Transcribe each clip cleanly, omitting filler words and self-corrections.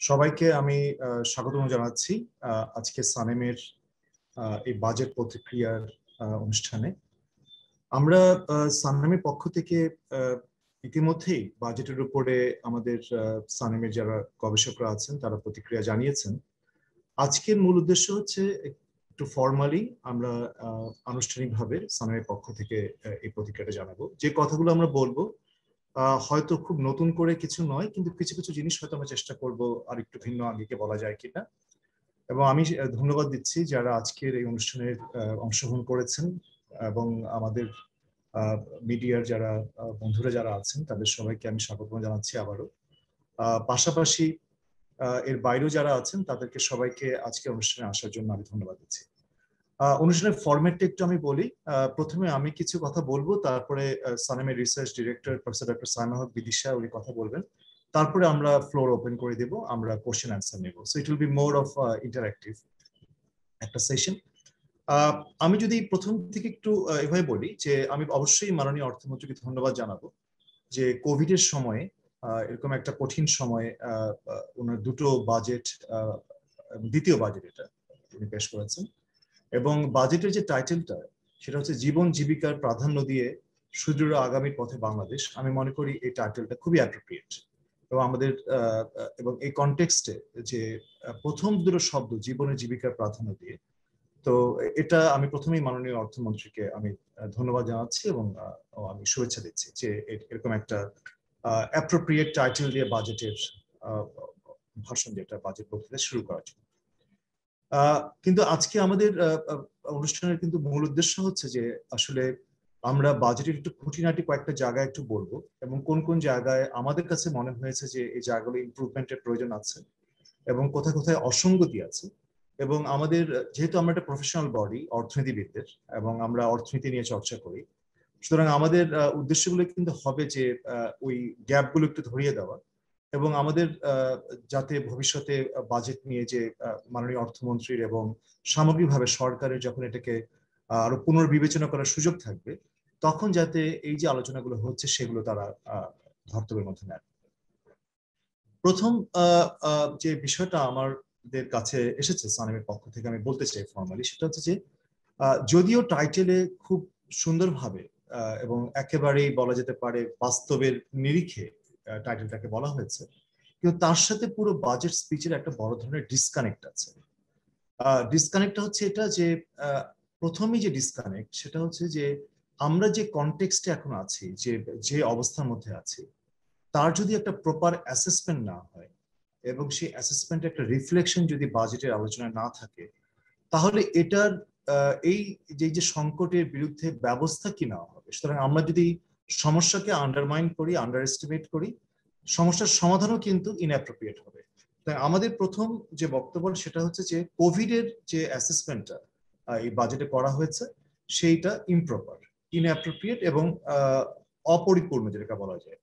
সবাইকে আমি স্বাগতম জানাচ্ছি আজকে সানেমের এই বাজেট প্রতিক্রিয়ার অনুষ্ঠানে। আমরা সানেমের পক্ষ থেকে ইতিমধ্যেই বাজেটের উপরে আমাদের সানেমের যারা গবেষকরা আছেন তারা প্রতিক্রিয়া জানিয়েছেন। আজকের মূল উদ্দেশ্য হচ্ছে একটু ফর্মালি আমরা আনুষ্ঠানিকভাবে সানেমের পক্ষ থেকে এই প্রতিক্রিয়াটা জানাবো। যে কথাগুলো আমরা বলবো হয়তো খুব নতুন করে কিছু নয়, কিন্তু কিছু কিছু জিনিস হয়তো আমরা চেষ্টা করব আর একটু ভিন্ন আঙ্গিকে বলা যায় কিনা। এবং আমি ধন্যবাদ দিচ্ছি যারা আজকের এই অনুষ্ঠানের অংশগ্রহণ করেছেন এবং আমাদের মিডিয়ার যারা বন্ধুরা যারা আছেন তাদের সবাইকে আমি স্বাগত জানাচ্ছি আবারও। পাশাপাশি এর বাইরেও যারা আছেন তাদেরকে সবাইকে আজকে অনুষ্ঠানে আসার জন্য আমি ধন্যবাদ দিচ্ছি। অনুষ্ঠানের ফরম্যাটটা একটু আমি বলি। প্রথমে আমি কিছু কথা বলবো, তারপরে সানেমের research director professor doctor Saima Haque Bidisha উনি কথা বলবেন, তারপরে আমরা ফ্লোর ওপেন করে দেব, আমরা কোশ্চেন অ্যান্সার নেব। So it will be more of interactive একটা সেশন। আমি যদি প্রথম থেকে একটু এভাবে বলি যে আমি অবশ্যই মাননীয় অর্থমন্ত্রীকে ধন্যবাদ জানাবো যে কোভিডের সময়ে এরকম একটা কঠিন সময়ে ওনার দুটো বাজেট, দ্বিতীয় বাজেট এটা তিনি পেশ করেছেন, এবং বাজেটের যে টাইটেলটা সেটা হচ্ছে জীবন জীবিকার প্রাধান্য দিয়ে সুদৃঢ় আগামীর পথে বাংলাদেশ। আমি মনে করি এই টাইটেলটা খুবই অ্যাপ্রোপ্রিয়েট এবং আমাদের এবং এই কনটেক্সটে যে প্রথম দুটো শব্দ জীবনের জীবিকার প্রাধান্য দিয়ে, তো এটা আমি প্রথমেই মাননীয় অর্থমন্ত্রীকে আমি ধন্যবাদ জানাচ্ছি এবং আমি শুভেচ্ছা দিচ্ছি যে এরকম একটা অ্যাপ্রোপ্রিয়েট টাইটেল দিয়ে বাজেটের ভাষণ, যেটা বাজেট বক্তৃতা শুরু করার জন্য। কিন্তু আজকে আমাদের অনুষ্ঠানের কিন্তু মূল উদ্দেশ্য হচ্ছে যে আসলে আমরা বাজেটের একটু খুঁটিনাটি কয়েকটা জায়গায় একটু বলবো এবং কোন কোন জায়গায় আমাদের কাছে মনে হয়েছে যে এই জায়গাগুলো ইমপ্রুভমেন্টের প্রয়োজন আছে এবং কোথায় কোথায় অসঙ্গতি আছে। এবং আমাদের যেহেতু আমরা একটা প্রফেশনাল বডি অর্থনীতিবিদদের এবং আমরা অর্থনীতি নিয়ে চর্চা করি, সুতরাং আমাদের উদ্দেশ্যগুলো কিন্তু হবে যে ওই গ্যাপগুলো একটু ধরিয়ে দেওয়া এবং আমাদের যাতে ভবিষ্যতে বাজেট নিয়ে যে মাননীয় অর্থমন্ত্রীর এবং সামগ্রিকভাবে সরকারের যখন এটাকে আরো পুনর্বিবেচনা করার সুযোগ থাকবে, তখন যাতে এই যে আলোচনাগুলো হচ্ছে সেগুলো তারা ধর্তব্যের মধ্যে নেয়। প্রথম যে বিষয়টা আমাদের কাছে এসেছে সানেমের পক্ষ থেকে আমি বলতে চাই ফর্মালি, সেটা হচ্ছে যে যদিও টাইটেলে খুব সুন্দরভাবে এবং একেবারেই বলা যেতে পারে বাস্তবের নিরিখে টাইটেলটাকে বলা হয়েছে, কিন্তু তার সাথে পুরো বাজেট স্পিচের একটা বড় ধরনের ডিসকানেক্ট আছে। ডিসকানেক্টটা হচ্ছে এটা যে প্রথমেই যে ডিসকানেক্ট সেটা হচ্ছে যে আমরা যে কনটেক্সটে এখন আছি, যে অবস্থার মধ্যে আছি, তার যদি একটা প্রপার অ্যাসেসমেন্ট না হয় এবং সেই অ্যাসেসমেন্টের একটা রিফ্লেকশন যদি বাজেটের আলোচনায় না থাকে, তাহলে এটার এই যে সংকটের বিরুদ্ধে ব্যবস্থা কি নেওয়া হবে। সুতরাং আমরা যদি সমস্যাকে আন্ডারমাইন করি, আন্ডার এস্টিমেট করি, সমস্যার সমাধানও কিন্তু ইনঅ্যাপ্রোপ্রিয়েট হবে। তাই আমাদের প্রথম যে বক্তব্য সেটা হচ্ছে যে কোভিডের যে অ্যাসেসমেন্টটা এই বাজেটে করা হয়েছে সেইটা ইমপ্রপার, ইনঅ্যাপ্রোপ্রিয়েট এবং অপরিপূর্ণ যেটা বলা যায়।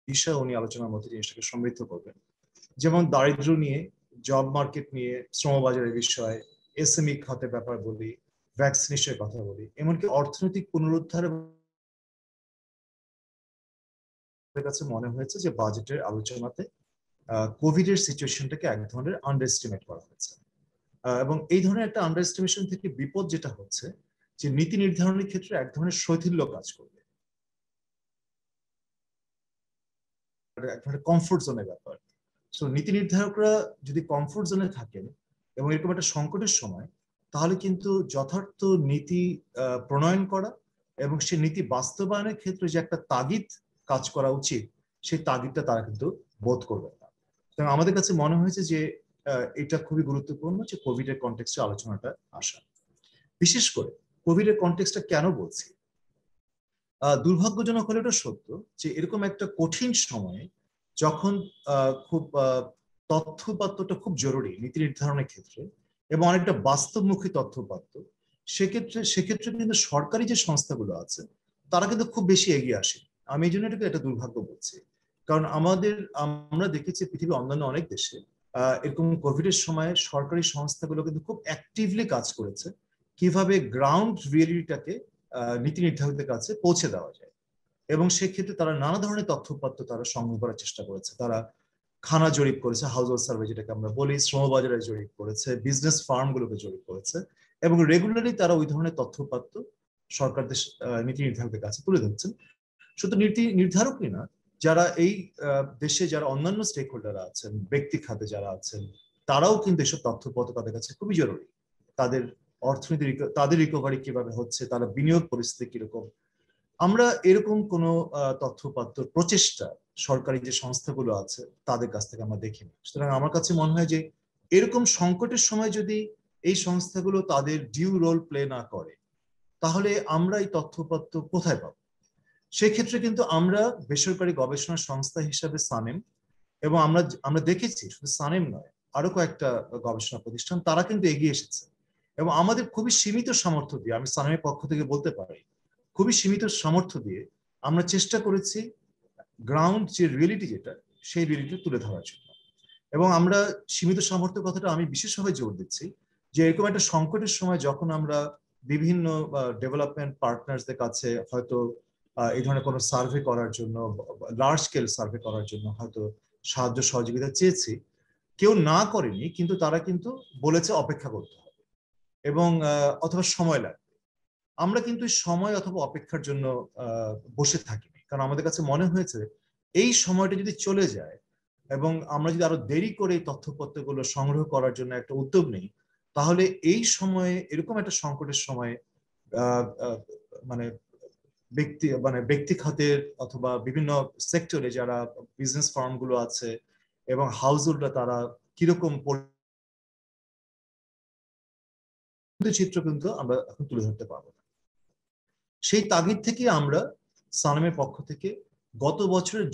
বিষয় উনি আলোচনার মধ্যে জিনিসটাকে সমৃদ্ধ করবেন, যেমন দারিদ্র্য নিয়ে, জব মার্কেট নিয়ে, শ্রমবাজারের বিষয়, এসএমই খাতের ব্যাপার বলি, ভ্যাকসিনেশনের কথা বলি, এমনকি অর্থনৈতিক পুনরুদ্ধার। কাছে মনে হয়েছে যে বাজেটের আলোচনাতে কোভিড এর সিচুয়েশনটাকে এক ধরনের আন্ডার এস্টিমেট করা হয়েছে এবং এই ধরনের একটা আন্ডার এস্টিমেশন থেকে বিপদ যেটা হচ্ছে যে নীতি নির্ধারণের ক্ষেত্রে এক ধরনের শৈথিল্য কাজ করবে, এক ধরনের কমফোর্ট জোনের ব্যাপার। সো নীতি নির্ধারকরা যদি কমফোর্ট জোনে থাকেন এবং এরকম একটা সংকটের সময়, তাহলে কিন্তু যথার্থ নীতি প্রণয়ন করা এবং সেই নীতি বাস্তবায়নের ক্ষেত্রে যে একটা তাগিদ কাজ করা উচিত, সেই তাগিদটা তারা কিন্তু বোধ করবে না। সুতরাং আমাদের কাছে মনে হয়েছে যে এটা খুবই গুরুত্বপূর্ণ যে কোভিড এর কনটেক্সটে আলোচনাটা আসা। বিশেষ করে কোভিড এর কনটেক্সটটা কেন বলছি, দুর্ভাগ্যজনক হলে এটা সত্য যে এরকম একটা কঠিন সময়ে যখন খুব তথ্যপাত্রটা খুব জরুরি নীতি নির্ধারণের ক্ষেত্রে এবং অনেকটা বাস্তবমুখী তথ্যপাত্র, সেক্ষেত্রে কিন্তু সরকারি যে সংস্থাগুলো আছে তারা কিন্তু খুব বেশি এগিয়ে আসে। আমি এই জন্য এটাকে একটা দুর্ভাগ্য বলছি, কারণ আমরা দেখেছি পৃথিবীর অন্যান্য অনেক দেশে এরকম কোভিড এর সময় সরকারি সংস্থাগুলো কিন্তু খুব অ্যাক্টিভলি কাজ করেছে, কিভাবে গ্রাউন্ড রিয়েলিটিটাকে নীতি নির্ধারকদের কাছে পৌঁছে দেওয়া যায়। এবং সেক্ষেত্রে তারা নানা ধরনের তথ্যপত্র তারা সংগ্রহ করার চেষ্টা করেছে। তারা খানা জরিপ করেছে, হাউস হোল্ড সার্ভে যেটাকে আমরা বলি, শ্রমবাজারে জরিপ করেছে, বিজনেস ফার্মগুলোকে জরিপ করেছে, এবং রেগুলারলি তারা ওই ধরনের তথ্যপত্র সরকারদের নীতি নির্ধারকদের কাছে তুলে ধরছেন। শুধু নীতি নির্ধারকই না, যারা এই দেশে যারা অন্যান্য স্টেক হোল্ডাররা আছেন, ব্যক্তি খাতে যারা আছেন, তারাও কিন্তু এসব তথ্যপত্র তাদের কাছে খুবই জরুরি। তাদের অর্থনীতি, তাদের রিকভারি কিভাবে হচ্ছে, তারা বিনিয়োগ পরিস্থিতি কিরকম। আমরা এরকম কোনো তথ্যপত্র প্রচেষ্টা সরকারি যে সংস্থাগুলো আছে তাদের কাছ থেকে আমরা দেখিনি। সুতরাং আমার কাছে মনে হয় যে এরকম সংকটের সময় যদি এই সংস্থাগুলো তাদের ডিউ রোল প্লে না করে, তাহলে আমরা এই তথ্যপত্র কোথায় পাবো? সেক্ষেত্রে কিন্তু আমরা বেসরকারি গবেষণা সংস্থা হিসাবে সানেম, এবং আমরা দেখেছি শুধু সানেম নয়, আরো কয়েকটা গবেষণা প্রতিষ্ঠান তারা কিন্তু এগিয়ে এসেছে, এবং আমাদের খুবই সীমিত সামর্থ্য দিয়ে, আমি সানেমের পক্ষ থেকে বলতে পারি, খুবই সীমিত সামর্থ্য দিয়ে আমরা চেষ্টা করেছি গ্রাউন্ড যে রিয়েলিটি যেটা, সেই রিয়েলিটি তুলে ধরার জন্য। এবং আমরা সীমিত সামর্থ্য কথাটা আমি বিশেষভাবে জোর দিচ্ছি যে এরকম একটা সংকটের সময় যখন আমরা বিভিন্ন ডেভেলপমেন্ট পার্টনার্সদের কাছে হয়তো এই ধরনের কোনো সার্ভে করার জন্য, লার্জ স্কেল সার্ভে করার জন্য হয়তো সাহায্য সহযোগিতা চেয়েছি, কেউ না করেনি, কিন্তু তারা কিন্তু বলেছে অপেক্ষা করতে হবে এবং অথবা সময় লাগবে। আমরা কিন্তু সময় অথবা অপেক্ষার জন্য বসে থাকিনি, কারণ আমাদের কাছে মনে হয়েছে এই সময়টা যদি চলে যায় এবং আমরা যদি আরো দেরি করে এই তথ্যপত্রগুলো সংগ্রহ করার জন্য একটা উদ্যোগ নেই, তাহলে এই সময়ে, এরকম একটা সংকটের সময়ে মানে ব্যক্তি খাতের অথবা বিভিন্ন সেক্টরে যারা বিজনেস ফার্ম গুলো আছে এবং হাউস হোল্ডরা, তারা কিরকম চিত্র কিন্তু আমরা এখন তুলে ধরতে পারবো না। সেই তাগিদ থেকে আমরা সানেমের পক্ষ থেকে গত বছরের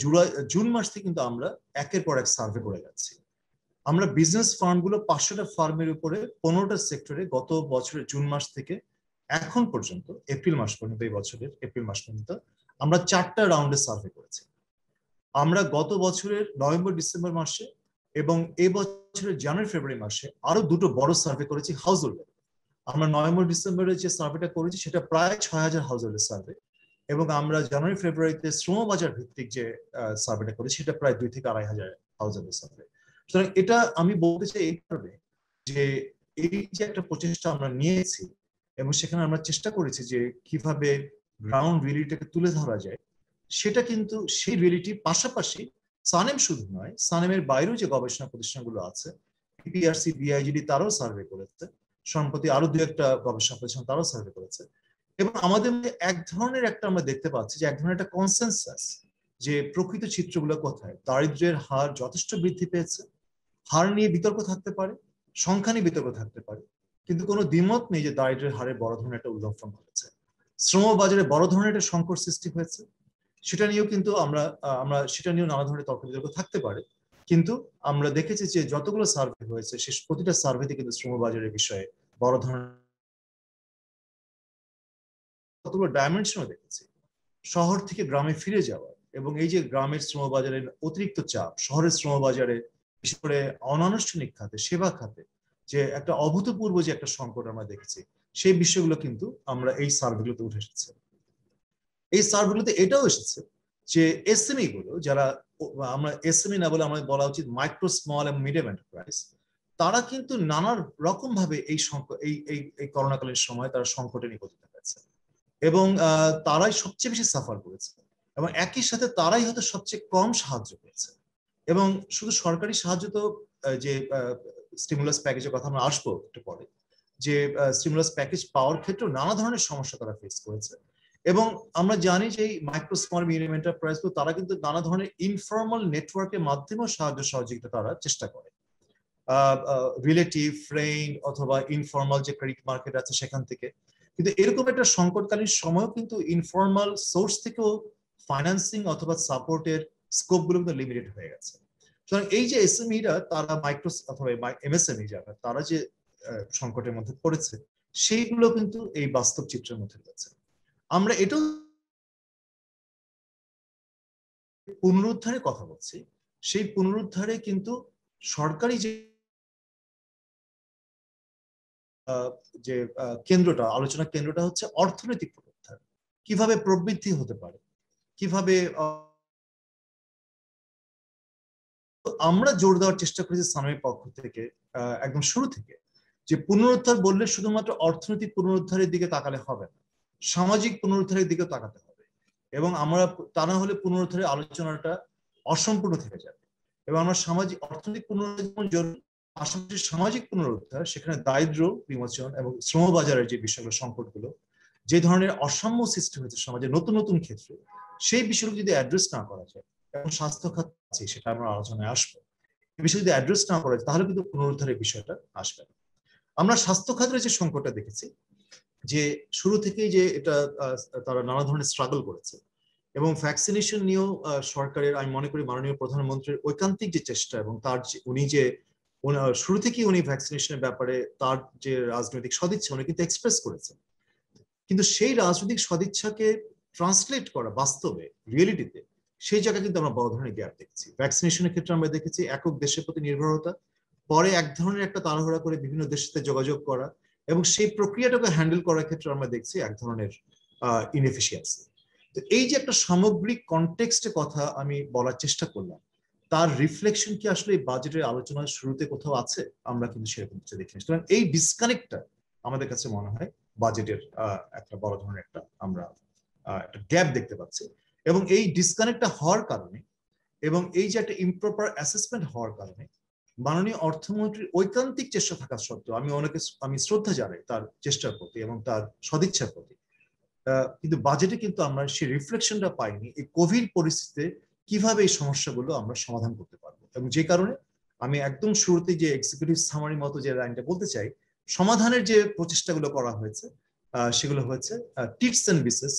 জুন মাস থেকে কিন্তু আমরা একের পর এক সার্ভে করে যাচ্ছি। আমরা বিজনেস ফার্মগুলো 500টা ফার্মের উপরে 15টা সেক্টরে গত বছরের জুন মাস থেকে এখন পর্যন্ত এপ্রিল মাস পর্যন্ত, এই বছরের এপ্রিল মাস পর্যন্ত আমরা 4টা রাউন্ডে সার্ভে করেছি। আমরা গত বছরের নভেম্বর ডিসেম্বর মাসে এবং এই বছরের জানুয়ারি ফেব্রুয়ারি মাসে আরো দুটো বড় সার্ভে করেছি হাউস হোল্ডে। আমরা নভেম্বর ডিসেম্বরে যে সার্ভেটা করেছি সেটা প্রায় 6000 হাউস হোল্ডের সার্ভে, এবং আমরা জানুয়ারি ফেব্রুয়ারিতে শ্রমবাজার ভিত্তিক যে সার্ভেটা করেছি সেটা প্রায় 2 থেকে 2500 হাউস হোল্ডের সার্ভে। সুতরাং এটা আমি বলতে চাই এই কারণে যে এই যে একটা প্রচেষ্টা আমরা নিয়েছি এবং সেখানে আমরা চেষ্টা করেছি যে কিভাবে গ্রাউন্ড রিয়েলিটিকে তুলে ধরা যায়, সেটা কিন্তু সেই রিয়েলিটির পাশাপাশি সানেম শুধু নয়, সানেমের বাইরেও যে গবেষণা প্রতিষ্ঠানগুলো আছে, পিপিআরসি, বিআইজিডি, তারাও সার্ভে করেছে, সম্প্রতি আরো দু একটা গবেষণা প্রতিষ্ঠান তারাও সার্ভে করেছে। এবং আমাদের মধ্যে এক ধরনের একটা আমরা দেখতে পাচ্ছি যে এক ধরনের একটা কনসেনসাস যে প্রকৃত চিত্রগুলো কোথায়। দারিদ্র্যের হার যথেষ্ট বৃদ্ধি পেয়েছে, হার নিয়ে বিতর্ক থাকতে পারে, সংখ্যা নিয়ে বিতর্ক থাকতে পারে, কিন্তু কোনো দ্বিমত নেই যে দারিদ্র্যের হারে বড় ধরনের একটা উল্লম্ফন ঘটেছে। শ্রম বাজারে বড় ধরনের একটা সংকট সৃষ্টি হয়েছে, সেটা নিয়েও কিন্তু আমরা সেটা নিয়েও নানা ধরনের তর্ক বিতর্ক থাকতে পারে, কিন্তু আমরা দেখেছি যে যতগুলো সার্ভে হয়েছে শেষ প্রতিটা সার্ভেতে কিন্তু শ্রমবাজারের বিষয়ে বড় ধরনের কতগুলো ডাইমেনশনও দেখেছি। শহর থেকে গ্রামে ফিরে যাওয়া এবং এই যে গ্রামের শ্রমবাজারের অতিরিক্ত চাপ, শহরের শ্রমবাজারে বিশেষ করে অনানুষ্ঠানিক খাতে, সেবা খাতে যে একটা অভূতপূর্ব যে একটা সংকট আমরা দেখেছি, সেই বিষয়গুলো কিন্তু আমরা এই সার্ভেগুলোতে উঠে এসেছে। এই সার্ভেগুলোতে এটাও এসেছে যে এসএমই গুলো যারা, আমরা এসএমই না বলে আমাদের বলা উচিত মাইক্রো, স্মল এবং মিডিয়াম এন্টারপ্রাইজ, তারা কিন্তু নানা রকম ভাবে এই এই করোনাকালীন সময় তারা সংকটে নিপতিত হয়েছে এবং তারাই সবচেয়ে বেশি সাফার করেছে, এবং একই সাথে তারাই হয়তো সবচেয়ে কম সাহায্য পেয়েছে। এবং শুধু সরকারি সাহায্য তো, যে স্টিমুলাস প্যাকেজের কথা আমরা আসবো একটু পরে, যে স্টিমুলাস প্যাকেজ পাওয়ার ক্ষেত্রে নানা ধরনের সমস্যা তারা ফেস করেছে। এবং আমরা জানি যে এই মাইক্রো, স্মল, মিডিয়াম এন্টারপ্রাইজ তারা কিন্তু নানা ধরনের ইনফর্মাল নেটওয়ার্কের মাধ্যমেও সাহায্য সহযোগিতা তারা চেষ্টা করে, রিলেটিভ, ফ্রেন্ড অথবা ইনফর্মাল যে ক্রেডিট মার্কেট আছে সেখান থেকে। কিন্তু এরকম একটা সংকটকালীন সময়ও কিন্তু ইনফর্মাল সোর্স থেকেও ফাইন্যান্সিং অথবা সাপোর্টের স্কোপ গুলো কিন্তু লিমিটেড হয়ে গেছে। সুতরাং এই যে এসএমইরা, তারা মাইক্রো অথবা এমএসএমই যারা, তারা যে সংকটের মধ্যে পড়েছে, সেইগুলো কিন্তু এই বাস্তব চিত্রের মধ্যে রয়েছে। আমরা এটাও পুনরুদ্ধারের কথা বলছি, সেই পুনরুদ্ধারে কিন্তু সরকারি যে যে কেন্দ্রটা, আলোচনা কেন্দ্রটা হচ্ছে অর্থনৈতিক পুনরুদ্ধার, কিভাবে প্রবৃদ্ধি হতে পারে, কিভাবে আমরা জোর দেওয়ার চেষ্টা করেছি সানমের পক্ষ থেকে একদম শুরু থেকে, যে পুনরুদ্ধার বললে শুধুমাত্র অর্থনৈতিক পুনরুদ্ধারের দিকে তাকালে হবে না, সামাজিক পুনরুদ্ধারের দিকেও তাকাতে হবে। এবং আমরা তা না হলে পুনরুদ্ধারের আলোচনাটা অসম্পূর্ণ থেকে যাবে। এবং আমরা সামাজিক অর্থনৈতিক পুনরুদ্ধার পাশাপাশি সামাজিক পুনরুদ্ধার, সেখানে দারিদ্র বিমোচন এবং শ্রমবাজারের যে বিষয়গুলো, সংকটগুলো, যে ধরনের অসাম্য সৃষ্টি হয়েছে সমাজে নতুন নতুন ক্ষেত্রে, সেই বিষয়গুলো যদি অ্যাড্রেস না করা যায়, এবং স্বাস্থ্য খাত আছে সেটা আমরা আলোচনায় আসবো, এই বিষয়ে যদি অ্যাড্রেস না করা যায় তাহলে কিন্তু পুনরুদ্ধারের বিষয়টা আসবে না। আমরা স্বাস্থ্য খাতের যে সংকটটা দেখেছি, যে শুরু থেকেই যে এটা তারা নানা ধরনের স্ট্রাগল করেছে, এবং ভ্যাকসিনেশন নিয়েও সরকারের, আমি মনে করি মাননীয় প্রধানমন্ত্রীর ঐকান্তিক যে চেষ্টা, এবং তার উনি যে শুরু থেকেই উনি ভ্যাকসিনেশনের ব্যাপারে তার যে রাজনৈতিক সদিচ্ছা উনি কিন্তু এক্সপ্রেস করেছেন, কিন্তু সেই রাজনৈতিক সদিচ্ছাকে ট্রান্সলেট করা বাস্তবে রিয়েলিটিতে, সেই জায়গায় কিন্তু আমরা বড় ধরনের গ্যাপ দেখছি। ভ্যাকসিনেশনের ক্ষেত্রে আমরা দেখেছি একক দেশের প্রতি নির্ভরতা, পরে এক ধরনের একটা তাড়াহুড়া করে বিভিন্ন দেশের সাথে যোগাযোগ করা, এবং সেই প্রক্রিয়াটাকে হ্যান্ডেল করার ক্ষেত্রে আমরা দেখছি এক ধরনের ইনএফিসিয়েন্সি। তো এই যে একটা সামগ্রিক কনটেক্সটে কথা আমি বলার চেষ্টা করলাম, তার রিফ্লেকশন কি আসলে এই বাজেটের আলোচনার শুরুতে কোথাও আছে? আমরা কিন্তু সেরকম কিছু দেখি। সুতরাং এই ডিসকানেক্টটা আমাদের কাছে মনে হয় বাজেটের একটা বড় ধরনের একটা আমরা একটা গ্যাপ দেখতে পাচ্ছি। এবং এই ডিসকানেক্টটা হওয়ার কারণে, এবং এই যে একটা ইমপ্রপার অ্যাসেসমেন্ট হওয়ার কারণে, মাননীয় অর্থমন্ত্রীর ঐকান্তিক চেষ্টা থাকা সত্ত্বেও আমি শ্রদ্ধা জানাই তার চেষ্টার প্রতি এবং তার সদিচ্ছার প্রতি, কিন্তু বাজেটে কিন্তু আমরা সেই রিফ্লেকশনটা পাইনি এই কোভিড পরিস্থিতিতে কিভাবে এই সমস্যাগুলো আমরা সমাধান করতে পারবো। এবং যে কারণে আমি একদম শুরুতে যে এক্সিকিউটিভ সামারি মতো যে লাইনটা বলতে চাই, সমাধানের যে প্রচেষ্টাগুলো করা হয়েছে সেগুলো হয়েছে টিপস এন্ড বিসেস,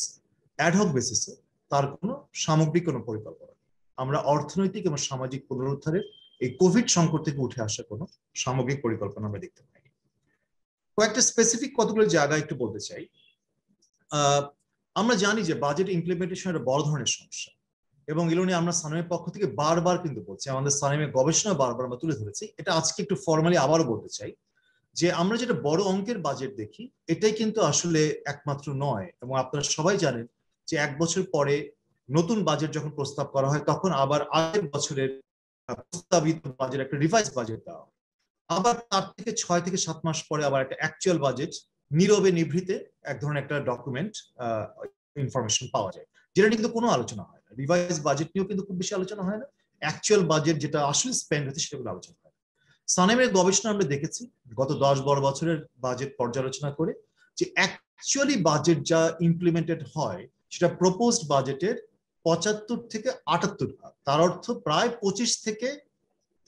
অ্যাডহক বেসিসে, তার কোনো সামগ্রিক কোনো পরিকল্পনা। আমরা অর্থনৈতিক এবং সামাজিক পুনরুদ্ধারের এই কোভিড সংকট থেকে উঠে আসা কোনো সামগ্রিক পরিকল্পনা আমরা দেখতে পাইনি। কয়েকটা স্পেসিফিক কতগুলো জায়গা একটু বলতে চাই। আমরা জানি যে বাজেট ইমপ্লিমেন্টেশন একটা বড় ধরনের সমস্যা, এবং এগুলো নিয়ে আমরা সানেমের পক্ষ থেকে বারবার কিন্তু বলছি, আমাদের সানেমের গবেষণা বারবার আমরা তুলে ধরেছি। এটা আজকে একটু ফর্মালি আবারও বলতে চাই যে আমরা যেটা বড় অঙ্কের বাজেট দেখি, এটাই কিন্তু আসলে একমাত্র নয়। এবং আপনারা সবাই জানেন যে এক বছর পরে নতুন বাজেট যখন প্রস্তাব করা হয়, তখন আবার আগের বছরের প্রস্তাবিত বাজেট একটা রিভাইজ বাজেট দেওয়া, আবার তার থেকে 6 থেকে 7 মাস পরে আবার একটা অ্যাকচুয়াল বাজেট নীরবে নিভৃতে এক ধরনের একটা ডকুমেন্ট ইনফরমেশন পাওয়া যায়, যেটা কিন্তু কোনো আলোচনা হয় না। রিভাইজ বাজেট নিয়েও কিন্তু খুব বেশি আলোচনা হয় না, অ্যাকচুয়াল বাজেট যেটা আসলে স্পেন্ড হচ্ছে সেটাগুলো আলোচনা হয়। সানেমের গবেষণা আমরা দেখেছি গত 10-12 বছরের বাজেট পর্যালোচনা করে, যে অ্যাকচুয়ালি বাজেট যা ইমপ্লিমেন্টেড হয় সেটা প্রপোজড বাজেটের 75 থেকে 78 ভাগ, তার অর্থ প্রায় 25 থেকে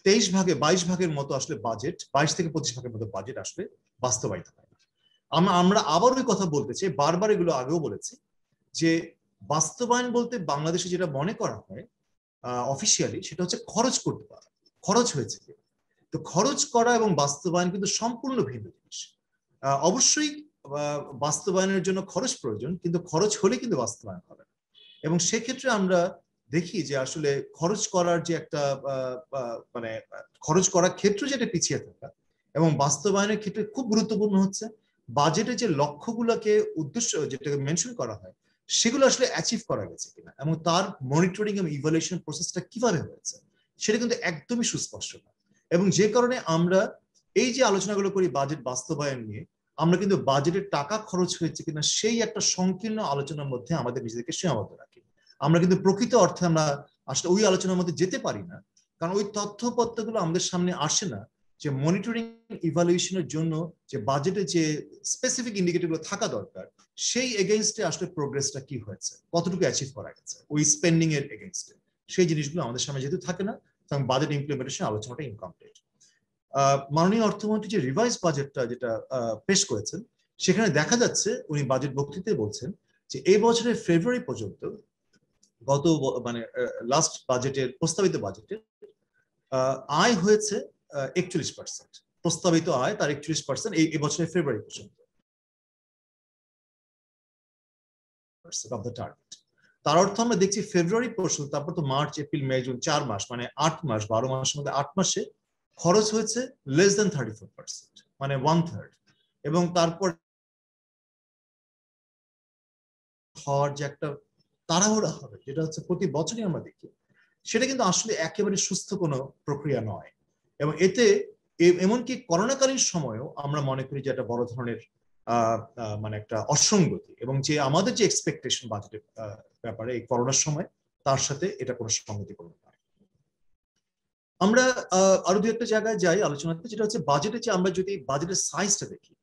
23 ভাগে 22 ভাগের মতো আসলে বাজেট, 22 থেকে 25 ভাগের মতো বাজেট আসলে বাস্তবায়িত হয়। আমরা আবার ওই কথা বলতে চাই, বারবার এগুলো আগেও বলেছি, যে বাস্তবায়ন বলতে বাংলাদেশে যেটা মনে করা হয় অফিসিয়ালি, সেটা হচ্ছে খরচ করতে পারা, খরচ হয়েছে। তো খরচ করা এবং বাস্তবায়ন কিন্তু সম্পূর্ণ ভিন্ন জিনিস। অবশ্যই বাস্তবায়নের জন্য খরচ প্রয়োজন, কিন্তু খরচ হলে কিন্তু বাস্তবায়ন হবে না। এবং সেক্ষেত্রে আমরা দেখি যে আসলে খরচ করার যে একটা মানে খরচ করার ক্ষেত্রে যেটা পিছিয়ে থাকা, এবং বাস্তবায়নের ক্ষেত্রে খুব গুরুত্বপূর্ণ হচ্ছে বাজেটে যে লক্ষ্যগুলোকে উদ্দেশ্য যেটাকে মেনশন করা হয় সেগুলো আসলে অ্যাচিভ করা গেছে কিনা, এবং তার মনিটরিং এবং ইভালুয়েশন প্রসেসটা কিভাবে হয়েছে সেটা কিন্তু একদমই সুস্পষ্ট না। এবং যে কারণে আমরা এই যে আলোচনাগুলো করি বাজেট বাস্তবায়ন নিয়ে, আমরা কিন্তু বাজেটের টাকা খরচ হয়েছে কিনা সেই একটা সংকীর্ণ আলোচনার মধ্যে আমাদের নিজেদেরকে সীমাবদ্ধ রাখি। আমরা কিন্তু প্রকৃত অর্থে আমরা আসলে ওই আলোচনার মধ্যে যেতে পারি না, কারণ ওই তথ্যপত্রগুলো আমাদের সামনে আসে না যে মনিটরিং ইভালুয়েশনের জন্য যে বাজেটে যে স্পেসিফিক ইন্ডিকেটরগুলো থাকা দরকার, সেই এগেইনস্টে আসলে প্রোগ্রেসটা কি হয়েছে, কতটুকু অ্যাচিভ করা গেছে ওই স্পেন্ডিং এর এগেইনস্টে, সেই জিনিসগুলো আমাদের সামনে যেহেতু থাকে না, তখন বাজেট ইমপ্লিমেন্টেশন আলোচনাটা ইনকমপ্লিট। মাননীয় অর্থমন্ত্রী যে রিভাইজ বাজেটটা যেটা পেশ করেছেন, সেখানে দেখা যাচ্ছে উনি বাজেট বক্তৃতায় বলছেন যে এই বছরের ফেব্রুয়ারি পর্যন্ত গত মানে লাস্ট বাজেটের প্রস্তাবিত বাজেটের আয় হয়েছে 41%, প্রস্তাবিত আয় তার 41% এই বছরের ফেব্রুয়ারি পর্যন্ত অফ দ্য টার্গেট। তার অর্থ আমরা দেখছি ফেব্রুয়ারি পর্যন্ত, তারপর তো মার্চ এপ্রিল মে জুন 4 মাস, মানে 8 মাস, 12 মাসের মধ্যে 8 মাসে খরচ হয়েছে লেস দেন 34%, মানে 1/3। এবং তারপর হওয়ার যে একটা তাড়াহুড়া হবে, যেটা হচ্ছে প্রতি বছরই আমরা দেখি, সেটা কিন্তু আসলে একেবারে সুস্থ কোনো প্রক্রিয়া নয়। এবং এতে এমনকি করোনাকালীন সময়েও আমরা মনে করি যে একটা বড় ধরনের মানে একটা অসঙ্গতি, এবং যে আমাদের যে এক্সপেকটেশন বাজেটের ব্যাপারে এই করোনার সময়, তার সাথে এটা কোনো সঙ্গতিপূর্ণ নয়। আমরা আরো দু একটা জায়গায় যাই আলোচনাতে, যেটা হচ্ছে বাজেটে, যে আমরা যদি বাজেটের সাইজটা দেখি,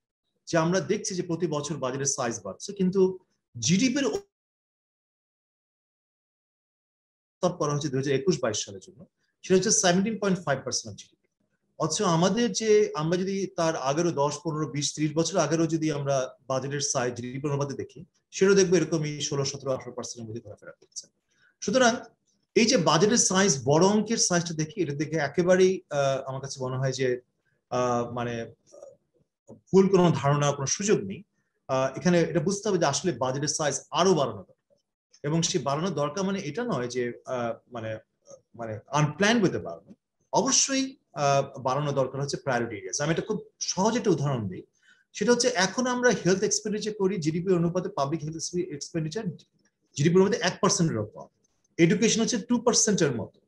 যে আমরা দেখছি যে প্রতি বছর বাজেটের সাইজ বাড়ছে, কিন্তু জিডিপির করা হচ্ছে 2021-22 সালের জন্য, সেটা হচ্ছে 17.5% অফ জিডিপি। অথচ আমাদের যে, আমরা যদি তার আগেরও 10, 15, 20, 30 বছর আগেরও যদি আমরা বাজেটের সাইজ জিডিপি অনুপাতে দেখি, সেটাও দেখবো এরকমই 16, 17, 18%-এর মধ্যে ঘোরাফেরা করছে। সুতরাং এই যে বাজেটের সাইজ, বড় অঙ্কের সাইজটা দেখি, এটা দেখে একেবারেই আমার কাছে মনে হয় যে মানে ভুল কোনো ধারণা, কোনো সুযোগ নেই। এখানে এটা বুঝতে হবে যে আসলে বাজেটের সাইজ আরো বাড়ানো দরকার, এবং সেই বাড়ানো দরকার মানে এটা নয় যে মানে মানে আনপ্ল্যান হতে বাড়ানো, অবশ্যই বাড়ানো দরকার হচ্ছে প্রায়োরিটি এরিয়াস। আমি এটা খুব সহজ একটা উদাহরণ দিই, সেটা হচ্ছে এখন আমরা হেলথ এক্সপেন্ডিচার করি জিডিপি অনুপাতে, পাবলিক হেলথ এক্সপেন্ডিচার জিডিপি অনুপাতে 1%-এর কম, এডুকেশন হচ্ছে 2%-এর মতো,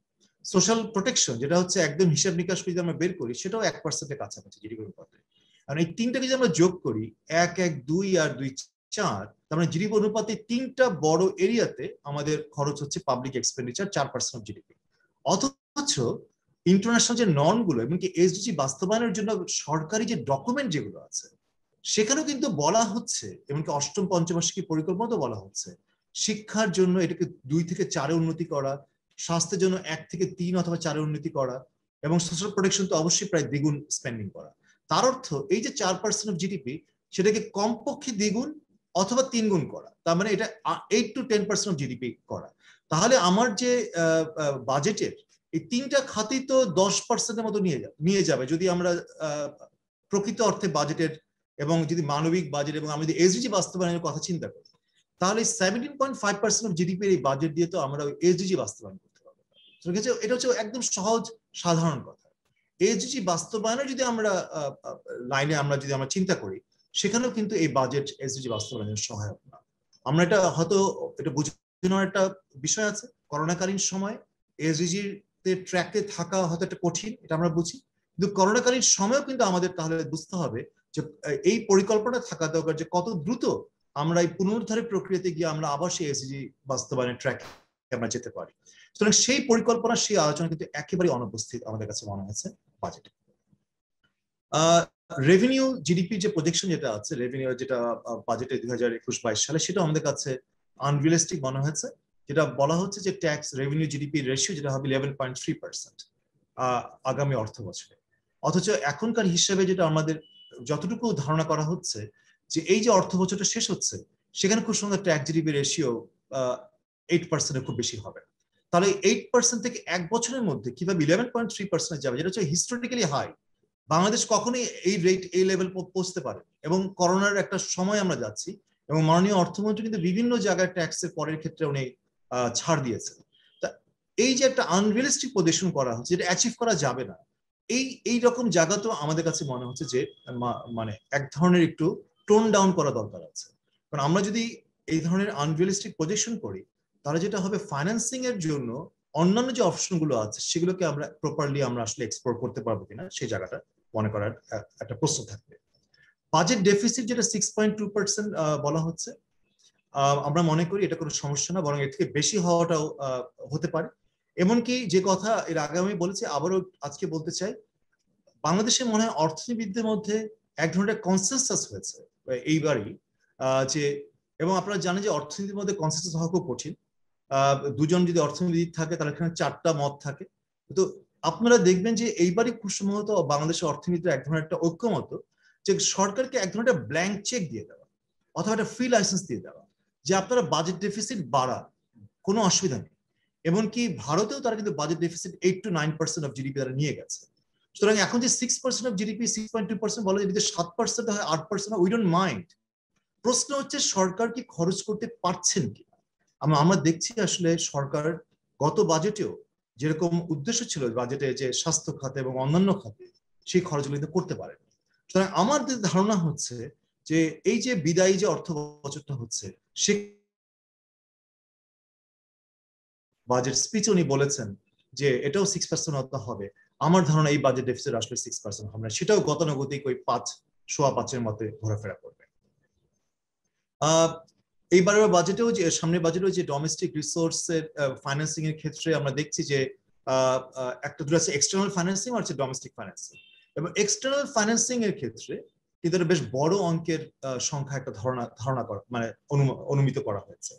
সোশ্যাল প্রোটেকশন যেটা হচ্ছে একদম হিসাব নিকাশ করে যদি আমরা বের করি, সেটাও 1%-এর কাছাকাছি জিডিপি অনুপাতে। আর এই তিনটাকে যদি আমরা যোগ করি, 1, 1, 2 আর 2, 4, তার মানে জিডিপি অনুপাতে তিনটা বড় এরিয়াতে আমাদের খরচ হচ্ছে পাবলিক এক্সপেন্ডিচার 4% অফ জিডিপি। অথচ ইন্টারন্যাশনাল যে নর্ম গুলো, এমনকি এসডিজি বাস্তবায়নের জন্য সরকারি যে ডকুমেন্ট যেগুলো আছে, সেখানেও কিন্তু বলা হচ্ছে, এমনকি অষ্টম পঞ্চবার্ষিকী পরিকল্পনাতেও বলা হচ্ছে, শিক্ষার জন্য এটাকে 2 থেকে 4-এ উন্নতি করা, স্বাস্থ্যের জন্য 1 থেকে 3 অথবা 4-এ উন্নতি করা, এবং সোশ্যাল প্রোটেকশন তো অবশ্যই প্রায় দ্বিগুণ স্পেন্ডিং করা। তার অর্থ এই যে 4% অফ জিডিপি, সেটাকে কমপক্ষে দ্বিগুণ অথবা 3 গুণ করা, তার মানে এটা 8 to 10% অফ জিডিপি করা। তাহলে আমার যে বাজেটের এই তিনটা খাতই তো 10%-এর মতো নিয়ে যাবে যদি আমরা প্রকৃত অর্থে বাজেটের, এবং যদি মানবিক বাজেট, এবং আমি যদি এসডিজি বাস্তবায়নের কথা চিন্তা করি, তাহলে 17.5% অফ জিডিপির এই বাজেট দিয়ে তো আমরা এসডিজি বাস্তবায়ন করতে পারবো। এটা হচ্ছে একদম সহজ সাধারণ কথা। এসডিজি বাস্তবায়নের যদি আমরা লাইনে আমরা যদি আমরা চিন্তা করি, সেখানেও কিন্তু এই বাজেট এসডিজি বাস্তবায়নের সহায়ক না। আমরা এটা হয়তো এটা বুঝে নেওয়ার একটা বিষয় আছে, করোনাকালীন সময় এসডিজির ট্র্যাকে থাকা হয়তো একটা কঠিন, এটা আমরা বুঝি, কিন্তু করোনাকালীন সময়ও কিন্তু আমাদের তাহলে বুঝতে হবে যে এই পরিকল্পনা থাকা দরকার যে কত দ্রুত আমরা এই পুনরুদ্ধারের প্রক্রিয়াতে গিয়ে আমরা আবার সেই এসডিজি বাস্তবায়নের ট্র্যাকে আমরা যেতে পারি। সুতরাং সেই পরিকল্পনা, সেই আলোচনা কিন্তু একেবারে অনুপস্থিত আমাদের কাছে মনে হয়েছে বাজেটে। রেভিনিউ জিডিপি যে প্রজেকশন যেটা আছে, রেভিনিউ যেটা বাজেটে 2021-22 সালে, সেটা আমাদের কাছে আনরিয়েলিস্টিক মনে হয়েছে। যেটা বলা হচ্ছে যে ট্যাক্স রেভিনিউ জিডিপি রেশিও যেটা হবে 11.3% আগামী অর্থ বছরে। অথচ এখনকার হিসাবে যেটা আমাদের যতটুকু ধারণা করা হচ্ছে, যে এই যে অর্থ বছরটা শেষ হচ্ছে, সেখানে খুব সুন্দর ট্যাক্স জিডিপি রেশিও 8%-এর খুব বেশি হবে। তাহলে 8% থেকে এক বছরের মধ্যে কিভাবে 11.3% যাবে, যেটা হচ্ছে হিস্টোরিক্যালি হাই। বাংলাদেশ কখনোই এই রেট, এই লেভেল পৌঁছতে পারে, এবং করোনার একটা সময় আমরা যাচ্ছি, এবং মাননীয় অর্থমন্ত্রী কিন্তু বিভিন্ন জায়গায় ট্যাক্সের পরের ক্ষেত্রে উনি ছাড় দিয়েছেন। তা এই যে একটা আনরিয়েলিস্টিক পজিশন করা হচ্ছে, যেটা অ্যাচিভ করা যাবে না, এই রকম জায়গা তো আমাদের কাছে মনে হচ্ছে যে মানে এক ধরনের একটু টোন ডাউন করা দরকার আছে। কারণ আমরা যদি এই ধরনের আনরিয়েলিস্টিক পজিশন করি, তাহলে যেটা হবে, ফাইন্যান্সিং এর জন্য অন্যান্য যে অপশন গুলো আছে, সেগুলোকে আমরা প্রপারলি আমরা আসলে এক্সপ্লোর করতে পারবো কিনা, সেই জায়গাটা মনে করার একটা প্রশ্ন থাকবে। বাজেট ডেফিসিট যেটা 6.2% বলা হচ্ছে, আমরা মনে করি এটা কোনো সমস্যা না, বরং এর থেকে বেশি হওয়াটাও হতে পারে। এমনকি যে কথা এর আগে আমি বলেছি, আবারও আজকে বলতে চাই, বাংলাদেশে মনে হয় অর্থনীতিবিদদের মধ্যে এক ধরনের কনসেনসাস হয়েছে এইবারই, যে, এবং আপনারা জানেন যে অর্থনীতির মধ্যে কনসেনসাস হওয়া খুব কঠিন। দুজন যদি অর্থনীতিবিদ থাকে, তাহলে এখানে 4টা মত থাকে। তো আপনারা দেখবেন যে এইবারই খুব সম্ভবত বাংলাদেশের অর্থনীতির এক ধরনের একটা ঐক্যমত, যে সরকারকে এক ধরনের ব্ল্যাঙ্ক চেক দিয়ে দেওয়া, অথবা একটা ফ্রি লাইসেন্স দিয়ে দেওয়া, যে আপনারা বাজেট ডেফিসিট বাড়ান, কোনো অসুবিধা নেই। এমনকি ভারতেও তারা কিন্তু budget deficit 8 to 9% of GDP তারা নিয়ে গেছে। সুতরাং এখন যে 6% অফ জিডিপি, 6.2% বলা যায়, যদি 7% হয়, 8% হয়, উই ডোন্ট মাইন্ড। প্রশ্ন হচ্ছে সরকার কি খরচ করতে পারছেন কি। আমরা দেখছি আসলে সরকার গত বাজেটেও যেরকম উদ্দেশ্য ছিল বাজেটে, যে স্বাস্থ্য খাতে এবং অন্যান্য খাতে, সেই খরচগুলো কিন্তু করতে পারেন। সুতরাং আমার ধারণা হচ্ছে যে এই যে বিদায়ী যে অর্থ বছরটা হচ্ছে, সে বাজেট স্পিচে উনি বলেছেন যে এটাও 6% হতে হবে, আমার ধারণা এই বাজেট ডেফিসিট আসলে 6% হবে না, সেটাও গতানুগতিক ওই 5.5-এর মধ্যে ঘোরাফেরা করবে। এইবারের বাজেটেও যে সামনের বাজেটেও যে ডোমেস্টিক রিসোর্সের ফাইন্যান্সিং এর ক্ষেত্রে আমরা দেখছি যে একটা দুটো আছে এক্সটার্নাল ফাইন্যান্সিং আর হচ্ছে ডোমেস্টিক ফাইন্যান্সিং, এবং এক্সটার্নাল ফাইন্যান্সিং এর ক্ষেত্রে কিন্তু বেশ বড় অঙ্কের সংখ্যা একটা ধারণা করা মানে অনুমিত করা হয়েছে,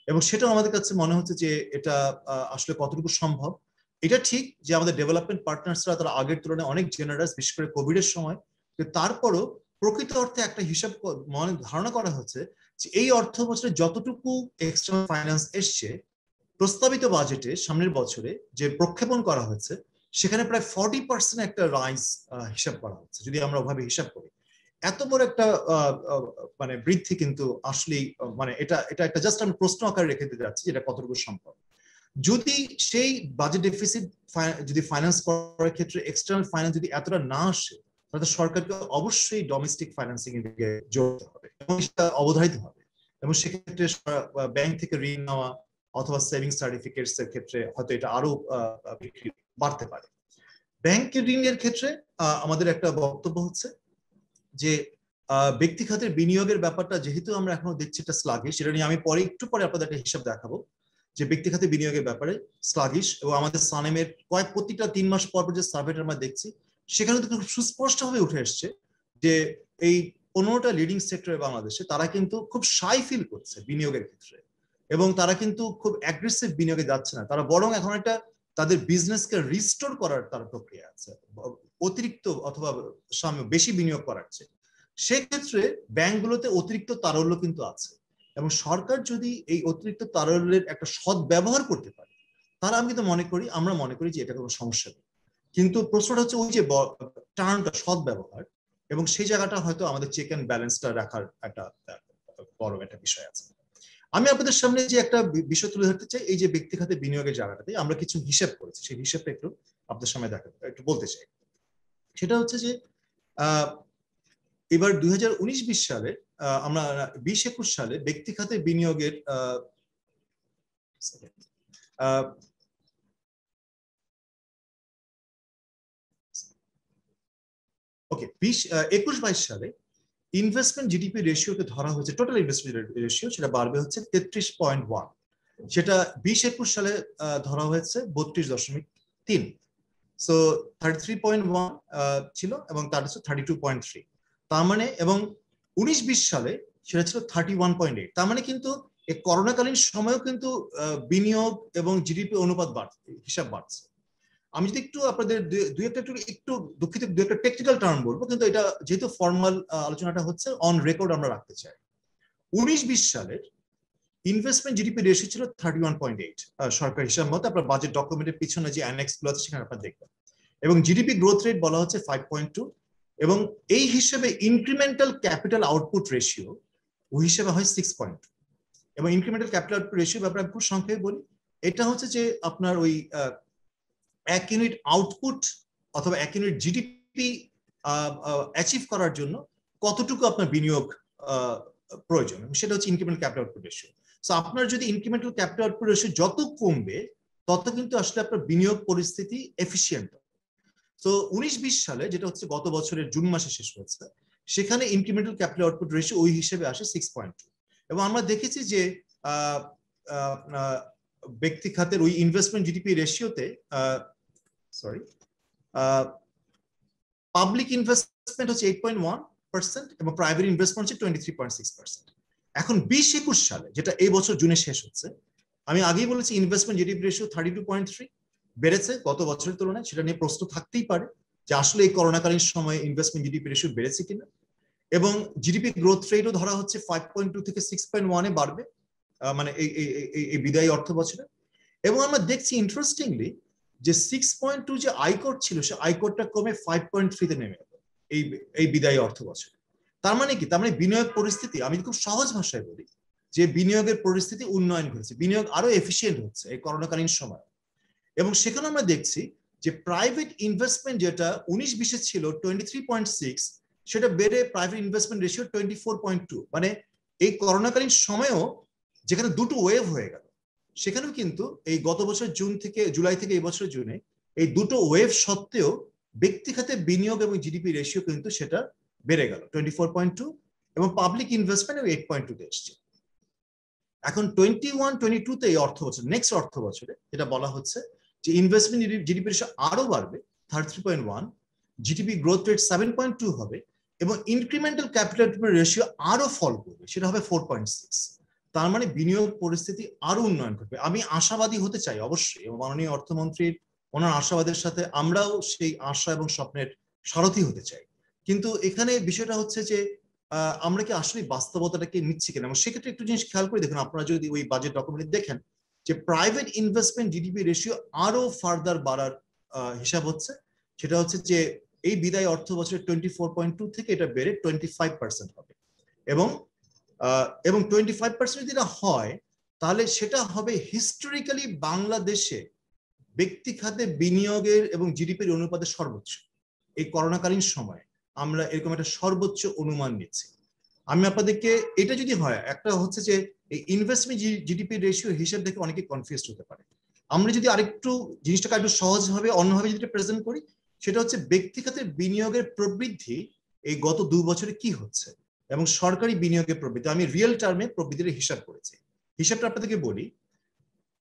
এবং সেটা আমাদের কাছে মনে হচ্ছে যে এটা আসলে কতটুকু সম্ভব। এটা ঠিক যে আমাদের ডেভেলপমেন্ট পার্টনার্সরা তারা আগের তুলনায় অনেক জেনারাস, বিশেষ করে কোভিড এর সময়, তারপরও প্রকৃত অর্থে একটা হিসাব মনে ধারণা করা হচ্ছে যে এই অর্থ বছরে যতটুকু এক্সটার্নাল ফাইন্যান্স এসছে প্রস্তাবিত বাজেটে সামনের বছরে যে প্রক্ষেপণ করা হয়েছে সেখানে প্রায় 40% একটা রাইজ হিসাব করা হচ্ছে। যদি আমরা ওভাবে হিসাব করি, এত বড় একটা মানে বৃদ্ধি কিন্তু আসলেই মানে এটা একটা জাস্ট আমি প্রশ্ন আকারে রেখে দিতে যাচ্ছি যেটা কতটুকু সম্ভব। যদি সেই বাজেট ডেফিসিট যদি ফাইন্যান্স করার ক্ষেত্রে এক্সটার্নাল ফাইন্যান্স যদি এতটা না আসে, তাহলে সরকারকে অবশ্যই ডোমেস্টিক ফাইন্যান্সিং এর দিকে জোর দিতে হবে এবং সেটা অবধারিত হবে, এবং সেক্ষেত্রে ব্যাংক থেকে ঋণ নেওয়া অথবা সেভিংস সার্টিফিকেটস এর ক্ষেত্রে হয়তো এটা আরো বাড়তে পারে। ব্যাংকের ঋণের ক্ষেত্রে আমাদের একটা বক্তব্য হচ্ছে যে ব্যক্তি খাতের বিনিয়োগের ব্যাপারটা যেহেতু আমরা এখনো দেখছি একটা স্লাগিশ, সেটা নিয়ে আমি একটু পরে আপনাদের একটা হিসাব দেখাবো যে ব্যক্তি খাতে বিনিয়োগের ব্যাপারে স্লাগিশ, এবং আমাদের সানেমের প্রতিটা 3 মাস পর যে সার্ভেটা আমরা দেখছি সেখানে তো খুব সুস্পষ্টভাবে উঠে এসছে যে এই 15টা লিডিং সেক্টরে বাংলাদেশে তারা কিন্তু খুব শাই ফিল করছে বিনিয়োগের ক্ষেত্রে, এবং তারা কিন্তু খুব অ্যাগ্রেসিভ বিনিয়োগে যাচ্ছে না, তারা বরং এখন একটা তাদের বিজনেসকে রিস্টোর করার তার প্রক্রিয়া আছে, অতিরিক্ত অথবা বেশি বিনিয়োগ করার চেয়ে। সেক্ষেত্রে ব্যাংকগুলোতে অতিরিক্ত তারল্য কিন্তু আছে, এবং সরকার যদি এই অতিরিক্ত তারল্যের একটা সৎ ব্যবহার করতে পারে তাহলে আমরা মনে করি যে এটা কোনো সমস্যা নেই। কিন্তু প্রশ্নটা হচ্ছে ওই যে টার্মটা সৎ ব্যবহার, এবং সেই জায়গাটা হয়তো আমাদের চেক অ্যান্ড ব্যালেন্সটা রাখার একটা বড় একটা বিষয় আছে। আমি আপনাদের সামনে যে একটা বিষয় তুলে ধরতে চাই, এই যে ব্যক্তি খাতে বিনিয়োগের জায়গাটাতে আমরা কিছু হিসাব করেছি, সেই হিসাবটা একটু আপনাদের সামনে একটু বলতে চাই। সেটা হচ্ছে যে এবার 2019-20 সালে আমরা 20-21 সালে ব্যক্তি খাতে বিনিয়োগের ওকে 21-22 সালে ইনভেস্টমেন্ট জিডিপি রেশিওকে ধরা হয়েছে, টোটাল ইনভেস্টমেন্ট রেশিও সেটা বাড়বে হচ্ছে 33.1, সেটা 20-21 সালে ধরা হয়েছে 32.3, সো 33.1 ছিল এবং তার হচ্ছে 32.3, তার মানে, এবং 19-20 সালে সেটা ছিল 31.8, তার মানে কিন্তু এই করোনাকালীন সময়েও কিন্তু বিনিয়োগ এবং জিডিপি অনুপাত হিসাব বাড়ছে। আমি যদি একটু আপনাদের একটু দুঃখিত, দু একটা টেকনিক্যাল টার্ম বলবো, কিন্তু এটা যেহেতু ফর্মাল আলোচনাটা হচ্ছে অন রেকর্ড আমরা রাখতে চাই। 19-20 সালের ইনভেস্টমেন্ট জিডিপি রেশিও ছিল 31.8 সরকার হিসাব মতো, আপনার বাজেট ডকুমেন্টের পিছনে যে অ্যানেক্স গুলো আছে সেখানে আপনারা দেখবেন, এবং জিডিপি গ্রোথ রেট বলা হচ্ছে 5.2, এবং এই হিসেবে ইনক্রিমেন্টাল ক্যাপিটাল আউটপুট রেশিও ওই হিসেবে হয় 6.2, এবং ইনক্রিমেন্টাল ক্যাপিটাল আউটপুট রেশিও ব্যাপারে আমি খুব সংক্ষেপে বলি, এটা হচ্ছে যে আপনার ওই 1 ইউনিট আউটপুট অথবা 1 ইউনিট জিডিপি অ্যাচিভ করার জন্য কতটুকু আপনার বিনিয়োগ প্রয়োজন, সেটা হচ্ছে incremental capital output ratio. So আপনার যদি ইনক্রিমেন্টাল ক্যাপিটাল আউটপুট রেশিও যত কমবে তত কিন্তু আসলে আপনার বিনিয়োগ পরিস্থিতি এফিশিয়েন্ট। তো 19-20 সালে যেটা হচ্ছে গত বছরের জুন মাসে শেষ হয়েছে, সেখানে ইনক্রিমেন্টাল ক্যাপিটাল আউটপুট রেশিও ওই হিসেবে আসে 6.2, এবং আমরা দেখেছি যে ব্যক্তি খাতের ওই ইনভেস্টমেন্ট জিডিপি রেশিওতে পাবলিক ইনভেস্টমেন্ট হচ্ছে 8.1% এবং প্রাইভেট ইনভেস্টমেন্ট হচ্ছে 23.6%। এখন 20-21 সালে যেটা এই বছর জুনে শেষ হচ্ছে, আমি আগেই বলেছি ইনভেস্টমেন্ট জিডিপি রেশিও 32.3 বেড়েছে গত বছরের তুলনায়, সেটা নিয়ে প্রশ্ন থাকতেই পারে যে আসলে এই করোনাকালীন সময়ে ইনভেস্টমেন্ট জিডিপি রেশিও বেড়েছে কিনা, এবং জিডিপি গ্রোথ রেটও ধরা হচ্ছে 5.2 থেকে 6.1-এ বাড়বে মানে এই বিদায়ী অর্থ বছরে। এবং আমরা দেখছি ইন্টারেস্টিংলি যে 6.2 যে আয়কর ছিল সে আয়করটা কমে 5.3-তে নেমে গেল এই বিদায়ী অর্থ বছরে। তার মানে কি? তার মানে বিনিয়োগ পরিস্থিতি, আমি খুব সহজ ভাষায় বলি যে বিনিয়োগের পরিস্থিতি উন্নয়ন ঘটেছে, বিনিয়োগ আরো এফিশিয়েন্ট হচ্ছে এই করোনাকালীন সময়। এবং সেখানে আমরা দেখছি যে প্রাইভেট ইনভেস্টমেন্ট যেটা 19-20-এ ছিল 23.6, সেটা বেড়ে প্রাইভেট ইনভেস্টমেন্ট রেশিও 24.2, মানে এই করোনাকালীন সময়েও যেখানে দুটো ওয়েভ হয়ে গেল, সেখানেও কিন্তু এই গত বছর জুলাই থেকে এই বছরের জুনে এই দুটো ওয়েভ সত্ত্বেও ব্যক্তি খাতে বিনিয়োগ এবং জিডিপি রেশিও কিন্তু সেটা বেড়ে গেল 24.2 এবং পাবলিক ইনভেস্টমেন্ট 8.2 এসছে। এখন 21-22 এই অর্থ বছর নেক্সট অর্থ বছরে যেটা বলা হচ্ছে যে ইনভেস্টমেন্ট জিডিপি রেশিও আরো বাড়বে 33.1, জিডিপি গ্রোথ রেট 7.2 হবে এবং ইনক্রিমেন্টাল ক্যাপিটাল রেশিও আরো ফল করবে, সেটা হবে 4.6। তার মানে বিনিয়োগ পরিস্থিতি আরো উন্নয়ন করবে। আমি আশাবাদী হতে চাই অবশ্যই, এবং মাননীয় অর্থমন্ত্রীর ওনার আশাবাদের সাথে আমরাও সেই আশা এবং স্বপ্নের সারথি হতে চাই। কিন্তু এখানে বিষয়টা হচ্ছে যে আমরা কি আসলে বাস্তবতাটাকে নিচ্ছি কিনা, এবং সেক্ষেত্রে একটু জিনিস খেয়াল করে দেখুন, আপনারা যদি ওই বাজেট ডকুমেন্ট দেখেন যে প্রাইভেট ইনভেস্টমেন্ট জিডিপি রেশিও আরো ফার্দার বাড়ার হিসাব হচ্ছে। সেটা হচ্ছে যে এই বিদায় অর্থ বছরে 24.2 থেকে এটা বেড়ে 25% হবে, এবং 25% যদি হয় তাহলে সেটা হবে হিস্টোরিক্যালি বাংলাদেশে ব্যক্তি খাতে বিনিয়োগের এবং জিডিপির অনুপাতে সর্বোচ্চ। এই করোনাকালীন সময়ে আমরা এরকম একটা সর্বোচ্চ অনুমান নিচ্ছি। আমি আপনাদেরকে এটা যদি হয়, একটা হচ্ছে যে এই ইনভেস্টমেন্ট জিডিপি রেশিও হিসাব দেখে অনেকে কনফিউজ হতে পারে। আমরা যদি আরেকটু জিনিসটাকে একটু সহজভাবে অন্যভাবে যদি প্রেজেন্ট করি, সেটা হচ্ছে ব্যক্তি খাতের বিনিয়োগের প্রবৃদ্ধি এই গত 2 বছরে কি হচ্ছে এবং সরকারি বিনিয়োগের প্রবৃদ্ধি, আমি রিয়েল টার্মে প্রবৃদ্ধির হিসাব করেছি। হিসাবটা আপনাদেরকে বলি,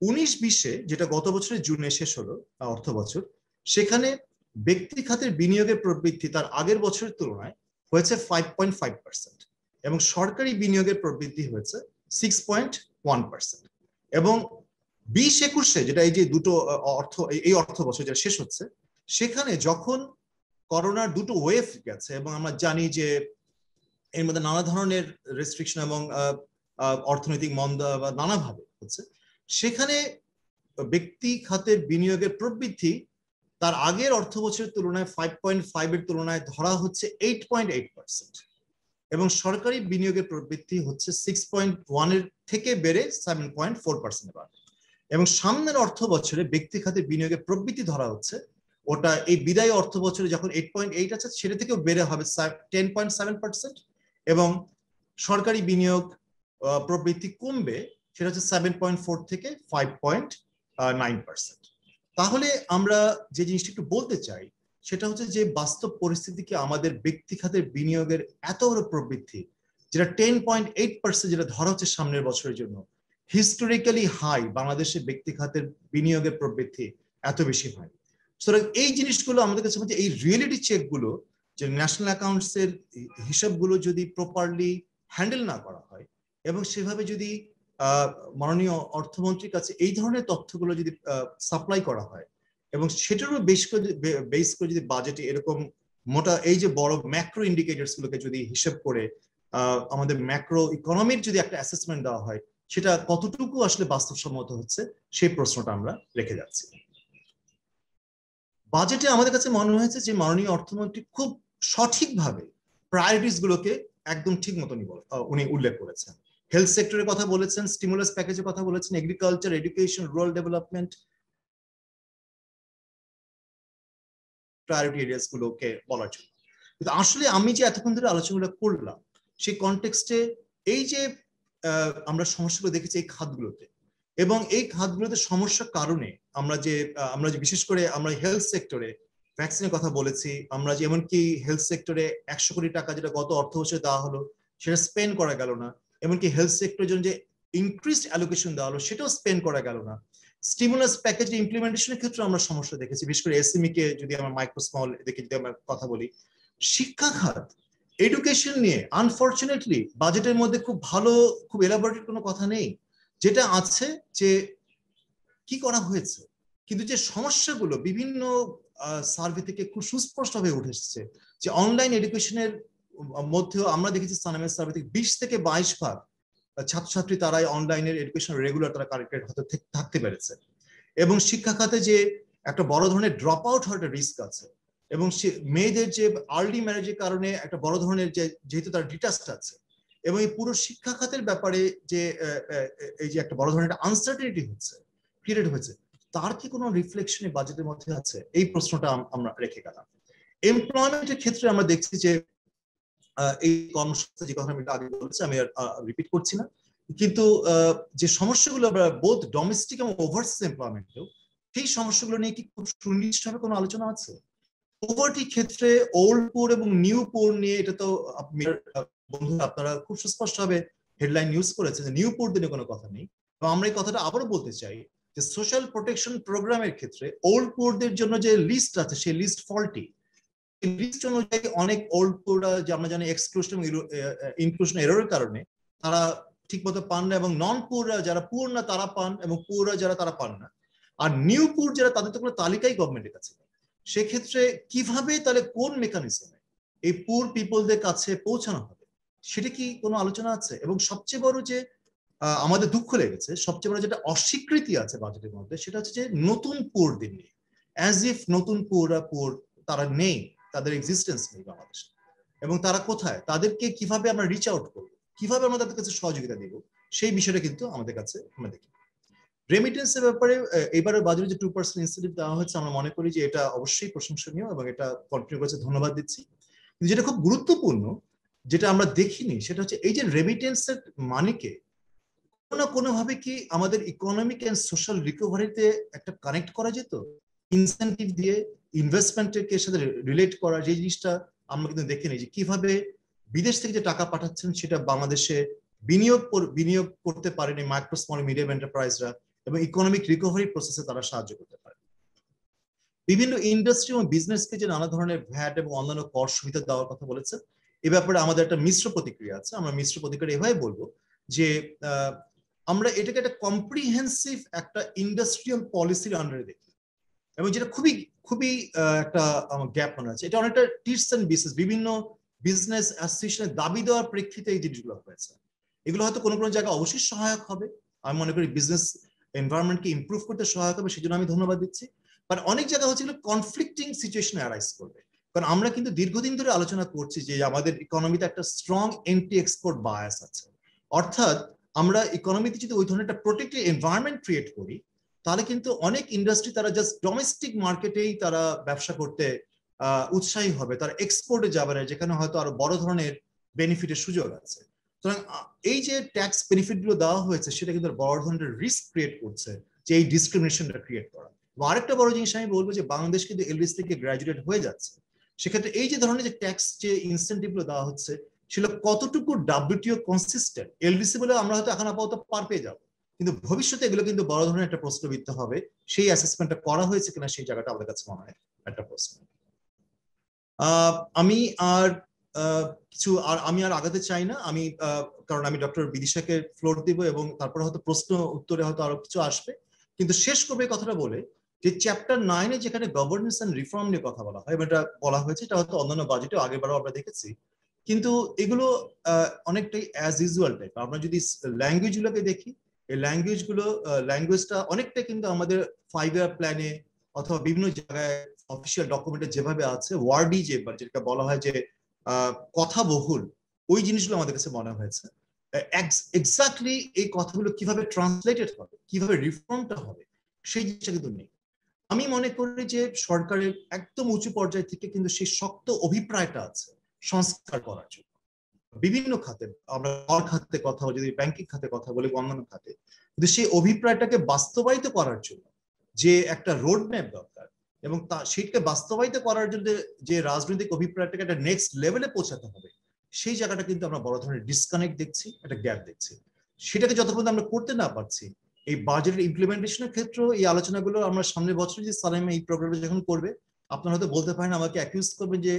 19-20 যেটা গত বছরের জুনে শেষ হলো অর্থ বছর, সেখানে ব্যক্তি খাতের বিনিয়োগের প্রবৃদ্ধি তার আগের বছরের তুলনায় হয়েছে 5.5% এবং সরকারি বিনিয়োগের প্রবৃদ্ধি হয়েছে 6.1%। এবং 20-21 যেটা এই যে দুটো এই অর্থ বছর যেটা শেষ হচ্ছে, সেখানে যখন করোনার দুটো ওয়েভ গেছে এবং আমরা জানি যে এর মধ্যে নানা ধরনের রেস্ট্রিকশন এবং অর্থনৈতিক মন্দা বা নানাভাবে হচ্ছে, সেখানে ব্যক্তি খাতের বিনিয়োগের প্রবৃদ্ধি তার আগের অর্থ বছরের তুলনায় 5.5 এর তুলনায় ধরা হচ্ছে 8.8% এবং সরকারি বিনিয়োগের প্রবৃদ্ধি হচ্ছে 6.1 এর থেকে বেড়ে 7.4% বাড়বে। এবং সামনের অর্থ বছরে ব্যক্তি খাতে বিনিয়োগের প্রবৃদ্ধি ধরা হচ্ছে ওটা এই বিদায়ী অর্থ বছরে যখন 8.8 আছে সেটা থেকেও বেড়ে হবে 10.7% এবং সরকারি বিনিয়োগ প্রবৃদ্ধি কমবে, সেটা হচ্ছে 7.4 থেকে 5.9%। তাহলে আমরা যে জিনিসটা একটু বলতে চাই সেটা হচ্ছে যে বাস্তব পরিস্থিতিকে আমাদের ব্যক্তি খাতের বিনিয়োগের এত বড় প্রবৃদ্ধি, যেটা 10.8% যেটা ধরা হচ্ছে সামনের বছরের জন্য, হিস্টোরিক্যালি হাই। বাংলাদেশের ব্যক্তি খাতের বিনিয়োগের প্রবৃদ্ধি এত বেশি হয়। সুতরাং এই জিনিসগুলো আমাদের কাছে হচ্ছে এই রিয়েলিটি চেকগুলো, যে ন্যাশনাল অ্যাকাউন্টস এর হিসাবগুলো যদি প্রপারলি হ্যান্ডেল না করা হয় এবং সেভাবে যদি মাননীয় অর্থমন্ত্রীর কাছে এই ধরনের তথ্যগুলো যদি সাপ্লাই করা হয় এবং সেটারও বেস করে যদি বাজেটে এরকম মোটা এই যে বড় ম্যাক্রো ইন্ডিকেটরস গুলোকে যদি হিসেব করে আমাদের ম্যাক্রো ইকোনমির যদি একটা অ্যাসেসমেন্ট দেওয়া হয়, সেটা কতটুকু আসলে বাস্তবসম্মত হচ্ছে সেই প্রশ্নটা আমরা রেখে যাচ্ছি। বাজেটে আমাদের কাছে মনে হয়েছে যে মাননীয় অর্থমন্ত্রী খুব সঠিকভাবে প্রায়োরিটিস গুলোকে একদম ঠিক মতনই উনি উল্লেখ করেছেন। হেলথ সেক্টরের কথা বলেছেন, স্টিমুলাস প্যাকেজের কথা বলেছেন, agriculture, education, rural development priority areas গুলোকে বলার জন্য। কিন্তু আসলে আমি যে এতক্ষণ ধরে আলোচনাটা করলাম সেই কনটেক্সটে এই যে আমরা সমস্যাগুলো দেখেছি এই খাতগুলোতে, এবং এই খাতগুলোতে সমস্যার কারণে আমরা যে বিশেষ করে আমরা হেলথ সেক্টরে ভ্যাকসিনের কথা বলেছি, আমরা যে এমনকি হেলথ সেক্টরে 100 কোটি টাকা যেটা গত অর্থ বছরে দেওয়া হলো সেটা স্পেন্ড করা গেল না, এমনকি হেলথ সেক্টরের জন্য যে ইনক্রিজড অ্যালোকেশন দেওয়া হলো সেটাও স্পেন্ড করা গেল না। স্টিমুলাস প্যাকেজ ইমপ্লিমেন্টেশনের ক্ষেত্রে আমরা সমস্যা দেখেছি, বিশেষ করে এসএমই কে যদি আমরা মাইক্রো স্মল দেখে যদি আমরা কথা বলি। শিক্ষা খাত, এডুকেশন নিয়ে আনফরচুনেটলি বাজেটের মধ্যে খুব এলাবোরেটেড কোনো কথা নেই। যেটা আছে যে কি করা হয়েছে, কিন্তু যে সমস্যাগুলো বিভিন্ন সার্ভে থেকে খুব সুস্পষ্ট হয়ে উঠে এসেছে, যে অনলাইন এডুকেশনের মধ্যেও আমরা দেখেছি সানামের সার্ভে থেকে 20-22 ভাগ ছাত্রছাত্রী তারাই অনলাইনের এডুকেশন রেগুলার তারা কারেক্টেড হতে থাকতে পেরেছে। এবং শিক্ষা খাতে যে একটা বড় ধরনের ড্রপ আউট হওয়ার একটা রিস্ক আছে, এবং মেয়েদের যে আর্লি ম্যারেজের কারণে একটা বড় ধরনের যেহেতু তার ডিটাচড আছে, এবং এই পুরো শিক্ষা খাতের ব্যাপারে যে এই যে একটা বড় ধরনের আনসার্টেনিটি হচ্ছে, ক্রিয়েট হয়েছে, তার কি কোনো রিফ্লেকশন বাজেটের মধ্যে আছে? এই প্রশ্নটা আমরা রেখে গেলাম। এমপ্লয়মেন্টের ক্ষেত্রে আমরা দেখছি যে এই কর্মসংস্থান যে কথা আমি আগে বলেছি, আমি আর রিপিট করছি না, কিন্তু যে সমস্যাগুলো আমরা বোথ ডোমেস্টিক এবং ওভারসিজ এমপ্লয়মেন্টেও, সেই সমস্যাগুলো নিয়ে কি খুব সুনির্দিষ্টভাবে কোনো আলোচনা আছে? পভার্টির ক্ষেত্রে ওল্ড পোর এবং নিউ পোর নিয়ে এটা তো বন্ধুরা আপনারা খুব সুস্পষ্টভাবে হেডলাইন নিউজ করেছে যে নিউ পোর নিয়ে কোনো কথা নেই। তো আমরা এই কথাটা আবারও বলতে চাই যে সোশ্যাল প্রোটেকশন প্রোগ্রামের ক্ষেত্রে ওল্ড পোরদের জন্য যে লিস্ট আছে সেই লিস্ট ফল্টি। লিস্ট অনুযায়ী অনেক ওল্ড পোররা যে আমরা জানি এক্সক্লুশন ইনক্লুশন এররের কারণে তারা ঠিকমতো পান না, এবং নন পুররা যারা পুর না তারা পান, এবং পুররা যারা তারা পান না। আর নিউ পুর যারা, তাদের তো কোনো তালিকাই গভর্নমেন্টের কাছে নেই। সেক্ষেত্রে কিভাবে তাহলে কোন মেকানিজমে এই পুর পিপলদের কাছে পৌঁছানো হবে, সেটা কি কোনো আলোচনা আছে? এবং সবচেয়ে বড় যে আমাদের দুঃখ লেগেছে, সবচেয়ে বড় যেটা অস্বীকৃতি আছে বাজেটের মধ্যে, সেটা হচ্ছে যে নতুন পুরদের নিয়ে, অ্যাজ ইফ নতুন পুররা পুর তারা নেই, তাদের এক্সিস্টেন্স নেই বাংলাদেশে। এবং তারা কোথায়, তাদেরকে কিভাবে আমরা রিচ আউট করবো, কিভাবে আমরা তাদের কাছে সহযোগিতা দিব, সেই বিষয়টা কিন্তু আমাদের কাছে আমরা দেখি। রেমিটেন্সের ব্যাপারে এবারে বাজারে যে 2% ইনসেন্টিভ দেওয়া হচ্ছে, আমরা মনে করি যে এটা অবশ্যই প্রশংসনীয় এবং এটা কন্টিনিউ করছে, ধন্যবাদ দিচ্ছি। কিন্তু যেটা খুব গুরুত্বপূর্ণ, যেটা আমরা দেখিনি, সেটা হচ্ছে এই যে রেমিটেন্সের মানিকে কোনো না কোনোভাবে কি আমাদের ইকোনমিক এন্ড সোশ্যাল রিকভারিতে একটা কানেক্ট করা যেত, ইনসেন্টিভ দিয়ে ইনভেস্টমেন্টের সাথে রিলেট করা, যে জিনিসটা আমরা কিন্তু দেখিনি যে কিভাবে বিদেশ থেকে যে টাকা পাঠাচ্ছেন সেটা বাংলাদেশে বিনিয়োগ করতে পারেনি মাইক্রো স্মল মিডিয়াম এন্টারপ্রাইজরা, এবং ইকোনমিক রিকভারি প্রসেসে তারা সাহায্য করতে পারে। বিভিন্ন ইন্ডাস্ট্রি এবং বিজনেসকে যে নানা ধরনের ভ্যাট এবং অন্যান্য কর সুবিধা দেওয়ার কথা বলেছে, এ ব্যাপারে আমাদের একটা মিশ্র প্রতিক্রিয়া আছে। আমরা মিশ্র প্রতিক্রিয়া এভাবে বলবো যে আমরা এটাকে একটা কম্প্রিহেন্সিভ একটা ইন্ডাস্ট্রিয়াল পলিসির আন্ডারে দেখি, এবং যেটা খুবই খুবই একটা গ্যাপ মনে হচ্ছে। এটা অনেকটা টিটস এন্ড বিসনেস, বিভিন্ন বিজনেস অ্যাসোসিয়েশনের দাবি দেওয়ার প্রেক্ষিতে এই জিনিসগুলো হয়েছে। এগুলো হয়তো কোনো কোনো জায়গায় অবশ্যই সহায়ক হবে, আমি মনে করি বিজনেস এনভায়রনমেন্টকে ইমপ্রুভ করতে সহায়ক হবে, সেজন্য আমি ধন্যবাদ দিচ্ছি। বাট অনেক জায়গা হচ্ছে কনফ্লিক্টিং সিচুয়েশন অ্যারাইজ করবে, কারণ আমরা কিন্তু দীর্ঘদিন ধরে আলোচনা করছি যে আমাদের ইকোনমিতে একটা স্ট্রং এন্টি এক্সপোর্ট বায়াস আছে। অর্থাৎ আমরা ইকোনমিতে যদি ওই ধরনের একটা প্রোটেক্টেড এনভায়রনমেন্ট ক্রিয়েট করি, তাহলে কিন্তু অনেক ইন্ডাস্ট্রি তারা জাস্ট ডোমেস্টিক মার্কেটেই তারা ব্যবসা করতে উৎসাহী হবে, তারা এক্সপোর্টে যাবে না, যেখানে হয়তো আরো বড় ধরনের বেনিফিটের সুযোগ আছে। সুতরাং এই যে ট্যাক্স বেনিফিট গুলো দেওয়া হয়েছে, সেটা কিন্তু বড় ধরনের রিস্ক ক্রিয়েট করছে, যে এই ডিসক্রিমিনেশনটা ক্রিয়েট করা। আরেকটা বড় জিনিস আমি বলবো যে বাংলাদেশ কিন্তু এলডিসি থেকে গ্রাজুয়েট হয়ে যাচ্ছে, সেক্ষেত্রে এই যে ধরনের যে ট্যাক্স যে ইনসেন্টিভ গুলো দেওয়া হচ্ছে, সেগুলো কতটুকু ডাব্লিউটিও কনসিস্টেন্ট। এলডিসি বলে আমরা হয়তো এখন আপাতত পার পেয়ে যাবো, কিন্তু ভবিষ্যতে এগুলো কিন্তু বড় ধরনের একটা প্রশ্নবিদ্ধ হবে। সেই অ্যাসেসমেন্টটা করা হয়েছে কিনা, সেই জায়গাটা আমাদের কাছে মনে হয় একটা প্রশ্ন। আমি আর কিছু আমি আর আগাতে চাই না, আমি কারণ আমি ডক্টর বিদিশাকে ফ্লোর দিব, এবং তারপরে হয়তো প্রশ্ন উত্তরে হয়তো আরো কিছু আসবে। কিন্তু শেষ করবে কথাটা বলে যে চ্যাপ্টার 9-এ যেখানে গভর্নেন্স এন্ড রিফর্ম নিয়ে কথা বলা হয়, এটা বলা হয়েছে, এটা হয়তো অন্যান্য বাজেটে আগেরবারও আমরা দেখেছি, কিন্তু এগুলো অনেকটাই অ্যাজ ইউজুয়াল টাইপ। আমরা যদি ল্যাঙ্গুয়েজ গুলোকে দেখি, এই ল্যাঙ্গুয়েজটা অনেকটা কিন্তু আমাদের 5-year প্ল্যানে অথবা বিভিন্ন জায়গায় অফিসিয়াল ডকুমেন্টে যেভাবে আছে, ওয়ার্ডি যেটা বলা হয় যে কথা বহুল, ওই জিনিসগুলো আমাদের কাছে মনে হয়েছে। এক্স্যাক্টলি এই কথাগুলো কিভাবে ট্রান্সলেটেড হবে, কিভাবে রিফর্মটা হবে, সেই জিনিসটা কিন্তু নেই। আমি মনে করি যে সরকারের একদম উঁচু পর্যায় থেকে কিন্তু সেই শক্ত অভিপ্রায়টা আছে সংস্কার করার জন্য বিভিন্ন খাতে। আমরা কর খাতে কথা বলি, যদি ব্যাংকিং খাতে কথা বলি, অন্যান্য খাতে, কিন্তু সেই অভিপ্রায়টাকে বাস্তবায়িত করার জন্য যে একটা রোড ম্যাপ দরকার, এবং সেটাকে বাস্তবায়িত করার জন্য যে রাজনৈতিক অভিপ্রায়টাকে একটা নেক্সট লেভেলে পৌঁছাতে হবে, সেই জায়গাটা কিন্তু আমরা বড় ধরনের ডিসকানেক্ট দেখছি, একটা গ্যাপ দেখছি। সেটাকে যতক্ষণ আমরা করতে না পারছি, এই বাজেটের ইমপ্লিমেন্টেশনের ক্ষেত্রে এই আলোচনাগুলো আমরা সামনের বছর যে সালেমা এই প্রোগ্রামে যখন করবে, আপনারা হয়তো বলতে পারেন, আমাকে অ্যাকিউজ করবেন যে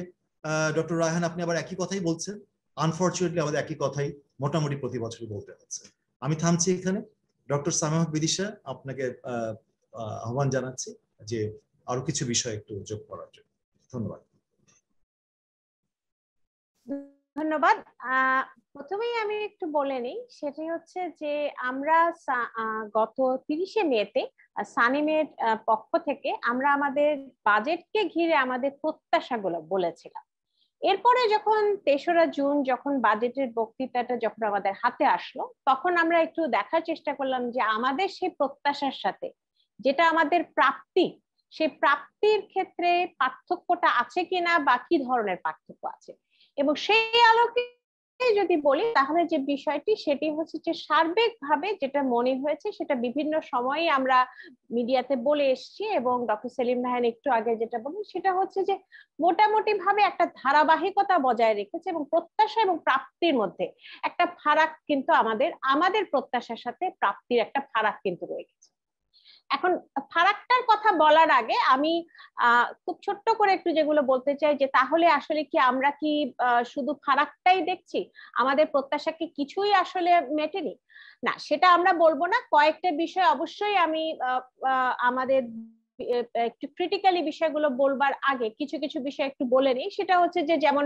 ডক্টর রায়হান আপনি আবার একই কথাই বলছেন। আনফরচুনেটলি আমাদের একই কথাই মোটামুটি প্রতি বছরই বলতে হচ্ছে। আমি থামছি এখানে। ডক্টর সামেহা বিদিশা, আপনাকে আহ্বান জানাচ্ছি যে আরো কিছু বিষয় একটু যোগ করার জন্য। ধন্যবাদ। ধন্যবাদ। প্রথমেই আমি একটু বলে নিই, সেটি হচ্ছে যে আমরা গত 30শে মেতে সানিমের পক্ষ থেকে আমরা আমাদের বাজেটকে ঘিরে আমাদের প্রত্যাশাগুলো বলেছিলাম। এরপরে যখন 3রা জুন যখন বাজেটের বক্তৃতাটা যখন আমাদের হাতে আসলো, তখন আমরা একটু দেখার চেষ্টা করলাম যে আমাদের সেই প্রত্যাশার সাথে যেটা আমাদের প্রাপ্তি, সেই প্রাপ্তির ক্ষেত্রে পার্থক্যটা আছে কিনা বা কি ধরনের পার্থক্য আছে, এবং সেই আলোকে যদি বলি তাহলে যে বিষয়টি সেটি হচ্ছে যে সার্বিকভাবে যেটা মনে হয়েছে সেটা বিভিন্ন সময়ে আমরা মিডিয়াতে বলে এসেছি, এবং ডক্টর সেলিম ভাইয়ান একটু আগে যেটা বললেন সেটা হচ্ছে যে মোটামুটি ভাবে একটা ধারাবাহিকতা বজায় রেখেছে, এবং প্রত্যাশা এবং প্রাপ্তির মধ্যে একটা ফারাক কিন্তু আমাদের প্রত্যাশার সাথে প্রাপ্তির একটা ফারাক কিন্তু রয়ে গেছে। এখন ফারাকটার কথা বলার আগে আমি খুব ছোট্ট করে একটু যেগুলো বলতে চাই যে তাহলে আসলে কি আমরা কি শুধু ফারাকটাই দেখছি, আমাদের প্রত্যাশা কি কিছুই আসলে মেটেনি? না, সেটা আমরা বলবো না। কয়েকটা বিষয় অবশ্যই আমি আমাদের একটু ক্রিটিক্যালি বিষয়গুলো বলবার আগে কিছু কিছু বিষয় একটু বলে নিই। সেটা হচ্ছে যে যেমন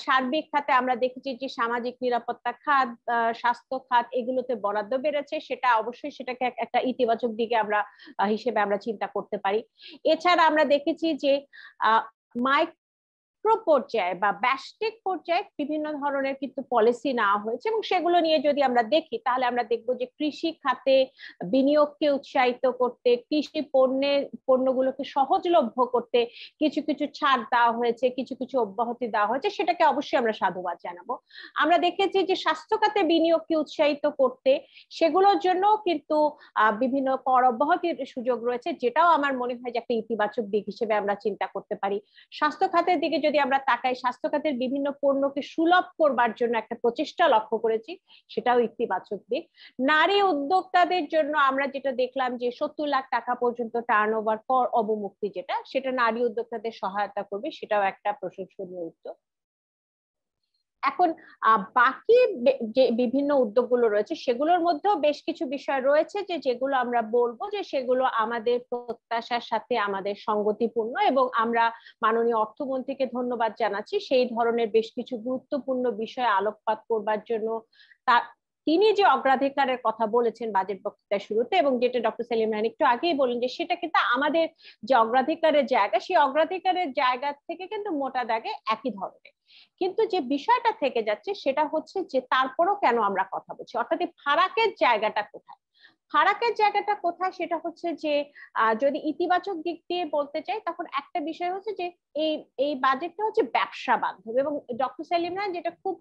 সার্বিক খাতে আমরা দেখেছি যে সামাজিক নিরাপত্তা খাত, স্বাস্থ্য খাত, এগুলোতে বরাদ্দ বেড়েছে, সেটা অবশ্যই সেটাকে একটা ইতিবাচক দিকে আমরা হিসেবে আমরা চিন্তা করতে পারি। এছাড়া আমরা দেখেছি যে মাইক্রো পর্যায়ে বা ব্যষ্টিক পর্যায়ে বিভিন্ন ধরনের কিন্তু পলিসি নেওয়া হয়েছে, এবং সেগুলো নিয়ে যদি আমরা দেখি তাহলে আমরা দেখবো যে কৃষি খাতে বিনিয়োগকে উৎসাহিত করতে, কৃষি পণ্যগুলোকে সহজলভ্য করতে কিছু কিছু ছাড় দেওয়া হয়েছে, কিছু কিছু অব্যাহতি দেওয়া হয়েছে, সেটাকে অবশ্যই আমরা সাধুবাদ জানাবো। আমরা দেখেছি যে স্বাস্থ্য খাতে বিনিয়োগকে উৎসাহিত করতে সেগুলোর জন্য কিন্তু বিভিন্ন কর অব্যাহতির সুযোগ রয়েছে, যেটাও আমার মনে হয় যে একটা ইতিবাচক দিক হিসেবে আমরা চিন্তা করতে পারি। স্বাস্থ্য খাতের দিকে যদি আমরা তাকাই, স্বাস্থ্য খাতের বিভিন্ন পণ্যকে সুলভ করবার জন্য একটা প্রচেষ্টা লক্ষ্য করেছি, সেটাও ইতিবাচক দিক। নারী উদ্যোক্তাদের জন্য আমরা যেটা দেখলাম যে 70 লাখ টাকা পর্যন্ত টার্নওভার কর অবমুক্তি, সেটা নারী উদ্যোক্তাদের সহায়তা করবে, সেটাও একটা প্রশংসনীয় উদ্যোগ। এখন বাকি যে বিভিন্ন উদ্যোগগুলো রয়েছে সেগুলোর মধ্যেও বেশ কিছু বিষয় রয়েছে যেগুলো আমরা বলবো যে সেগুলো আমাদের প্রত্যাশার সাথে আমাদের সঙ্গতিপূর্ণ, এবং আমরা মাননীয় অর্থমন্ত্রীকে ধন্যবাদ জানাচ্ছি সেই ধরনের বেশ কিছু গুরুত্বপূর্ণ বিষয়ে আলোকপাত করবার জন্য। তিনি যে অগ্রাধিকারের কথা বলেছেন বাজেট বক্তৃতার শুরুতে, এবং যেটা ডক্টর সেলিম ভাইয়ান একটু আগেই বললেন যে সেটা কিন্তু আমাদের যে অগ্রাধিকারের জায়গা, সেই অগ্রাধিকারের জায়গা থেকে কিন্তু মোটা দাগে একই ধরনের, কিন্তু যে বিষয়টা থেকে যাচ্ছে সেটা হচ্ছে যে তারপরও কেন আমরা কথা বলছি, অর্থাৎ ফারাকের জায়গাটা কোথায়। ফারাকের জায়গাটা কোথায় সেটা হচ্ছে যে যদি ইতিবাচক দিক দিয়ে বলতে চাই তখন একটা বিষয় হচ্ছে যে এই বাজেটটা হচ্ছে ব্যবসা বান্ধব, এবং ডক্টর সেলিম ভাইয়ান যেটা খুব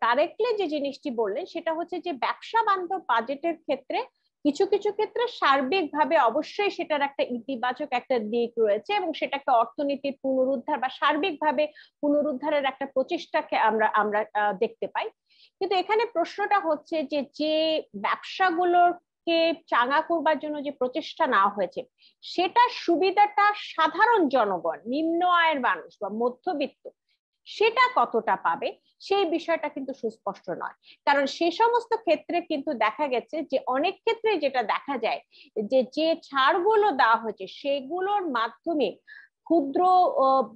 কারেক্টলি যে জিনিসটি বললেন সেটা হচ্ছে যে ব্যবসা বান্ধব বাজেটের ক্ষেত্রে কিছু কিছু ক্ষেত্রে সার্বিকভাবে অবশ্যই সেটার একটা ইতিবাচক একটা দিক রয়েছে, এবং সেটাকে অর্থনীতির পুনরুদ্ধার বা সার্বিকভাবে পুনরুদ্ধারের একটা প্রচেষ্টাকে আমরা দেখতে পাই। কিন্তু এখানে প্রশ্নটা হচ্ছে যে ব্যবসাগুলোকে চাঙা করবার জন্য যে প্রচেষ্টা নেওয়া হয়েছে সেটার সুবিধাটা সাধারণ জনগণ, নিম্ন আয়ের মানুষ বা মধ্যবিত্ত, সেটা কতটা পাবে সেই বিষয়টা কিন্তু সুস্পষ্ট নয়। কারণ সে সমস্ত ক্ষেত্রে কিন্তু দেখা গেছে যে অনেক ক্ষেত্রে যেটা দেখা যায় যে ছাড়গুলো দেওয়া হয়েছে সেগুলোর মাধ্যমে ক্ষুদ্র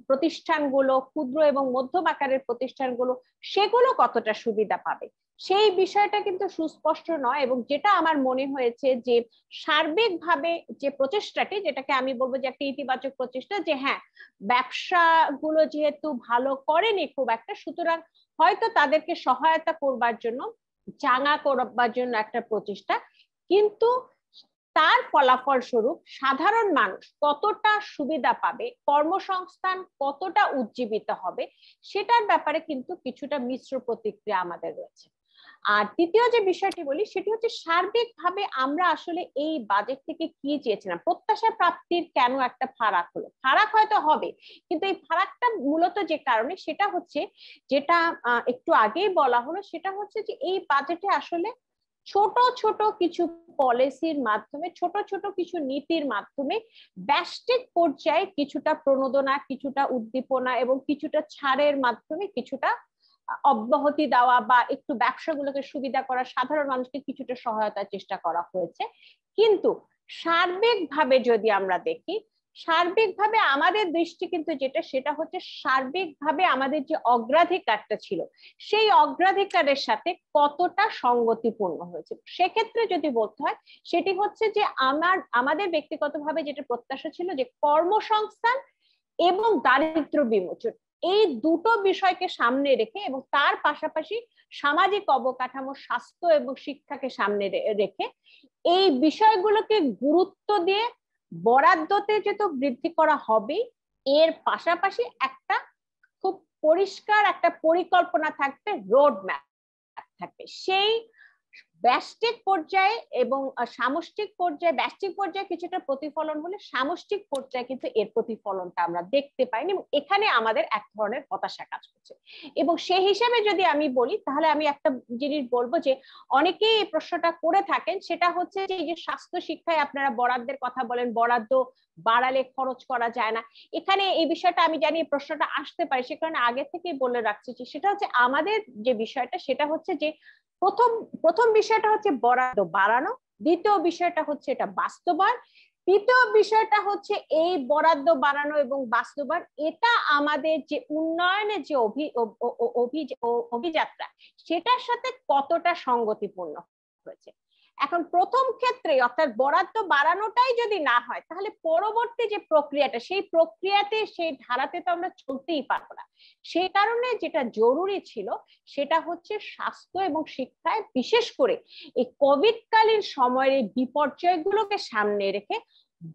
প্রতিষ্ঠানগুলো, ক্ষুদ্র এবং মধ্যম আকারের প্রতিষ্ঠানগুলো, সেগুলো কতটা সুবিধা পাবে সেই বিষয়টা কিন্তু সুস্পষ্ট নয়। এবং যেটা আমার মনে হয়েছে যে সার্বিকভাবে যে প্রচেষ্টাটি, যেটাকে আমি বলবো যে একটা ইতিবাচক প্রচেষ্টা, যে হ্যাঁ ব্যবসাগুলো যেহেতু ভালো করেনি খুব একটা, সুতরাং হয়তো তাদেরকে সহায়তা করবার জন্য, চাঙা করবার জন্য একটা প্রচেষ্টা, কিন্তু তার ফলাফল স্বরূপ সাধারণ মানুষ কতটা সুবিধা পাবে, কর্মসংস্থান কতটা উজ্জীবিত হবে, সেটার ব্যাপারে কিন্তু কিছুটা মিশ্র প্রতিক্রিয়া আমাদের রয়েছে। আর দ্বিতীয় যে বিষয়টি বলি সেটি হচ্ছে সার্বিকভাবে আমরা আসলে এই বাজেট থেকে কি চেয়েছিলাম, প্রত্যাশা প্রাপ্তির কেন একটা ফারাক হলো। ফারাক হয়তো হবে, কিন্তু এই ফারাকটা মূলত যে কারণে সেটা হচ্ছে, যেটা একটু আগেই বলা হলো, সেটা হচ্ছে যে এই বাজেটে আসলে ছোট ছোট কিছু পলিসির মাধ্যমে, ছোট ছোট কিছু নীতির মাধ্যমে ব্যষ্টিক পর্যায়ে কিছুটা প্রণোদনা, কিছুটা উদ্দীপনা এবং কিছুটা ছাড়ের মাধ্যমে কিছুটা অব্যাহতি দেওয়া বা একটু ব্যবসাগুলোকে সুবিধা করা, সাধারণ মানুষকে কিছুটা সহায়তার চেষ্টা করা হয়েছে। কিন্তু সার্বিকভাবে যদি আমরা দেখি, সার্বিকভাবে আমাদের দৃষ্টি কিন্তু সেটা হচ্ছে সার্বিকভাবে আমাদের যে অগ্রাধিকারটা ছিল সেই অগ্রাধিকারের সাথে কতটা সঙ্গতিপূর্ণ হয়েছে। সেক্ষেত্রে যদি বলতে হয় সেটি হচ্ছে যে আমাদের ব্যক্তিগতভাবে যেটা প্রত্যাশা ছিল যে কর্মসংস্থান এবং দারিদ্র্য বিমোচন, এই দুটো বিষয়কে সামনে রেখে এবং তার পাশাপাশি সামাজিক অবকাঠামো, স্বাস্থ্য এবং শিক্ষাকে সামনে রেখে এই বিষয়গুলোকে গুরুত্ব দিয়ে বরাদ্দতে যেহেতু বৃদ্ধি করা হবে, এর পাশাপাশি একটা খুব পরিষ্কার একটা পরিকল্পনা থাকবে, রোড ম্যাপ থাকবে। সেই ব্যষ্টিক পর্যায়ে এবং সামষ্টিক পর্যায়ে, ব্যষ্টিক পর্যায়ে কিছুটা প্রতিফলন হলে সামষ্টিক পর্যায়ে কিন্তু এর প্রতিফলনটা আমরা দেখতে পাইনি, এবং এখানে আমাদের এক ধরনের হতাশা কাজ করছে। এবং সেই হিসাবে যদি আমি বলি, তাহলে আমি একটা জিনিস বলবো যে অনেকেই এই প্রশ্নটা করে থাকেন, সেটা হচ্ছে যে এই যে স্বাস্থ্য শিক্ষায় আপনারা বরাদ্দের কথা বলেন, বরাদ্দ বাড়ালে খরচ করা যায় না। এখানে এই বিষয়টা আমি জানি প্রশ্নটা আসতে পারে, সে কারণে আগে থেকেই বলে রাখছি, সেটা হচ্ছে আমাদের যে বিষয়টা সেটা হচ্ছে যে প্রথম বিষয়টা হচ্ছে বরাদ্দ বাড়ানো, দ্বিতীয় বিষয়টা হচ্ছে এটা বাস্তবায়ন, তৃতীয় বিষয়টা হচ্ছে এই বরাদ্দ বাড়ানো এবং বাস্তবায়ন এটা আমাদের যে উন্নয়নের যে অভিযাত্রা সেটার সাথে কতটা সঙ্গতিপূর্ণ হয়েছে। এখন প্রথম ক্ষেত্রে অর্থাৎ বরাদ্দ বাড়ানোটাই যদি না হয়, তাহলে পরবর্তী যে প্রক্রিয়াটা, সেই প্রক্রিয়াতে সেই ধারাতে তো আমরা চলতেই পারবো না। সেই কারণে যেটা জরুরি ছিল সেটা হচ্ছে স্বাস্থ্য এবং শিক্ষায় বিশেষ করে এই কোভিড কালীন সময়ের এই বিপর্যয়গুলোকে সামনে রেখে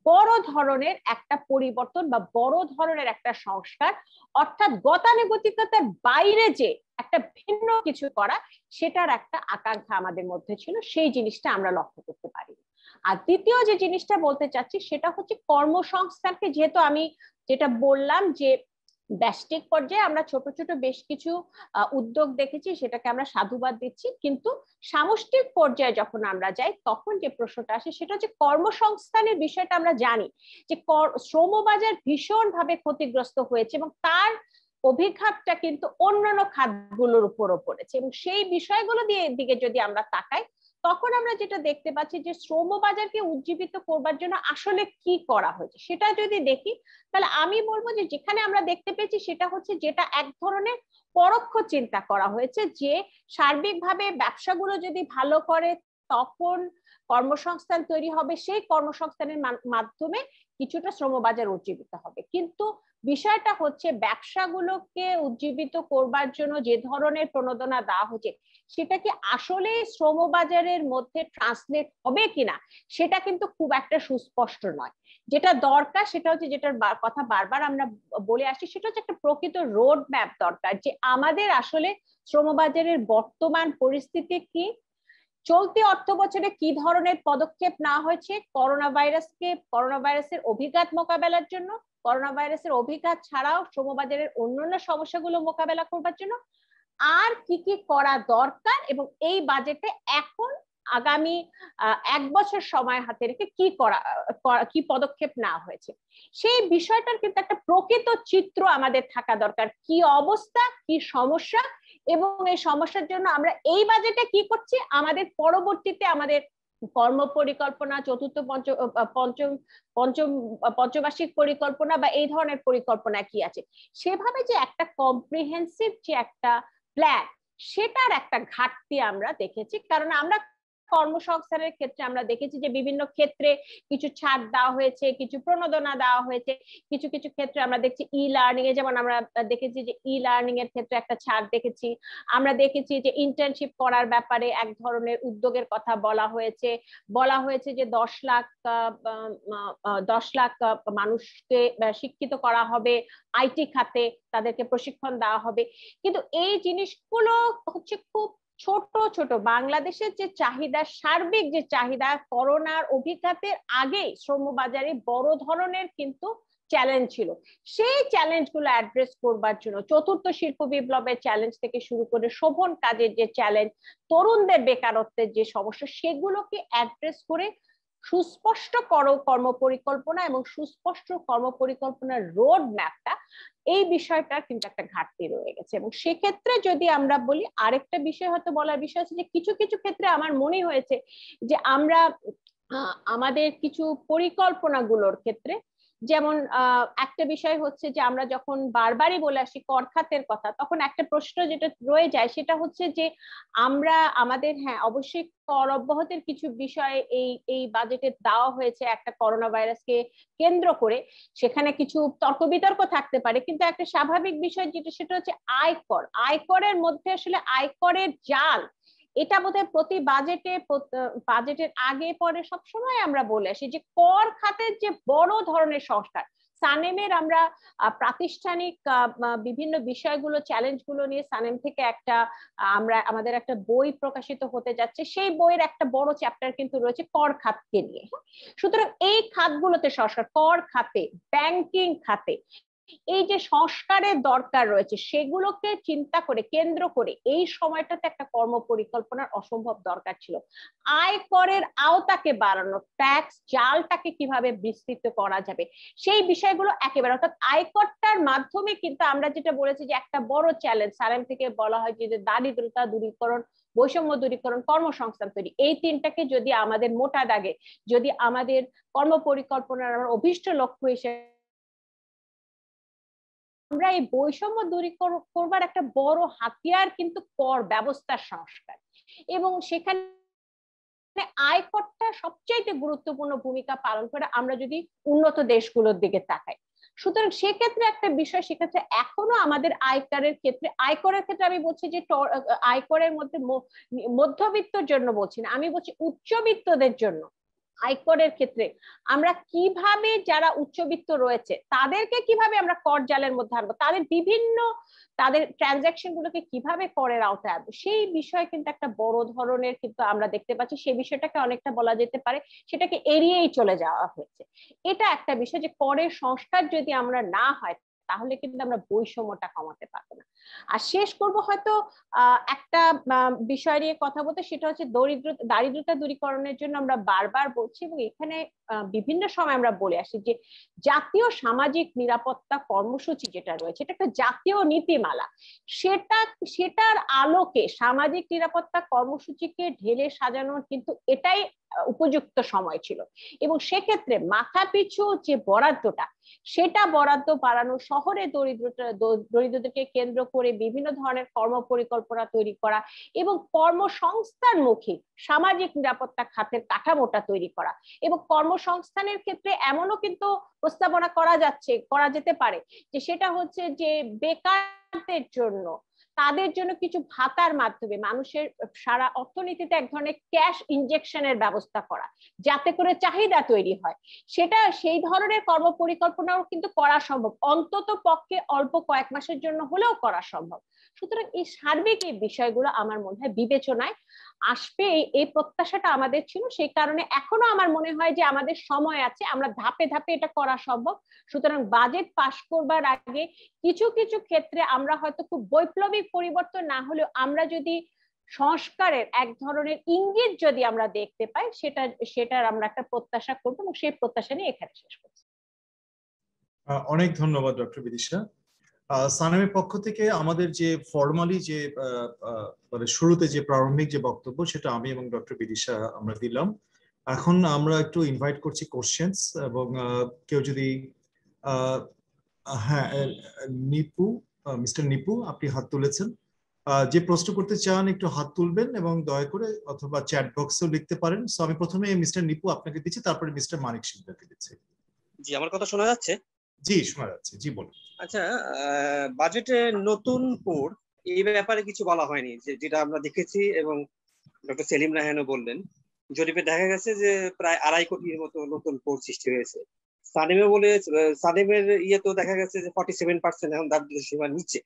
বড় ধরনের একটা পরিবর্তন বা বড় ধরনের একটা সংস্কার, অর্থাৎ গতানুগতিকতার বাইরে যে একটা ভিন্ন কিছু করা, সেটার একটা আকাঙ্ক্ষা আমাদের মধ্যে ছিল, সেই জিনিসটা আমরা লক্ষ্য করতে পারি। আর দ্বিতীয় যে জিনিসটা বলতে চাচ্ছি সেটা হচ্ছে কর্মসংস্থানকে, যেহেতু আমি যেটা বললাম যে ব্যষ্টিক পর্যায়ে আমরা ছোট ছোট বেশ কিছু উদ্যোগ দেখেছি, সেটাকে আমরা সাধুবাদ দিচ্ছি, কিন্তু সামষ্টিক পর্যায়ে যখন আমরা যাই তখন যে প্রশ্নটা আসে সেটা হচ্ছে কর্মসংস্থানের বিষয়টা। আমরা জানি যে শ্রমবাজার ভীষণভাবে ক্ষতিগ্রস্ত হয়েছে এবং তার অভিঘাতটা কিন্তু অন্যান্য খাতগুলোর উপরও পড়েছে, এবং সেই বিষয়গুলো দিকে যদি আমরা তাকাই তখন আমরা যেটা দেখতে পাচ্ছি যে শ্রমবাজারকে উজ্জীবিত করবার জন্য আসলে কি করা হয়েছে সেটা যদি দেখি, তাহলে আমি বলবো যে যেখানে আমরা দেখতে পেয়েছি সেটা হচ্ছে যেটা এক ধরনের পরোক্ষ চিন্তা করা হয়েছে, যে সার্বিকভাবে ব্যবসাগুলো যদি ভালো করে তখন কর্মসংস্থান তৈরি হবে, সেই কর্মসংস্থানের মাধ্যমে কিছুটা শ্রমবাজার উজ্জীবিত হবে। কিন্তু বিষয়টা হচ্ছে ব্যবসাগুলোকে উজ্জীবিত করবার জন্য যে ধরনের প্রণোদনা দেওয়া হচ্ছে সেটা কি আসলে শ্রমবাজারের মধ্যে ট্রান্সলেট হবে কিনা সেটা কিন্তু খুব একটা সুস্পষ্ট নয়। যেটা দরকার সেটা হচ্ছে, যেটার কথা বারবার আমরা বলে আসছি, সেটা হচ্ছে একটা প্রকৃত রোড ম্যাপ দরকার, যে আমাদের আসলে শ্রমবাজারের বর্তমান পরিস্থিতি কি, চলতি অর্থ বছরে কি ধরনের পদক্ষেপ নেওয়া হয়েছে করোনা ভাইরাসের অভিঘাত মোকাবেলার জন্য, করোনা ভাইরাসের অভিঘাত ছাড়াও শ্রমবাজারের অন্যান্য সমস্যাগুলো মোকাবেলা করবার জন্য, আর কি কি করা দরকার, এবং এই বাজেটে এখন আগামী 1 বছর সময় হাতে রেখে কি পদক্ষেপ নেওয়া হয়েছে, সেই বিষয়টার কিন্তু একটা প্রকৃত চিত্র আমাদের থাকা দরকার। কি অবস্থা, কি সমস্যা, এবং এই সমস্যার জন্য আমরা এই বাজেটে কি করছি, আমাদের পরবর্তীতে আমাদের কর্ম পরিকল্পনা, চতুর্থ পঞ্চবার্ষিক পরিকল্পনা বা এই ধরনের পরিকল্পনা কি আছে, সেভাবে যে একটা কম্প্রিহেন্সিভ যে একটা প্ল্যান, সেটার একটা ঘাটতি আমরা দেখেছি। কারণ আমরা কর্মসংস্থানের ক্ষেত্রে আমরা দেখেছি যে বিভিন্ন ক্ষেত্রে কিছু ছাড় দেওয়া হয়েছে, কিছু প্রণোদনা দেওয়া হয়েছে, কিছু কিছু ক্ষেত্রে আমরা দেখছি ই লার্নিং এ, যেমন আমরা দেখেছি যে ই লার্নিং এর ক্ষেত্রে একটা ছাড় দেখেছি, আমরা দেখেছি যে ইন্টার্নশিপ করার ব্যাপারে এক ধরনের উদ্যোগের কথা বলা হয়েছে যে 10 লাখ মানুষকে শিক্ষিত করা হবে আইটি খাতে, তাদেরকে প্রশিক্ষণ দেওয়া হবে। কিন্তু এই জিনিসগুলো হচ্ছে খুব ছোট ছোট। বাংলাদেশের যে চাহিদা, সার্বিক যে চাহিদা, করোনার অভিঘাতের আগে শ্রমবাজারে বড় ধরনের কিন্তু চ্যালেঞ্জ ছিল, সেই চ্যালেঞ্জগুলো অ্যাড্রেস করবার জন্য চতুর্থ শিল্প বিপ্লবের চ্যালেঞ্জ থেকে শুরু করে শোভন কাজের যে চ্যালেঞ্জ, তরুণদের বেকারত্বের যে সমস্যা, সেগুলোকে অ্যাড্রেস করে সুস্পষ্ট কর্মপরিকল্পনা এবং সুস্পষ্ট কর্মপরিকল্পনার রোড ম্যাপটা, এই বিষয়টার কিন্তু একটা ঘাটতি রয়ে গেছে। এবং সেক্ষেত্রে যদি আমরা বলি, আরেকটা বিষয় হয়তো বলার বিষয় আছে যে কিছু কিছু ক্ষেত্রে আমার মনে হয়েছে যে আমরা আমাদের কিছু পরিকল্পনাগুলোর ক্ষেত্রে, যেমন একটা বিষয় হচ্ছে যে আমরা যখন বারবারই বলে আসি কর খাতের কথা, তখন একটা প্রশ্ন যেটা রয়ে যায় সেটা হচ্ছে যে আমরা আমাদের, হ্যাঁ অবশ্যই কর অব্যাহতির কিছু বিষয় এই বাজেটে দেওয়া হয়েছে একটা করোনা ভাইরাসকে কেন্দ্র করে, সেখানে কিছু তর্ক বিতর্ক থাকতে পারে, কিন্তু একটা স্বাভাবিক বিষয় যেটা সেটা হচ্ছে আয়করের মধ্যে আসলে আয়করের জাল, এটা বোধহয় প্রতি বাজেটের আগে পরে সবসময় আমরা বলে আসি যে কর খাতের যে বড় ধরনের সংস্কার, সানেমের আমরা প্রাতিষ্ঠানিক বিভিন্ন বিষয়গুলো চ্যালেঞ্জগুলো নিয়ে সানেম থেকে একটা আমাদের একটা বই প্রকাশিত হতে যাচ্ছে। সেই বইয়ের একটা বড় চ্যাপ্টার কিন্তু রয়েছে কর খাতকে নিয়ে। সুতরাং এই খাতগুলোতে সংস্কার, কর খাতে, ব্যাংকিং খাতে এই যে সংস্কারের দরকার রয়েছে সেগুলোকে চিন্তা করে কেন্দ্র করে এই সময়টাতে একটা কর্ম পরিকল্পনার অসম্ভব দরকার ছিল। আয়করের আওতাকে বাড়ানো, ট্যাক্স জালটাকে কিভাবে বিস্তৃত করা যাবে সেই বিষয়গুলো একেবারে, অর্থাৎ আয়করটার মাধ্যমে কিন্তু আমরা যেটা বলেছি যে একটা বড় চ্যালেঞ্জ সালেম থেকে বলা হয় যে দারিদ্রতা দূরীকরণ, বৈষম্য দূরীকরণ, কর্মসংস্থান তৈরি, এই তিনটাকে যদি আমাদের মোটা দাগে যদি আমাদের কর্ম পরিকল্পনার অভিষ্ট লক্ষ্য হিসেবে আমরা এই বৈষম্য দূরীকরণ করবার একটা বড় হাতিয়ার কিন্তু কর ব্যবস্থার সংস্কার, এবং সেখানে আয়করটা সবচেয়ে গুরুত্বপূর্ণ ভূমিকা পালন করে আমরা যদি উন্নত দেশগুলোর দিকে তাকাই। সুতরাং সেক্ষেত্রে একটা বিষয়, সেক্ষেত্রে এখনো আমাদের আয়করের ক্ষেত্রে আমি বলছি যে আয়করের মধ্যে মধ্যবিত্তর জন্য বলছি না, আমি বলছি উচ্চবিত্তদের জন্য আয়করের ক্ষেত্রে আমরা কিভাবে যারা উচ্চবিত্ত রয়েছে তাদেরকে কিভাবে আমরা কর জালের মধ্যে আনবো, তাদের ট্রানজাকশন গুলোকে কিভাবে করের আওতায় আনবো, সেই বিষয়ে কিন্তু একটা বড় ধরনের কিন্তু আমরা দেখতে পাচ্ছি সেই বিষয়টাকে অনেকটা বলা যেতে পারে সেটাকে এড়িয়েই চলে যাওয়া হয়েছে। এটা একটা বিষয় যে করের সংস্কার যদি আমরা না হয় তাহলে কিন্তু আমরা বৈষম্যটা কমাতে পারবো না। আর শেষ করব হয়তো একটা বিষয় নিয়ে কথা বলতে, সেটা হচ্ছে দারিদ্রতা দূরীকরণের জন্য আমরা বারবার বলছি এবং এখানে বিভিন্ন সময় আমরা বলে আসি যে জাতীয় সামাজিক নিরাপত্তা কর্মসূচি যেটা রয়েছে এটা একটা জাতীয় নীতিমালা, সেটার আলোকে সামাজিক নিরাপত্তা কর্মসূচিকে ঢেলে সাজানোর কিন্তু এটাই উপযুক্ত সময় ছিল। এবং সেক্ষেত্রে মাথাপিছু যে বরাদ্দটা সেটা বরাদ্দ বাড়ানো, শহরে দরিদ্রদেরকে কেন্দ্র করে বিভিন্ন ধরনের কর্ম পরিকল্পনা তৈরি করা এবং কর্মসংস্থানমুখী সামাজিক নিরাপত্তা খাতের কাঠামোটা তৈরি করা, এবং কর্মসংস্থানের ক্ষেত্রে এমনও কিন্তু প্রস্তাবনা করা যেতে পারে যে সেটা হচ্ছে যে বেকারদের জন্য তাদের জন্য কিছু ভাতার মাধ্যমে মানুষের সারা অর্থনীতিতে এক ধরনের ক্যাশ ইনজেকশনের ব্যবস্থা করা যাতে করে চাহিদা তৈরি হয়, সেই ধরনের কর্ম পরিকল্পনাও কিন্তু করা সম্ভব, অন্তত পক্ষে অল্প কয়েক মাসের জন্য হলেও করা সম্ভব। সুতরাং এই সার্বিক এই বিষয়গুলো আমার মনে হয় বিবেচনায় আসবে, এই প্রত্যাশাটা আমাদের ছিল, সেই কারণে এখনো আমার মনে হয় যে আমাদের সময় আছে, আমরা ধাপে ধাপে এটা করা সম্ভব। সুতরাং বাজেট পাস করবার আগে কিছু কিছু ক্ষেত্রে আমরা হয়তো খুব বৈপ্লবিক পরিবর্তন না হলেও আমরা যদি সংস্কারের এক ধরনের ইঙ্গিত যদি আমরা দেখতে পাই সেটার আমরা একটা প্রত্যাশা করবো, এবং সেই প্রত্যাশা নিয়ে এখানে শেষ করছি। অনেক ধন্যবাদ ডক্টর বিদিশা। সানেমের পক্ষ থেকে আমাদের যে ফর্মালি যে মানে শুরুতে যে প্রারম্ভিক যে বক্তব্য সেটা আমি এবং ডক্টর বিদিশা আমরা দিলাম। এখন আমরা একটু ইনভাইট করছি কোশ্চেন্স, এবং কেউ যদি হ্যাঁ মিস্টার নিপু আপনি হাত তুলেছেন, যে প্রশ্ন করতে চান একটু হাত তুলবেন এবং দয়া করে অথবা চ্যাট বক্সেও লিখতে পারেন। সো আমি প্রথমে মিস্টার নিপু আপনাকে দিচ্ছি, তারপরে মিস্টার মানিক শিকদারকে দিচ্ছি। জি, আমার কথা শোনা যাচ্ছে? জি শোনা যাচ্ছে, জি বলুন। আচ্ছা, বাজেটে নতুন কোর এই ব্যাপারে কিছু বলা হয়নি, যেটা আমরা দেখেছি এবং ডক্টর সেলিম রায়হানও বললেন, জরিপে দেখা গেছে যে প্রায় 2.5 কোটির মতো নতুন কোর সৃষ্টি হয়েছে। সানেমের তো দেখা গেছে যে 47% এখন দারিদ্র্য সীমার নিচে।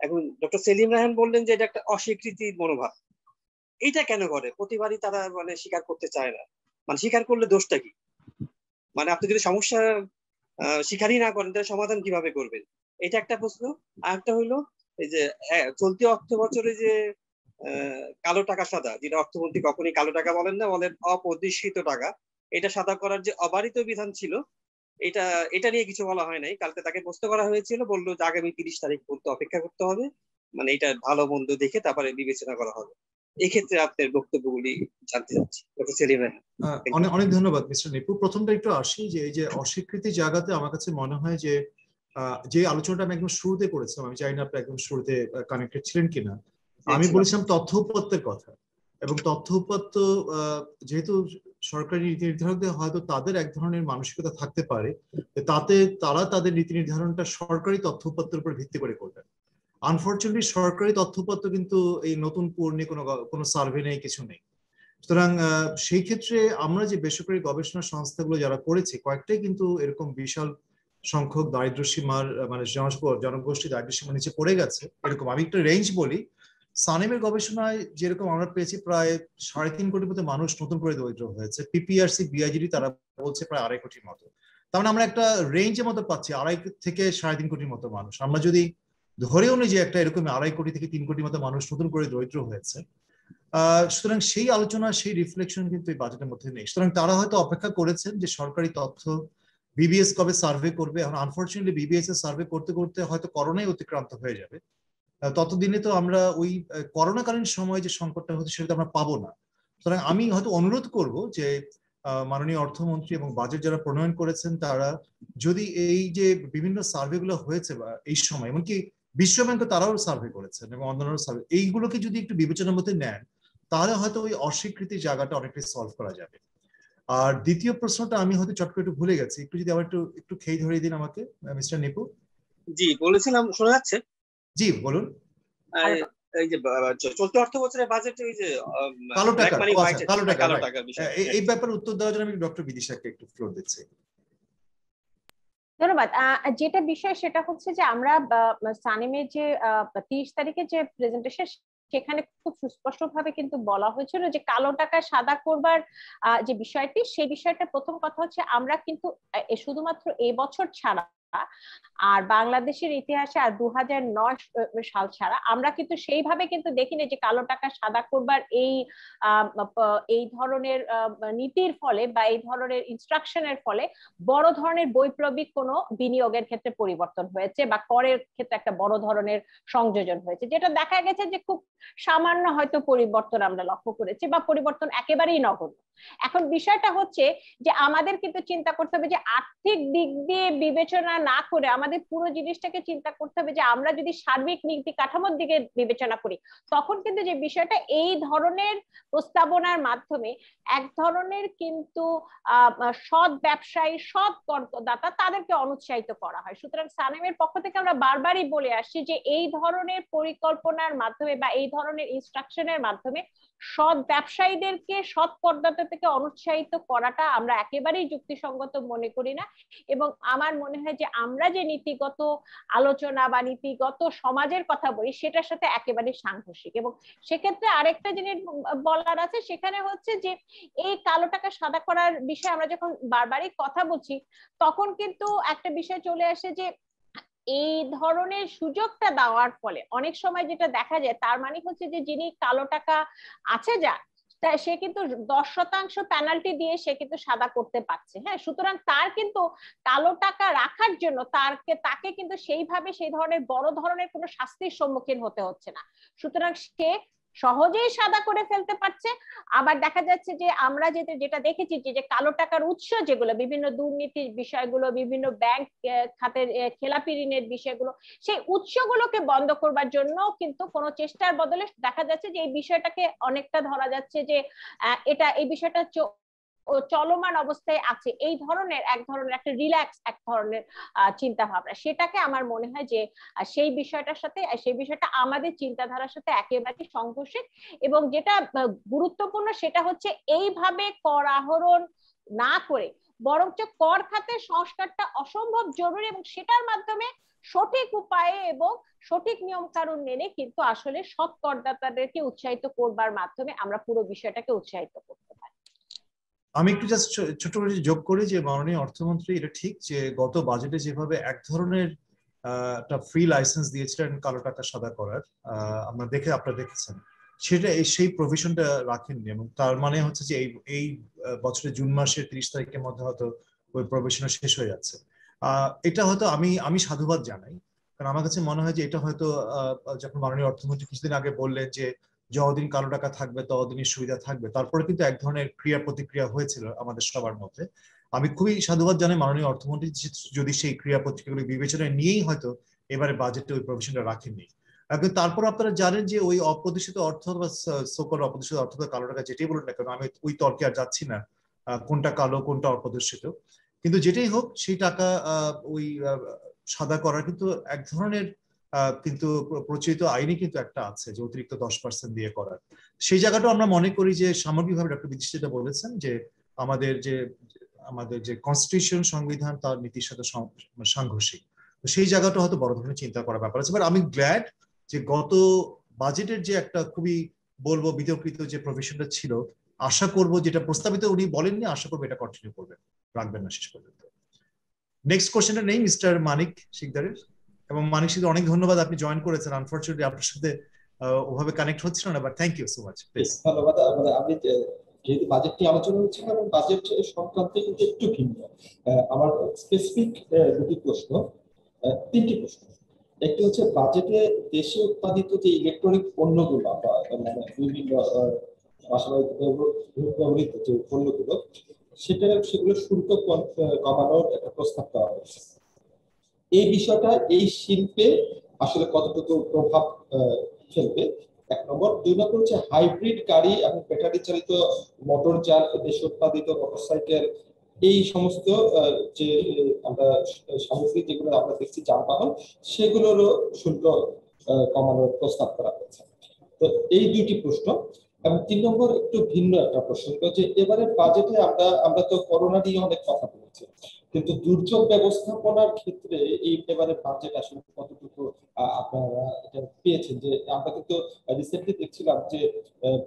এখন ডক্টর সেলিম রায়হান বললেন যে এটা একটা অস্বীকৃতির মনোভাব। এইটা কেন করে? প্রতিবারই তারা মানে স্বীকার করতে চায় না, মানে স্বীকার করলে দোষটা কি? মানে আপনি যদি সমস্যা স্বীকারই না করেন তাহলে সমাধান কিভাবে করবেন? এটা একটা প্রশ্ন। আর একটা হইলো এই যে চলতি অর্থ বছরে যে কালো টাকা সাদা, যেটা অর্থমন্ত্রী কখনই কালো টাকা বলেন না, বলেন অপ্রতিষ্ঠিত টাকা, এটা সাদা করার যে অবারিত বিধান ছিল এটা নিয়ে কিছু বলা হয় নাই। কালকে তাকে প্রশ্ন করা হয়েছিল, বললো যে আগামী 30 তারিখ পর্যন্ত অপেক্ষা করতে হবে, মানে এটা ভালো মন্দ দেখে তারপরে বিবেচনা করা হবে। এক্ষেত্রে আপনার বক্তব্যগুলি জানতে চাচ্ছি ডক্টর সেলিম রায়হান। অনেক অনেক ধন্যবাদ মিস্টার নিপু। প্রথমটা একটু আসি যে এই যে অস্বীকৃতি জায়গাতে আমার কাছে মনে হয় যে আলোচনাটা আমি একদম শুরুতে করেছিলাম, আমি জানি না আপনি একদম শুরুতে কানেক্টেড ছিলেন কিনা, আমি বলেছিলাম তথ্য উপাত্তের কথা। এবং তথ্য উপাত্ত যেহেতু সরকারি নীতি নির্ধারকদের হয়তো তাদের এক ধরনের মানসিকতা থাকতে পারে, তারা তাদের নীতি নির্ধারণটা সরকারি তথ্য উপাত্তের উপর ভিত্তি করে করবেন। আনফরচুনেটলি সরকারি তথ্য উপাত্ত কিন্তু এই নতুন কোর নিয়ে কোনো সার্ভে নেই, কিছু নেই। সুতরাং সেই ক্ষেত্রে আমরা যে বেসরকারি গবেষণা সংস্থাগুলো যারা করেছে কয়েকটাই কিন্তু এরকম বিশাল সংখ্যক দারিদ্র সীমার মানে জনগোষ্ঠী দারিদ্র সীমার নিচে পড়ে গেছে এরকম। আমি একটা রেঞ্জ বলি, সানেমের গবেষণায় যেরকম আমরা পেয়েছি প্রায় 3.5 কোটির মতো মানুষ নতুন করে দরিদ্র হয়েছে। পিপিআরসি বিআইজিডি তারা বলছে প্রায় 2.5 কোটির মতো। তার মানে আমরা একটা রেঞ্জের মতো পাচ্ছি 2.5 থেকে 3.5 কোটির মতো মানুষ। আমরা যদি ধরেও নিই যে একটা এরকম 2.5 কোটি থেকে 3 কোটির মতো মানুষ নতুন করে দরিদ্র হয়েছে, সুতরাং সেই আলোচনা সেই রিফ্লেকশন কিন্তু এই বাজেটের মধ্যে নেই। সুতরাং তারা হয়তো অপেক্ষা করেছেন যে সরকারি তথ্য বিবিএস কবে সার্ভে করবে। এখন আনফরচুনেটলি বিবিএস এর সার্ভে করতে করতে হয়তো করোনাই অতিক্রান্ত হয়ে যাবে। ততদিনে তো আমরা ওই করোনাকালীন সময় যে সংকটটা হচ্ছে সেটা আমরা পাবো না। সুতরাং আমি হয়তো অনুরোধ করব যে মাননীয় অর্থমন্ত্রী এবং বাজেট যারা প্রণয়ন করেছেন তারা যদি এই যে বিভিন্ন সার্ভে গুলো হয়েছে বা এই সময়, এমনকি বিশ্বব্যাংক তারাও সার্ভে করেছেন এবং অন্যান্য সার্ভে, এইগুলোকে যদি একটু বিবেচনার মধ্যে নেন তাহলে হয়তো ওই অস্বীকৃতির জায়গাটা অনেকটাই সলভ করা যাবে। আর দ্বিতীয় প্রশ্নটা আমি হয়তো চট করে একটু ভুলে গেছি, একটু যদি আবার একটু খেয়ে ধরিয়ে দিন আমাকে মিস্টার নিপু। জি বলেছিলাম, শোনা যাচ্ছে? জি বলুন। এই যে চলতি অর্থ বছরের বাজেটে ওই যে কালো টাকা বিষয়, এই ব্যাপারে উত্তর দেওয়ার জন্য আমি ডক্টর বিদিশাকে একটু ফ্লোর দিচ্ছি। ধন্যবাদ। যেটা বিষয় সেটা হচ্ছে যে আমরা সানেমের যে 30 তারিখে যে প্রেজেন্টেশন সেখানে খুব সুস্পষ্ট ভাবে কিন্তু বলা হয়েছিল যে কালো টাকা সাদা করবার যে বিষয়টি, সেই বিষয়টা প্রথম কথা হচ্ছে আমরা কিন্তু শুধুমাত্র এই বছর ছাড়া আর বাংলাদেশের ইতিহাসে আর 2009 সাল ছাড়া আমরা কিন্তু সেইভাবে কিন্তু দেখিনি যে কালো টাকা সাদা করবার এই ধরনের নীতির ফলে বা এই ধরনের ইনস্ট্রাকশনের ফলে বড় ধরনের বৈপ্লবিক কোনো বিনিয়োগের ক্ষেত্রে পরিবর্তন হয়েছে বা করের ক্ষেত্রে একটা বড় ধরনের সংযোজন হয়েছে, যেটা দেখা গেছে যে খুব সামান্য হয়তো পরিবর্তন আমরা লক্ষ্য করেছি বা পরিবর্তন একেবারেই নগণ্য। এখন বিষয়টা হচ্ছে যে আমাদের কিন্তু চিন্তা করতে হবে যে আর্থিক দিক দিয়ে বিবেচনা না করে আমাদের পুরো জিনিসটাকে চিন্তা করতে হবে যে আমরা যদি সার্বিক নীতি কাঠামোর দিকে বিবেচনা করি তখন কিন্তু যে বিষয়টা এই ধরনের প্রস্তাবনার মাধ্যমে এক ধরনের কিন্তু সৎ ব্যবসায়ী সৎ করদাতা তাদেরকে অনুৎসাহিত করা হয়। সুতরাং সানেমের পক্ষ থেকে আমরা বারবারই বলে আসছি যে এই ধরনের পরিকল্পনার মাধ্যমে বা এই ধরনের ইনস্ট্রাকশনের মাধ্যমে সৎ ব্যবসায়ীদেরকে সৎ করদাতা থেকে অনুৎসাহিত করাটা আমরা একেবারেই যুক্তিসঙ্গত মনে করি না। এবং আমার মনে হয় যে আমরা যে নীতিগত আলোচনা বা নীতিগত সমাজের কথা বলি সেটার সাথে একেবারে সাংঘর্ষিক। এবং সেক্ষেত্রে আরেকটা জিনিস বলার আছে, সেখানে হচ্ছে যে এই কালো টাকা সাদা করার বিষয়ে আমরা যখন বারবারই কথা বলছি তখন কিন্তু একটা বিষয় চলে আসে যে এই ধরনের সুযোগটা দেওয়ার ফলে অনেক সময় যেটা দেখা যায় তার মানে হচ্ছে যে যিনি কালো টাকা আছে যা সে কিন্তু 10% পেনাল্টি দিয়ে সে কিন্তু সাদা করতে পারছে। হ্যাঁ, সুতরাং তার কিন্তু কালো টাকা রাখার জন্য তাকে কিন্তু সেইভাবে সেই ধরনের বড় ধরনের কোনো শাস্তির সম্মুখীন হতে হচ্ছে না। সুতরাং সে সহজেই সাদা করে ফেলতে পারছে। আবার দেখা যাচ্ছে যে আমরা যেটা দেখেছি যে কালো টাকার উৎস যেগুলো বিভিন্ন দুর্নীতির বিষয়গুলো, বিভিন্ন ব্যাংক খাতের খেলাপি ঋণের বিষয়গুলো, সেই উৎসগুলোকে বন্ধ করবার জন্য কিন্তু কোনো চেষ্টার বদলে দেখা যাচ্ছে যে এই বিষয়টাকে অনেকটা ধরা যাচ্ছে যে এই বিষয়টা চলমান অবস্থায় আছে, এই ধরনের এক ধরনের একটা রিল্যাক্স এক ধরনের চিন্তা ভাবনা, সেটাকে আমার মনে হয় যে সেই বিষয়টা আমাদের চিন্তাধারার সাথে একেবারে সংঘর্ষিক। এবং যেটা গুরুত্বপূর্ণ সেটা হচ্ছে এইভাবে কর আহরণ না করে বরঞ্চ কর খাতের সংস্কারটা অসম্ভব জরুরি এবং সেটার মাধ্যমে সঠিক উপায়ে এবং সঠিক নিয়ম কানুন মেনে কিন্তু আসলে সৎ করদাতাদেরকে উৎসাহিত করবার মাধ্যমে আমরা পুরো বিষয়টাকে উৎসাহিত করতে পারি। আমি একটু জাস্ট ছোট করে যোগ করি যে মাননীয় অর্থমন্ত্রী এটা ঠিক যে গত বাজেটে যেভাবে এক ধরনের একটা ফ্রি লাইসেন্স দিয়েছিলেন কালো টাকা সাদা করার, আপনারা দেখেছেন সেটা সেই প্রভিশনটা রাখেননি এবং তার মানে হচ্ছে যে এই বছরের জুন মাসের 30 তারিখের মধ্যে হয়তো ওই প্রভিশন শেষ হয়ে যাচ্ছে। এটা হয়তো আমি সাধুবাদ জানাই, কারণ আমার কাছে মনে হয় যে এটা হয়তো যখন মাননীয় অর্থমন্ত্রী কিছুদিন আগে বললেন যে যতদিন কালো টাকা থাকবে ততদিনই সুবিধা থাকবে, তারপরে কিন্তু এক ধরনের ক্রিয়া প্রতিক্রিয়া হয়েছিল আমাদের সবার মধ্যে। আমি খুবই সাধুবাদ জানাই মাননীয় অর্থমন্ত্রী যদি সেই ক্রিয়া প্রতিক্রিয়াগুলি বিবেচনায় নিয়েই হয়তো এবারে বাজেটে ওই প্রভিশনটা রাখেননি। কিন্তু তারপর আপনারা জানেন যে ওই অপ্রদর্শিত অর্থ বা সকল অপ্রদর্শিত অর্থ বা কালো টাকা যেটাই বলুন না কেন, আমি ওই তর্কে আর যাচ্ছি না কোনটা কালো কোনটা অপ্রদর্শিত, কিন্তু যেটাই হোক সেই টাকা ওই সাদা করার কিন্তু এক ধরনের কিন্তু প্রচলিত আইনে কিন্তু একটা আছে যে অতিরিক্ত 10% দিয়ে করার। সেই জায়গাটা আমরা মনে করি যে সামগ্রিকভাবে ডক্টর বিদিশ যেটা বলেছেন যে আমাদের যে আমাদের যে কনস্টিটিউশন সংবিধান তার নীতির সাথে সাংঘর্ষিক। তো সেই জায়গাটা হয়তো বড় ধরনের চিন্তা করার ব্যাপার আছে। বাট আমি গ্ল্যাড যে গত বাজেটের যে একটা খুবই বলবো বিতর্কিত যে প্রভিশনটা ছিল, আশা করব যেটা প্রস্তাবিত উনি বলেননি, আশা করবো এটা কন্টিনিউ করবেন, রাখবেন না শেষ পর্যন্ত। নেক্সট কোশ্চেনটা নেই মিস্টার মানিক শিকদারের। এবং মানিক শিকদার অনেক ধন্যবাদ, আপনি জয়েন করেছেন। আনফরচুনেটলি আপনার সাথে ওভাবে কানেক্ট হচ্ছিল না, but thank you so much. Please. ধন্যবাদ। আমি যেহেতু বাজেট নিয়ে আলোচনা হচ্ছে এবং বাজেট সংক্রান্ত কিন্তু একটু ভিন্ন, আমার স্পেসিফিক দুটি প্রশ্ন, তিনটি প্রশ্ন। একটি হচ্ছে বাজেটে দেশে উৎপাদিত যে ইলেকট্রনিক পণ্যগুলো বা মানে বিভিন্ন ব্যবহৃত যে পণ্যগুলো, সেগুলো শুল্ক কমানোর একটা প্রস্তাব দেওয়া হয়েছে। এই বিষয়টা এই শিল্পে আসলে কতটুকু প্রভাব ফেলবে, এক নম্বর। দুই নম্বর হচ্ছে হাইব্রিড গাড়ি এবং ব্যাটারি চালিত মোটর যান, দেশে উৎপাদিত মোটরসাইকেল, এই সমস্ত যে আমরা সামগ্রী যেগুলো আমরা দেখছি যানবাহন, সেগুলোরও শুল্ক কমানোর প্রস্তাব করা হয়েছে। তো এই দুইটি প্রশ্ন। এবং তিন নম্বর একটু ভিন্ন একটা প্রশ্ন, যে এবারে বাজেটে আমরা তো করোনা নিয়ে অনেক কথা বলেছি, কিন্তু দুর্যোগ ব্যবস্থাপনার ক্ষেত্রে এই এবারে বাজেট আসলে কতটুকু আপনারা এটা পেয়েছেন? যে আমরা কিন্তু রিসেন্টলি দেখছিলাম যে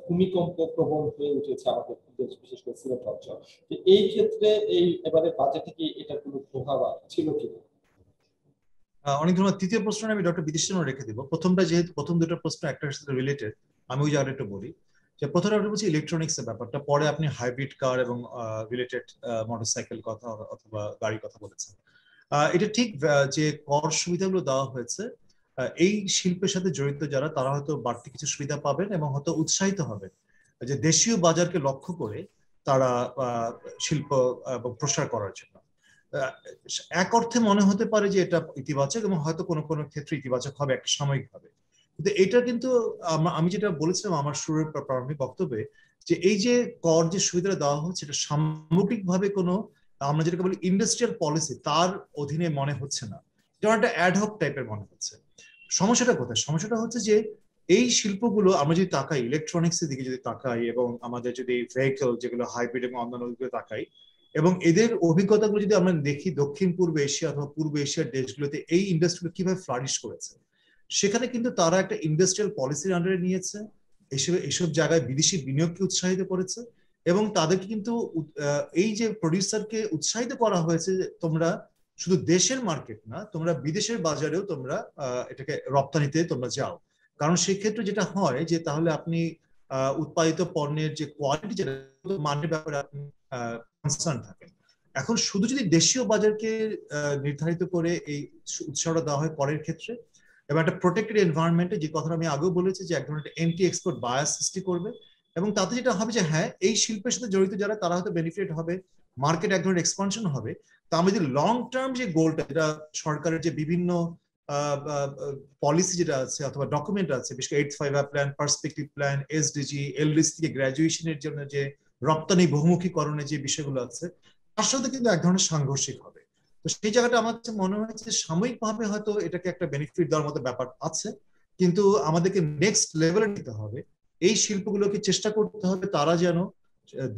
ভূমিকম্প প্রবণ হয়ে উঠেছে আমাদের দেশ, বিশেষ করে সিলেট অঞ্চল। এই ক্ষেত্রে এই এবারে বাজেটে কি এটার কোনো প্রভাব ছিল কিনা? অনেক ধন্যবাদ। তৃতীয় প্রশ্ন আমি ডক্টর বিদেশ রেখে দিব। প্রথমটা যেহেতু প্রথম দুটো প্রশ্ন একটার সাথে রিলেটেড, আমি ওই জায়গাটা একটু বলি। যে প্রথমটা বলছি ইলেকট্রনিক্স এর ব্যাপারটা, পরে আপনি হাইব্রিড কার এবং রিলেটেড মোটরসাইকেল কথা অথবা গাড়ির কথা বলেছেন। এটা ঠিক যে কর সুবিধাগুলো দেওয়া হয়েছে, এই শিল্পের সাথে জড়িত যারা তারা হয়তো বাড়তি কিছু সুবিধা পাবেন এবং হয়তো উৎসাহিত হবেন যে দেশীয় বাজারকে লক্ষ্য করে তারা শিল্প প্রসার করার জন্য। এক অর্থে মনে হতে পারে যে এটা ইতিবাচক এবং হয়তো কোনো কোনো ক্ষেত্রে ইতিবাচক হবে একটা সাময়িক ভাবে, কিন্তু এটা কিন্তু আমি যেটা বলেছিলাম আমার শুরুর প্রারম্ভিক বক্তব্যে, যে এই যে কর যে সুবিধা দেওয়া হচ্ছে এটা সামগ্রিকভাবে কোনো আমরা যেটাকে বলি ইন্ডাস্ট্রিয়াল পলিসি তার অধীনে মনে হচ্ছে না, যেমন একটা অ্যাডহক টাইপের মনে হচ্ছে। সমস্যাটা কোথায়? সমস্যাটা হচ্ছে যে এই শিল্পগুলো আমরা যদি তাকাই, ইলেকট্রনিক্স এর দিকে যদি তাকাই এবং আমাদের যদি ভেহিকল যেগুলো হাইব্রিড এবং অন্যান্য দিকে তাকাই এবং এদের অভিজ্ঞতাগুলো যদি আমরা দেখি দক্ষিণ পূর্ব এশিয়া অথবা পূর্ব এশিয়ার দেশগুলোতে এই ইন্ডাস্ট্রিগুলো কিভাবে ফ্লারিশ করেছে, সেখানে কিন্তু তারা একটা ইন্ডাস্ট্রিয়াল পলিসির আন্ডারে নিয়েছে, এইসব জায়গায় বিদেশি বিনিয়োগকে উৎসাহিত করেছে এবং তাদেরকে কিন্তু এই যে প্রডিউসারকে উৎসাহিত করা হয়েছে যে তোমরা শুধু দেশের মার্কেট না, তোমরা বিদেশের বাজারেও তোমরা এটাকে রপ্তানিতে তোমরা যাও। কারণ সেই ক্ষেত্রে যেটা হয় যে তাহলে আপনি উৎপাদিত পণ্যের যে কোয়ালিটি, যেটা মানের ব্যাপারে আপনি কনসার্ন থাকেন। এখন শুধু যদি দেশীয় বাজারকে নির্ধারিত করে এই উৎসাহটা দেওয়া হয় করের ক্ষেত্রে এবং একটা প্রোটেক্টেড এনভায়রনমেন্টে, যে কথা আমি আগেও বলেছি যে এক ধরনের এন্টি এক্সপোর্ট বায়াস সৃষ্টি করবে এবং তাতে যেটা হবে যে হ্যাঁ এই শিল্পের সাথে জড়িত যারা তারা হয়তো বেনিফিট হবে, মার্কেট এক ধরনের এক্সপানশন হবে। তা আমি যদি লং টার্ম যে গোলটা, যেটা সরকারের যে বিভিন্ন পলিসি যেটা আছে অথবা ডকুমেন্ট আছে, বিশেষ করে 8-5 plan, perspective plan, SDG, LDC থেকে গ্রাজুয়েশনের জন্য যে রপ্তানি বহুমুখীকরণের যে বিষয়গুলো আছে, তার সাথে কিন্তু এক ধরনের সাংঘর্ষিক হবে। তো সেই জায়গাটা আমার কাছে মনে হয়েছে সাময়িকভাবে হয়তো এটাকে একটা বেনিফিট দেওয়ার মতো ব্যাপার আছে, কিন্তু আমাদেরকে নেক্সট লেভেলে নিতে হবে। এই শিল্পগুলোকে চেষ্টা করতে হবে তারা যেন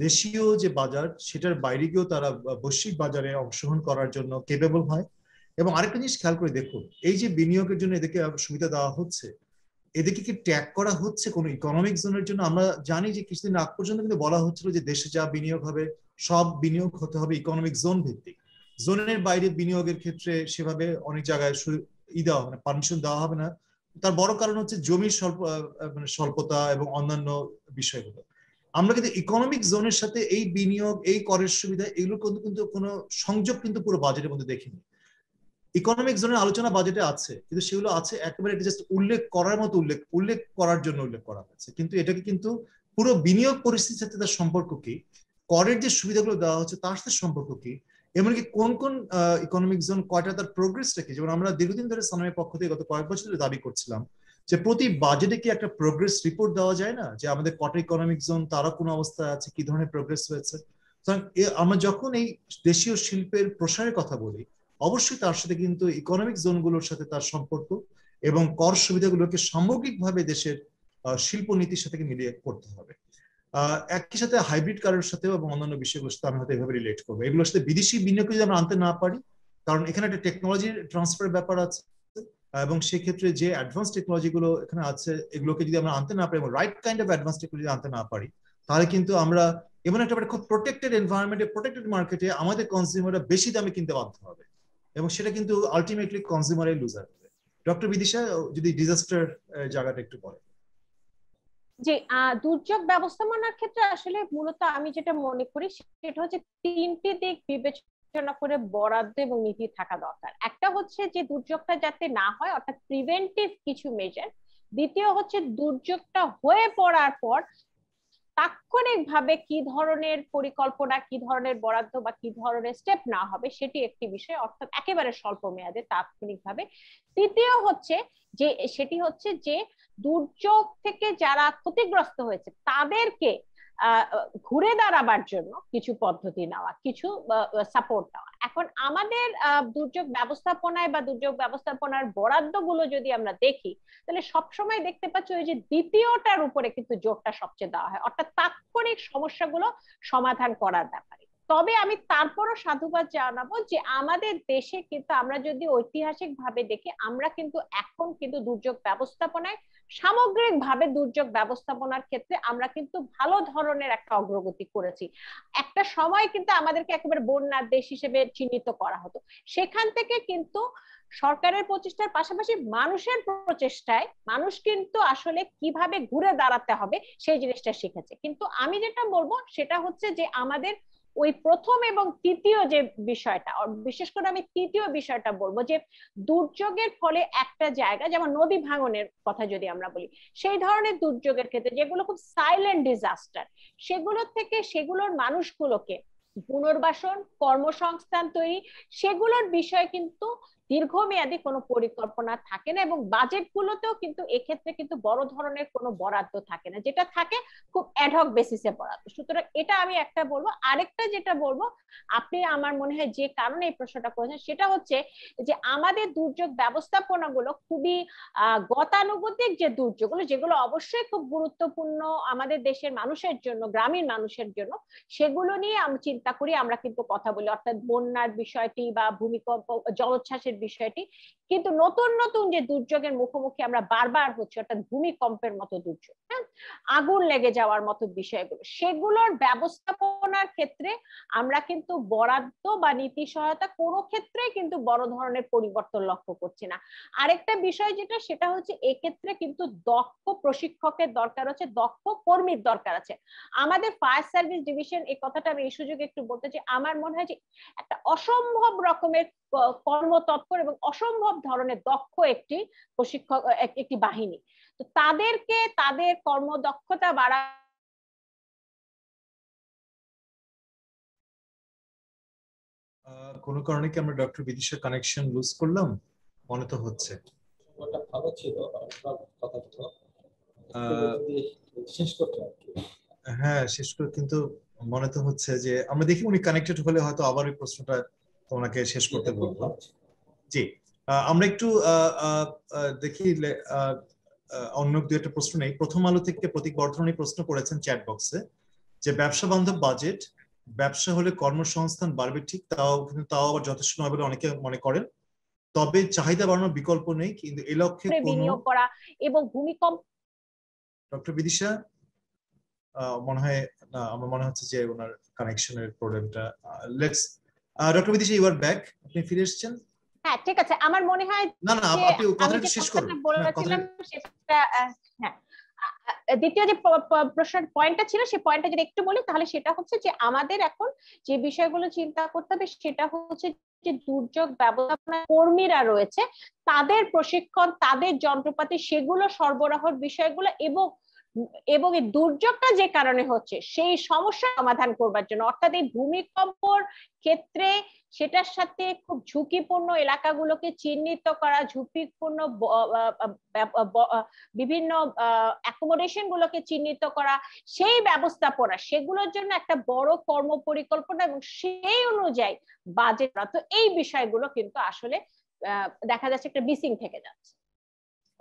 দেশীয় যে বাজার সেটার বাইরে গিয়েও তারা বৈশ্বিক বাজারে অংশগ্রহণ করার জন্য কেপেবল হয়। এবং আরেকটা জিনিস খেয়াল করে দেখুন, এই যে বিনিয়োগের জন্য এদেরকে সুবিধা দেওয়া হচ্ছে, এদেরকে কি ট্যাগ করা হচ্ছে কোনো ইকোনমিক জোনের জন্য? আমরা জানি যে কিছুদিন আগ পর্যন্ত কিন্তু বলা হচ্ছিল যে দেশে যা বিনিয়োগ হবে সব বিনিয়োগ হতে হবে ইকোনমিক জোন ভিত্তিক, জোনের বাইরে বিনিয়োগের ক্ষেত্রে সেভাবে অনেক জায়গায় দেওয়া হবে না, পারমিশন দেওয়া হবে না। তার বড় কারণ হচ্ছে জমির স্বল্পতা এবং অন্যান্য বিষয়গুলো। আমরা কিন্তু ইকোনমিক জোনের সাথে এই বিনিয়োগ, এই করের সুবিধা, এগুলো কিন্তু কোনো সংযোগ কিন্তু পুরো বাজেটের মধ্যে দেখিনি। ইকোনমিক জোনের আলোচনা বাজেটে আছে, কিন্তু সেগুলো আছে একেবারে জাস্ট উল্লেখ করার মতো, উল্লেখ করার জন্য উল্লেখ করা হয়েছে, কিন্তু এটাকে কিন্তু পুরো বিনিয়োগ পরিস্থিতির সাথে তার সম্পর্ক কি, করের যে সুবিধাগুলো দেওয়া হচ্ছে তার সাথে সম্পর্ক কি, এমনকি কোন কোন ইকোনমিক জোন কয়টা, তার প্রোগ্রেসটা কি। যেমন আমরা দীর্ঘদিন ধরে সানামের পক্ষ থেকে গত কয়েক বছর ধরে দাবি করছিলাম যে প্রতি বাজেটে কি একটা প্রোগ্রেস রিপোর্ট দেওয়া যায় না, যে আমাদের কটা ইকোনমিক জোন তারা কোন অবস্থায় আছে, কি ধরনের প্রোগ্রেস হয়েছে। আমরা যখন এই দেশীয় শিল্পের প্রসারের কথা বলি, অবশ্যই তার সাথে কিন্তু ইকোনমিক জোনগুলোর সাথে তার সম্পর্ক এবং কর সুবিধাগুলোকে সামগ্রিকভাবে দেশের শিল্প নীতির সাথে মিলিয়ে করতে হবে। একই সাথে হাইব্রিড কারের সাথেও এবং অন্যান্য বিষয়গুলোর সাথে আমি হয়তো এভাবে রিলেট করবো। এগুলোর সাথে বিদেশি বিনিয়োগ যদি আমরা আনতে না পারি, কারণ এখানে একটা টেকনোলজির ট্রান্সফার ব্যাপার আছে, এবং সেক্ষেত্রে যে অ্যাডভান্স টেকনোলজি গুলো এখানে আছে এগুলোকে যদি আমরা আনতে না পারি এবং right kind of advance technology আনতে না পারি, তাহলে কিন্তু আমরা এমন একটা খুব প্রোটেক্টেড এনভায়রনমেন্টে, প্রোটেক্টেড মার্কেটে আমাদের কনজিউমাররা বেশি দামে কিনতে বাধ্য হবে, এবং সেটা কিন্তু আলটিমেটলি কনজিউমারের লুজার হবে। ডক্টর বিদিশা যদি ডিজাস্টার জায়গাটা একটু বলেন। যে দুর্যোগ ব্যবস্থাপনার ক্ষেত্রে আসলে মূলত আমি যেটা মনে করি সেটা হচ্ছে তিনটি দিক বিবেচনা করে বরাদ্দ এবং নীতি থাকা দরকার। একটা হচ্ছে যে দুর্যোগটা যাতে না হয়, অর্থাৎ প্রিভেন্টিভ কিছু মেজার। দ্বিতীয় হচ্ছে দুর্যোগটা হয়ে পড়ার পর তাৎক্ষণিকভাবে কি ধরনের পরিকল্পনা, কি ধরনের বরাদ্দ বা কি ধরনের স্টেপ না হবে সেটি একটি বিষয়, অর্থাৎ একেবারে স্বল্প মেয়াদে তাৎক্ষণিকভাবে। তৃতীয় হচ্ছে যে সেটি হচ্ছে যে দুর্যোগ থেকে যারা ক্ষতিগ্রস্ত হয়েছে তাদেরকে ঘুরে দাঁড়াবার জন্য কিছু পদ্ধতি নেওয়া, কিছু সাপোর্ট দেওয়া। এখন আমাদের দুর্যোগ ব্যবস্থাপনায় বা দুর্যোগ ব্যবস্থাপনার বরাদ্দগুলো যদি আমরা দেখি, তাহলে সবসময় দেখতে পাচ্ছি ওই যে দ্বিতীয়টার উপরে কিন্তু জোরটা সবচেয়ে দেওয়া হয়, অর্থাৎ তাৎক্ষণিক সমস্যাগুলো সমাধান করার ব্যাপারে। তবে আমি তারপরও সাধুবাদ জানাবো যে আমাদের দেশে কিন্তু আমরা যদি ঐতিহাসিক ভাবে দেখি, আমরা কিন্তু এখন কিন্তু দুর্যোগ ব্যবস্থাপনায় সামগ্রিকভাবে দুর্যোগ ব্যবস্থাপনার ক্ষেত্রে আমরা কিন্তু ভালো ধরনের একটা অগ্রগতি করেছি। একটা সময় কিন্তু আমাদেরকে একেবারে বন্যার দেশ হিসেবে চিহ্নিত করা হতো, সেখান থেকে কিন্তু সরকারের প্রচেষ্টার পাশাপাশি মানুষের প্রচেষ্টায় মানুষ কিন্তু আসলে কিভাবে ঘুরে দাঁড়াতে হবে সেই জিনিসটা শিখেছে। কিন্তু আমি যেটা বলবো সেটা হচ্ছে যে আমাদের ওই প্রথম এবং তৃতীয় যে বিষয়টা, বিশেষ করে আমি তৃতীয় বিষয়টা বলবো, যে দুর্যোগের ফলে একটা জায়গা, যেমন নদী ভাঙনের কথা যদি আমরা বলি, সেই ধরনের দুর্যোগের ক্ষেত্রে যেগুলো খুব সাইলেন্ট ডিজাস্টার, সেগুলো থেকে সেগুলোর মানুষগুলোকে পুনর্বাসন, কর্মসংস্থান তৈরি, সেগুলোর বিষয়ে কিন্তু দীর্ঘমেয়াদী কোনো পরিকল্পনা থাকে না, এবং বাজেটগুলোতেও কিন্তু এক্ষেত্রে কিন্তু বড় ধরনের কোনো বরাদ্দ থাকে না, যেটা থাকে খুব অ্যাডহক বেসিসে বরাদ্দ। সুতরাং এটা আমি একটা বলবো। আরেকটা যেটা বলবো, আপনি আমার মনে হয় যে কারণে এই প্রশ্নটা করেছেন সেটা হচ্ছে যে আমাদের দুর্যোগ ব্যবস্থাপনাগুলো খুবই গতানুগতিক যে দুর্যোগগুলো, যেগুলো অবশ্যই খুব গুরুত্বপূর্ণ আমাদের দেশের মানুষের জন্য, গ্রামীণ মানুষের জন্য, সেগুলো নিয়ে আমি চিন্তা করি, আমরা কিন্তু কথা বলি, অর্থাৎ বন্যার বিষয়টি বা ভূমিকম্প, জলোচ্ছ্বাসের বিষয়টি। কিন্তু নতুন নতুন যে দুর্যোগের মুখোমুখি আমরা বারবার হচ্ছে, অর্থাৎ ভূমিকম্পের মতো দুর্যোগ, হ্যাঁ, আগুন লেগে যাওয়ার মতো বিষয়গুলো, সেগুলোর ব্যবস্থাপনার ক্ষেত্রে আমরা কিন্তু বরাদ্দ বা নীতি সহায়তা কোনো ক্ষেত্রেই কিন্তু বড় ধরনের পরিবর্তন লক্ষ্য করছি না। আরেকটা বিষয় যেটা, সেটা হচ্ছে এক্ষেত্রে কিন্তু দক্ষ প্রশিক্ষকের দরকার আছে, দক্ষ কর্মীর দরকার আছে। আমাদের ফায়ার সার্ভিস ডিভিশন, এই কথাটা আমি এই সুযোগে একটু বলতে চাই, আমার মনে হয় যে একটা অসম্ভব রকমের কর্মতৎপর এবং অসম্ভব ধরনের দক্ষ একটি প্রশিক্ষক, একটি বাহিনী। তো তাদেরকে তাদের কর্মদক্ষতা বাড়া। কোনো কারণে কি আমরা ডক্টর বিদিশার কানেকশন লুজ করলাম? মনে তো হচ্ছে ওটা ভালো ছিল, কথাটা শেষ করতে হবে। হ্যাঁ, শেষ করে, কিন্তু মনে তো হচ্ছে যে আমরা দেখি উনি কানেক্টেড হলে হয়তো আবার ওই প্রশ্নটা তোমাকে শেষ করতে বলবো। জি, আমরা একটু দেখি অন্য দু একটা প্রশ্ন নেই। প্রথম আলো থেকে প্রতীক বর্ধনী প্রশ্ন করেছেন চ্যাট বক্সে যে ব্যবসা বান্ধব বাজেট, ব্যবসা হলে কর্মসংস্থান বাড়বে ঠিক, তাও আবার যথেষ্ট নয় বলে অনেকে মনে করেন, তবে চাহিদা বাড়ানোর বিকল্প নেই, কিন্তু এই লক্ষ্যে বিনিয়োগ করা এবং ভূমিকম্প। ডক্টর বিদিশা মনে হয় আমার মনে হচ্ছে যে ওনার কানেকশনের প্রবলেমটা, let's doctor Bidisha you are back, আপনি ফিরে এসেছেন। হ্যাঁ, ঠিক আছে, আমার মনে হয় না না, আপনি কথাটা শেষ করুন। বলেছিলাম সেটা, হ্যাঁ, দ্বিতীয় যে প্রশ্নের পয়েন্টটা ছিল, সেই পয়েন্টটা যদি একটু বলি তাহলে সেটা হচ্ছে যে আমাদের এখন যে বিষয়গুলো চিন্তা করতে হবে সেটা হচ্ছে যে দুর্যোগ ব্যবস্থাপনা কর্মীরা রয়েছে, তাদের প্রশিক্ষণ, তাদের যন্ত্রপাতি, সেগুলো সরবরাহের বিষয়গুলো, এবং এই দুর্যোগটা যে কারণে হচ্ছে সেই সমস্যা সমাধান করবার জন্য, অর্থাৎ এই ভূমিকম্পর ক্ষেত্রে সেটার সাথে খুব ঝুঁকিপূর্ণ এলাকাগুলোকে চিহ্নিত করা, ঝুঁকিপূর্ণ বিভিন্ন অ্যাকোমোডেশন গুলোকে চিহ্নিত করা, সেই ব্যবস্থাপনা, সেগুলোর জন্য একটা বড় কর্ম পরিকল্পনা এবং সেই অনুযায়ী বাজেট। তো এই বিষয়গুলো কিন্তু আসলে দেখা যাচ্ছে একটা মিসিং থেকে যাচ্ছে।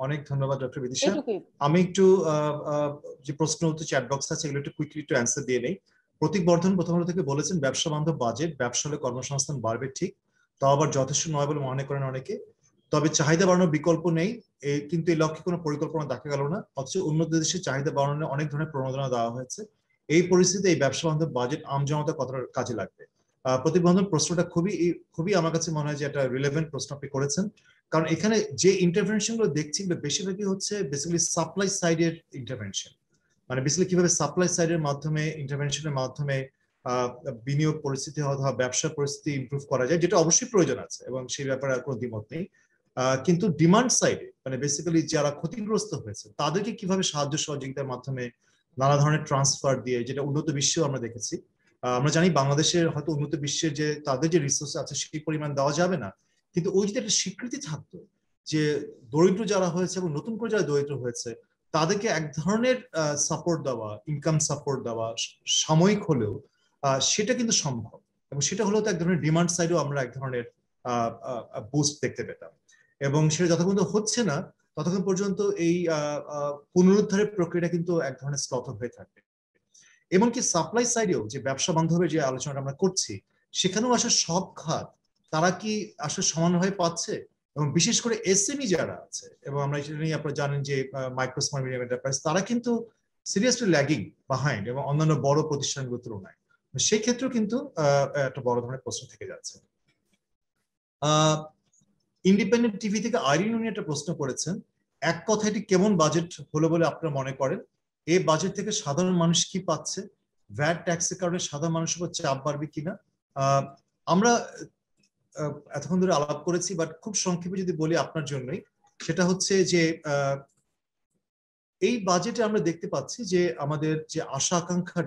অনেক ধন্যবাদ ডক্টর বিদিশা। এইটুকুই। আমি একটু যে প্রশ্ন উত্তর চ্যাট বক্স আছে এগুলো একটু কুইকলি একটু অ্যান্সার দিয়ে নেই। প্রতীক বর্ধন প্রথম আলো থেকে বলেছেন ব্যবসা বান্ধব বাজেট, ব্যবসা হলে কর্মসংস্থান বাড়বে ঠিক, তাও আবার যথেষ্ট নয় বলে মনে করেন অনেকে। তবে চাহিদা বাড়ানোর বিকল্প নেই, কিন্তু এই লক্ষ্যে কোনো পরিকল্পনা দেখা গেল না, অথচ উন্নত দেশে চাহিদা বাড়ানোর অনেক ধরনের প্রণোদনা দেওয়া হয়েছে। এই পরিস্থিতিতে এই ব্যবসা বান্ধব বাজেট আমজনতা কতটা কাজে লাগবে? প্রতিবন্ধন প্রশ্নটা খুবই আমার কাছে মনে হয় যে একটা রিলেভেন্ট প্রশ্ন আপনি করেছেন, কারণ এখানে যে ইন্টারভেনশন গুলো দেখছি বেশিরভাগই হচ্ছে বেসিক্যালি সাপ্লাই সাইডের ইন্টারভেনশন, মানে বেসিক্যালি কিভাবে সাপ্লাই সাইডের মাধ্যমে ইন্টারভেনশনের মাধ্যমে বিনিয়োগ পরিস্থিতি অথবা ব্যবসার পরিস্থিতি ইমপ্রুভ করা যায়, যেটা অবশ্যই প্রয়োজন আছে এবং সেই ব্যাপারে আর কোনো দ্বিমত নেই। কিন্তু ডিমান্ড সাইডে মানে বেসিক্যালি যারা ক্ষতিগ্রস্ত হয়েছে তাদেরকে কিভাবে সাহায্য সহযোগিতার মাধ্যমে নানা ধরনের ট্রান্সফার দিয়ে, যেটা উন্নত বিশ্বেও আমরা দেখেছি। আমরা জানি বাংলাদেশের হয়তো উন্নত বিশ্বের যে তাদের যে রিসোর্স আছে সেই পরিমাণ দেওয়া যাবে না, কিন্তু ওই যদি একটা স্বীকৃতি থাকতো যে দরিদ্র যারা হয়েছে এবং নতুন করে যারা দরিদ্র হয়েছে তাদেরকে এক ধরনের সাপোর্ট দেওয়া, ইনকাম সাপোর্ট দেওয়া সাময়িক হলেও, সেটা কিন্তু সম্ভব, এবং সেটা হলেও তো এক ধরনের ডিমান্ড সাইডেও আমরা এক ধরনের বুস্ট দেখতে পেতাম। এবং সেটা যতক্ষণ হচ্ছে না ততক্ষণ পর্যন্ত এই পুনরুদ্ধারের প্রক্রিয়াটা কিন্তু এক ধরনের স্তব্ধ হয়ে থাকবে। এমনকি সাপ্লাই সাইডেও যে ব্যবসা বান্ধবের যে আলোচনাটা আমরা করছি সেখানেও আসলে সব খাত তারা কি আসলে সমানভাবে পাচ্ছে, এবং বিশেষ করে এসএমই যারা আছে, এবং আমরা এটা নিয়ে আপনারা জানেন যে মাইক্রো স্মল মিডিয়াম এন্টারপ্রাইজ তারা কিন্তু সিরিয়াসলি ল্যাগিং বিহাইন্ড এবং অন্যান্য বড় প্রতিষ্ঠানগুলোর তুলনায়। সেই ক্ষেত্রেও কিন্তু একটা বড় ধরনের প্রশ্ন থেকে যাচ্ছে। ইন্ডিপেন্ডেন্ট টিভি থেকে আইরিন উনি একটা প্রশ্ন করেছেন, এক কথায় এটি কেমন বাজেট হলো বলে আপনারা মনে করেন? এই বাজেট থেকে সাধারণ মানুষ কি পাচ্ছে? ভ্যাট ট্যাক্সের কারণে সাধারণ মানুষের উপর চাপ বাড়বে কিনা? আমরা এতক্ষণ ধরে আলাপ করেছি, বাট খুব সংক্ষেপে যদি বলি আপনার জন্যই, সেটা হচ্ছে যে এই বাজেটে আমরা দেখতে পাচ্ছি যে আমাদের যে আশা আকাঙ্ক্ষার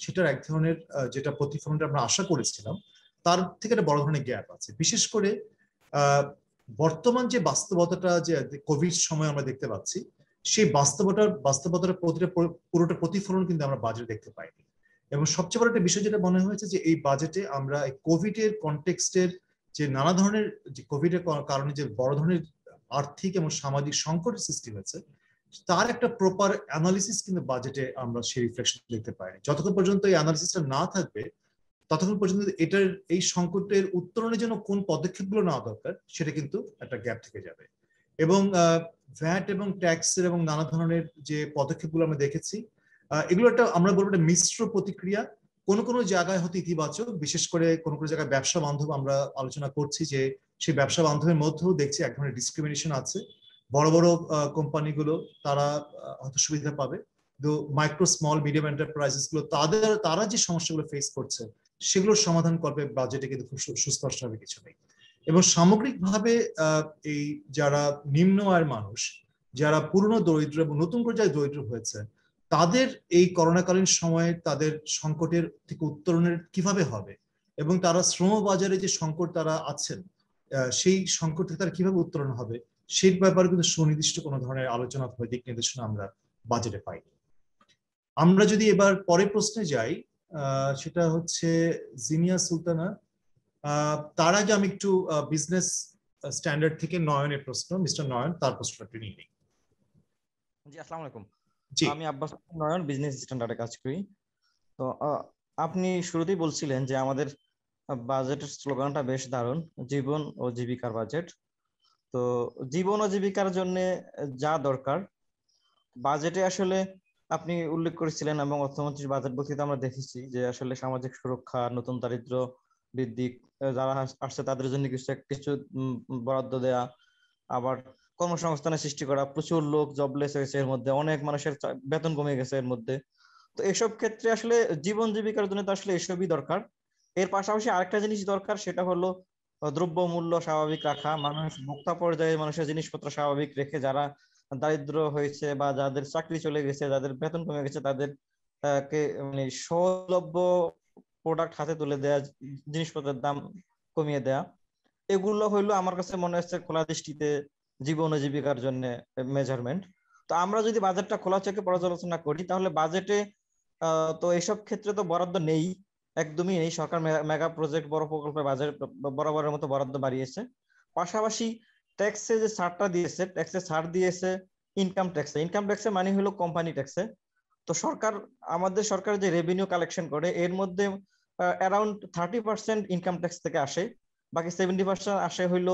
সেটার এক ধরনের যেটা প্রতিফলনটা আমরা আশা করেছিলাম তার থেকে একটা বড় ধরনের গ্যাপ আছে। বিশেষ করে বর্তমান যে বাস্তবতাটা যে কোভিড সময় আমরা দেখতে পাচ্ছি, সেই বাস্তবতার পুরোটা প্রতিফলন কিন্তু আমরা বাজেটে দেখতে পাইনি। এবং সবচেয়ে বড় একটা বিষয় যেটা মনে হয়েছে যে এই বাজেটে আমরা কোভিড এর কনটেক্সটের যে নানা ধরনের যে কোভিড এর কারণে যে বড় ধরনের আর্থিক এবং সামাজিক সংকটের সৃষ্টি হয়েছে তার একটা প্রপার অ্যানালিসিস কিন্তু বাজেটে আমরা সেই রিফ্লেকশন দেখতে পাইনি। যতক্ষণ পর্যন্ত এই অ্যানালিসিসটা না থাকবে ততক্ষণ পর্যন্ত এটার এই সংকটের উত্তরণের জন্য কোন পদক্ষেপগুলো নেওয়া দরকার সেটা কিন্তু একটা গ্যাপ থেকে যাবে। এবং ভ্যাট এবং ট্যাক্সের এবং নানা ধরনের যে পদক্ষেপগুলো আমরা দেখেছি, এগুলো একটা আমরা বলবো একটা মিশ্র প্রতিক্রিয়া। কোনো জায়গায় হয়তো ইতিবাচক, বিশেষ করে কোনো জায়গায় ব্যবসা বান্ধব আমরা আলোচনা করছি যে সেই ব্যবসা বান্ধবের মধ্যেও দেখছি এক ধরনের ডিসক্রিমিনেশন আছে। বড় বড় কোম্পানিগুলো তারা হয়তো সুবিধা পাবে, কিন্তু মাইক্রো স্মল মিডিয়াম এন্টারপ্রাইজেস গুলো তারা যে সমস্যাগুলো ফেস করছে সেগুলোর সমাধান করবে বাজেটে কিন্তু খুব সুস্পষ্টভাবে কিছু নেই। এবং সামগ্রিকভাবে এই যারা নিম্ন আয়ের মানুষ, যারা পুরনো দরিদ্র এবং নতুন করে যারা দরিদ্র হয়েছে, তাদের এই করোনাকালীন সময়ে তাদের সংকটের থেকে উত্তরণের কিভাবে হবে, এবং তারা শ্রম বাজারে যে সংকট তারা আছেন সেই সংকট থেকে তারা কিভাবে উত্তরণ হবে সেই ব্যাপারে কিন্তু সুনির্দিষ্ট কোনো ধরনের আলোচনা অথবা দিক নির্দেশনা আমরা বাজেটে পাই। আমরা যদি এবার পরের প্রশ্নে যাই, সেটা হচ্ছে জিনিয়া সুলতানা। তার আগে আমি একটু বিজনেস স্ট্যান্ডার্ড থেকে নয়নের প্রশ্ন, মিস্টার নয়ন তার প্রশ্নটা একটু নিয়ে নিই। জি, আসসালামু আলাইকুম। আমি আব্বাস নয়ন, বিজনেস স্ট্যান্ডার্ডে কাজ করি। তো আপনি শুরুতেই বলছিলেন যে আমাদের বাজেটের স্লোগানটা বেশ দারুণ, জীবন ও জীবিকার বাজেট। তো জীবন ও জীবিকার জন্য যা দরকার বাজেটে আসলে আপনি উল্লেখ করেছিলেন, এবং অর্থমন্ত্রীর বাজেট বক্তৃতা আমরা দেখেছি যে আসলে সামাজিক সুরক্ষা, নতুন দারিদ্র বৃদ্ধি, যারা আসছে তাদের জন্য কিছু বরাদ্দ দেয়া, আবার কর্মসংস্থানের সৃষ্টি করা, প্রচুর লোক জবলেস হয়েছে, এর মধ্যে অনেক মানুষের বেতন কমে গেছে এর মধ্যে। তো এসব ক্ষেত্রে আসলে জীবন জীবিকার জন্য তো আসলে এসবই দরকার। এর পাশাপাশি আরেকটা জিনিস দরকার, সেটা হলো দ্রব্য মূল্য স্বাভাবিক রাখা, মানুষ ভোক্তা পর্যায়ে মানুষের জিনিসপত্র স্বাভাবিক রেখে যারা দারিদ্র হয়েছে বা যাদের চাকরি চলে গেছে, যাদের বেতন কমে গেছে, তাদের কে মানে সহজলভ্য প্রোডাক্ট হাতে তুলে দেয়া, জিনিসপত্রের দাম কমিয়ে দেয়া, এগুলো হইলো আমার কাছে মনে হচ্ছে খোলা দৃষ্টিতে জীবন ও জীবিকার জন্য মেজারমেন্ট। তো আমরা যদি বাজেটটা খোলা চোখে পর্যালোচনা করি তাহলে বাজেটে তো এইসব ক্ষেত্রে তো বরাদ্দ নেই, একদমই নেই। সরকার মেগা প্রজেক্ট, বড় প্রকল্পের বাজেট বরাবরের মতো বরাদ্দ বাড়িয়েছে। পাশাপাশি ট্যাক্সে যে ছাড়টা দিয়েছে, ট্যাক্সে ছাড় দিয়েছে ইনকাম ট্যাক্সে। ইনকাম ট্যাক্সে মানে হলো কোম্পানি ট্যাক্সে। তো সরকার, আমাদের সরকার যে রেভিনিউ কালেকশন করে এর মধ্যে অ্যারাউন্ড 30% ইনকাম ট্যাক্স থেকে আসে, বাকি 70% আসে হইলো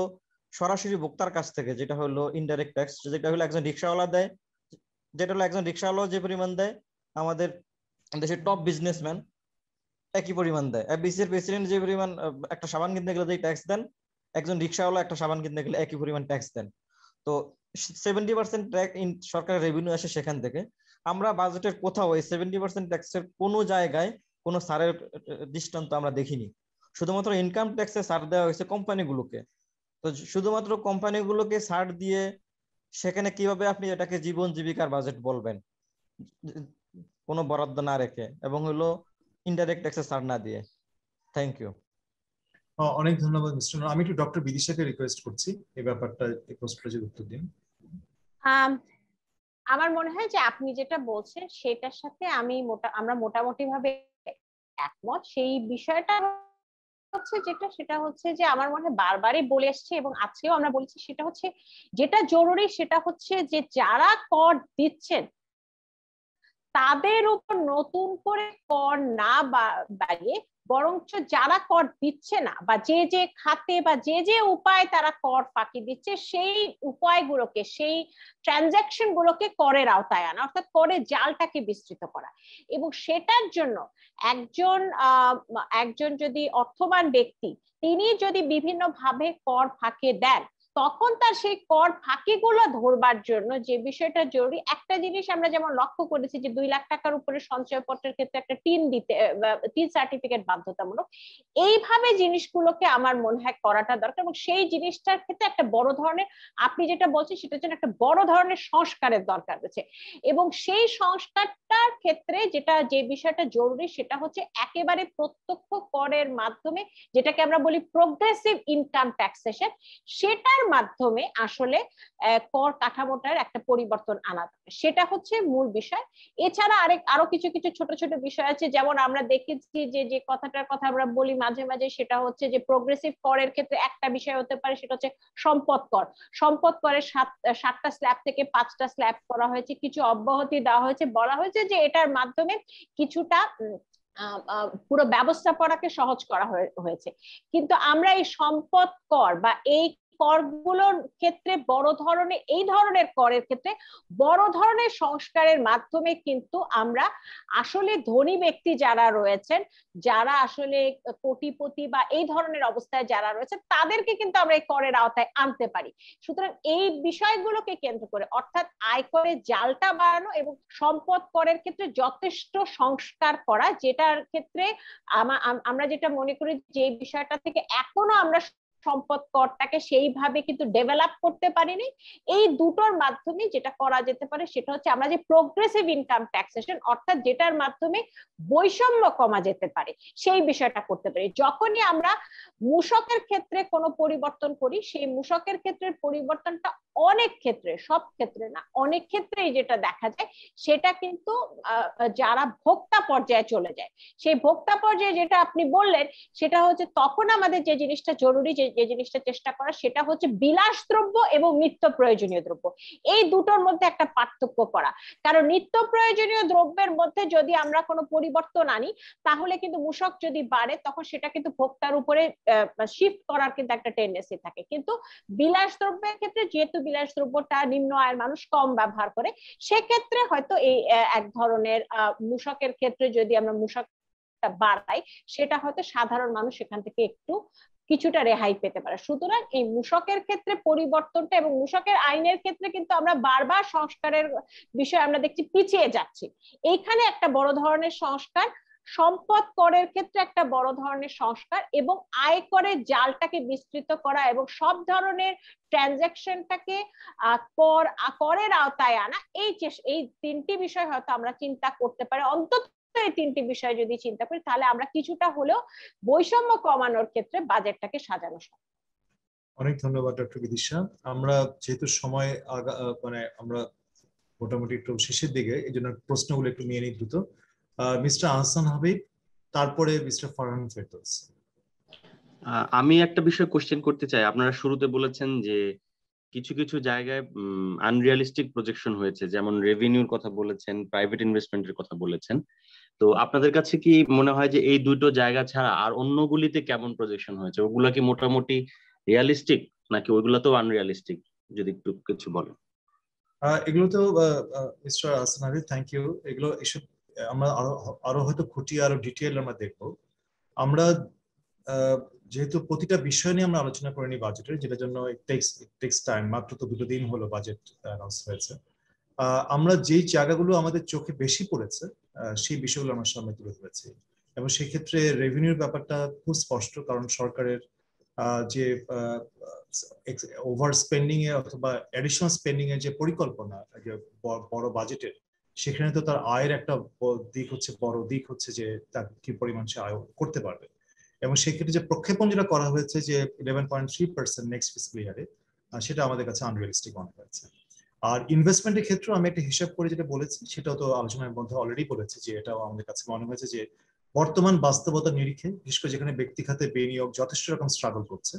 সরাসরি ভোক্তার কাছ থেকে, যেটা হলো ইনডাইরেক্ট ট্যাক্স, যেটা হলো একজন রিক্সাওয়ালা দেয়, যেটা হলো একজন রিক্সাওয়ালা যে পরিমাণ দেয়, আমাদের দেশের টপ বিজনেসম্যান একই পরিমাণ দেয়। এফবিসির প্রেসিডেন্ট যে পরিমাণ একটা সাবান কিনতে গেলে যে ট্যাক্স দেন, একজন রিক্সাওয়ালা একটা সাবান কিনতে গেলে একই পরিমাণ ট্যাক্স দেন। তো 70% সরকারের রেভিনিউ আসে সেখান থেকে। আমরা বাজেটের কোথাও এই 70% ট্যাক্সের কোনো জায়গায় কোনো ছাড়ের দৃষ্টান্ত আমরা দেখিনি। শুধুমাত্র ইনকাম ট্যাক্সে ছাড় দেওয়া হয়েছে কোম্পানিগুলোকে। তো শুধুমাত্র কোম্পানিগুলোকে ছাড় দিয়ে সেখানে কিভাবে আপনি এটাকে জীবন জীবিকার বাজেট বলবেন, কোনো বরাদ্দ না রেখে এবং হলো ইনডাইরেক্ট ট্যাক্সে ছাড় না দিয়ে? Thank you. অনেক ধন্যবাদ মিস্টার নূর। আমি একটু ডক্টর বিদিশাকে রিকোয়েস্ট করছি এই ব্যাপারটা, এই প্রশ্নটা যদি উত্তর দিন। আমার মনে হয় যে আপনি যেটা বলছেন সেটার সাথে আমরা মোটামুটি ভাবে একমত। সেই বিষয়টা হচ্ছে সেটা হচ্ছে যে আমার মনে হয় বারবারই বলে এসছে এবং আজকেও আমরা বলছি, সেটা হচ্ছে যেটা জরুরি সেটা হচ্ছে যে যারা কর দিচ্ছেন তাদের উপর নতুন করে কর না বাড়িয়ে, বরঞ্চ যারা কর দিচ্ছে না বা যে যে খাতে বা যে যে উপায় তারা কর ফাঁকি দিচ্ছে সেই উপায়গুলোকে, সেই ট্রানজাকশন গুলোকে করের আওতায় আনা, অর্থাৎ করের জালটাকে বিস্তৃত করা। এবং সেটার জন্য একজন যদি অর্থবান ব্যক্তি তিনি যদি বিভিন্ন ভাবে কর ফাঁকে দেন, তখন তার সেই কর ফাঁকিগুলো ধরবার জন্য যে বিষয়টা জরুরি, একটা জিনিস আমরা যেমন লক্ষ্য করেছি যে 2 লাখ টাকার উপরে সঞ্চয়পত্রের ক্ষেত্রে একটা টিন সার্টিফিকেট বাধ্যতামূলক। এইভাবে জিনিসগুলোকে আমার মনে হয় করাটা দরকার এবং সেই জিনিসটার ক্ষেত্রে একটা বড় ধরনের, আপনি যেটা বলছেন সেটার জন্য একটা বড় ধরনের সংস্কারের দরকার রয়েছে। এবং সেই সংস্কারটার ক্ষেত্রে যে বিষয়টা জরুরি সেটা হচ্ছে একেবারে প্রত্যক্ষ করের মাধ্যমে, যেটাকে আমরা বলি প্রোগ্রেসিভ ইনকাম ট্যাক্সেশন, সেটার মাধ্যমে আসলে কর কাঠামোটার একটা পরিবর্তন আনা যাবে, সেটা হচ্ছে মূল বিষয়। এছাড়া আরো কিছু কিছু ছোট ছোট বিষয় আছে, যেমন আমরা দেখেছি যে কথাটার কথা আমরা বলি মাঝে মাঝে, সেটা হচ্ছে যে প্রোগ্রেসিভ করের ক্ষেত্রে একটা বিষয় হতে পারে, সেটা হচ্ছে সম্পদ কর। সম্পদ করের 7টা স্ল্যাব থেকে 5টা স্ল্যাব করা হয়েছে, কিছু অব্যাহতি দেওয়া হয়েছে, বলা হয়েছে যে এটার মাধ্যমে কিছুটা পুরো ব্যবস্থাপনাকে সহজ করা হয়েছে। কিন্তু আমরা এই সম্পদ কর বা এই করগুলোর ক্ষেত্রে বড় ধরনের, এই ধরনের করের ক্ষেত্রে বড় ধরনের সংস্কারের মাধ্যমে কিন্তু আমরা আসলে ধনী ব্যক্তি যারা রয়েছেন, যারা আসলে কোটিপতি বা এই ধরনের অবস্থায় যারা রয়েছে, তাদেরকে কিন্তু আমরা এই করের আওতায় আনতে পারি। সুতরাং এই বিষয়গুলোকে কেন্দ্র করে, অর্থাৎ আয়করের জালটা বাড়ানো এবং সম্পদ করের ক্ষেত্রে যথেষ্ট সংস্কার করা, যেটার ক্ষেত্রে আমরা যেটা মনে করি যে বিষয়টা থেকে এখনো আমরা সম্পদ করটাকে সেইভাবে কিন্তু ডেভেলপ করতে পারিনি। এই দুটোর মাধ্যমে যেটা করা যেতে পারে সেটা হচ্ছে আমরা যে প্রোগ্রেসিভ ইনকাম ট্যাক্সেশন, অর্থাৎ যেটার মাধ্যমে বৈষম্য কমা যেতে পারে, সেই বিষয়টা করতে পারি। যখনই আমরা মূসকের ক্ষেত্রে কোনো পরিবর্তন করি, সেই মূসকের ক্ষেত্রের পরিবর্তনটা অনেক ক্ষেত্রে, সব ক্ষেত্রে না, অনেক ক্ষেত্রেই যেটা দেখা যায় সেটা কিন্তু যারা ভোক্তা পর্যায়ে চলে যায়, সেই ভোক্তা পর্যায়ে যেটা আপনি বললেন সেটা হচ্ছে তখন আমাদের যে জিনিসটা জরুরি, যে জিনিসটা চেষ্টা করা, সেটা হচ্ছে বিলাস দ্রব্য এবং নিত্য প্রয়োজনীয় দ্রব্য, এই দুটোর মধ্যে একটা পার্থক্য করা। কারণ নিত্য প্রয়োজনীয় দ্রব্যের মধ্যে যদি আমরা কোনো পরিবর্তন আনি, তাহলে কিন্তু মূসক যদি বাড়ে তখন সেটা কিন্তু ভোক্তার উপরে শিফট করার কিন্তু একটা টেন্ডেন্সি থাকে। কিন্তু বিলাস দ্রব্যের ক্ষেত্রে যেহেতু বিলাস দ্রব্যটা নিম্ন আয়ের মানুষ কম ব্যবহার করে, সেক্ষেত্রে হয়তো এই এক ধরনের মূসকের ক্ষেত্রে যদি আমরা মূসক বাড়াই, সেটা হয়তো সাধারণ মানুষ সেখান থেকে একটু কিছুটা রেহাই পেতে পারে। সুতরাং এই মূসকের ক্ষেত্রে পরিবর্তনটা এবং মূসকের আইনের ক্ষেত্রে কিন্তু আমরা বারবার সংস্কারের বিষয়ে আমরা দেখছি পিছিয়ে যাচ্ছি। এইখানে একটা বড় ধরনের সংস্কার, সম্পদ করের ক্ষেত্রে একটা বড় ধরনের সংস্কার এবং আয়করের জালটাকে বিস্তৃত করা এবং সব ধরনের ট্রানজাকশনটাকে করের আওতায় আনা, এই 3টি বিষয় হয়তো আমরা চিন্তা করতে পারি। অন্তত এই 3টি বিষয় যদি চিন্তা করি, তাহলে আমরা কিছুটা হলেও বৈষম্য কমানোর ক্ষেত্রে বাজেটটাকে সাজানো সম্ভব। অনেক ধন্যবাদ ডক্টর বিদিশা। আমরা যেহেতু সময় মানে আমরা মোটামুটি একটু শেষের দিকে, এই জন্য প্রশ্নগুলো একটু নিয়ে নিই দ্রুত। মিস্টার আহসান হাবিব, তারপরে মিস্টার ফারহান ফেরদৌস। আমি একটা বিষয় কোশ্চেন করতে চাই। আপনারা শুরুতে বলেছেন যে কিছু কিছু জায়গায় আনরিয়ালিস্টিক প্রজেকশন হয়েছে, যেমন রেভিনিউর কথা বলেছেন, প্রাইভেট ইনভেস্টমেন্টের কথা বলেছেন। তো আপনাদের কাছে কি মনে হয় যে এই দুটো জায়গা ছাড়া আর অন্যগুলিতে কেমন প্রজেকশন হয়েছে? ওগুলা কি মোটামুটি রিয়ালিস্টিক নাকি ওইগুলাতেও আনরিয়ালিস্টিক? যদি একটু কিছু বলেন। এগুলো তো মিস্টার আসনারি, থ্যাংক ইউ। এগুলো এসব আমরা আরো হয়তো খুঁটিয়ে আরো ডিটেইল আমরা দেখবো। আমরা যেহেতু প্রতিটা বিষয় নিয়ে আমরা আলোচনা করিনি বাজেটের, যেটার জন্য টেক্স টাইম, মাত্র তো 2 দিন হলো বাজেট অ্যানাউন্স হয়েছে। আমরা যেই জায়গাগুলো আমাদের চোখে বেশি পড়েছে সেই বিষয়গুলো আমার সামনে তুলে ধরেছি, এবং সেই ক্ষেত্রে রেভিনিউর ব্যাপারটা খুব স্পষ্ট, কারণ সরকারের যে ওভার স্পেন্ডিং এ অথবা অ্যাডিশনাল স্পেন্ডিং এর যে পরিকল্পনা বড় বাজেটের, সেখানে তো তার আয়ের একটা বড় দিক হচ্ছে যে তার কি পরিমাণ সে আয় করতে পারবে। এবং সেক্ষেত্রে যে প্রক্ষেপণ যেটা করা হয়েছে যে 11.3% নেক্সট ফিসকাল ইয়ারে, সেটা আমাদের কাছে আনরিয়ালিস্টিক মনে হয়েছে। আর ইনভেস্টমেন্টের ক্ষেত্রে আমি একটা হিসাব করে যেটা বলেছি, সেটাও তো আলোচনার মধ্যে অলরেডি বলেছি যে এটাও আমাদের কাছে মনে হয়েছে যে বর্তমান বাস্তবতার নিরিখে, বিশেষ করে যেখানে ব্যক্তি খাতে বিনিয়োগ যথেষ্ট রকম স্ট্রাগল করছে,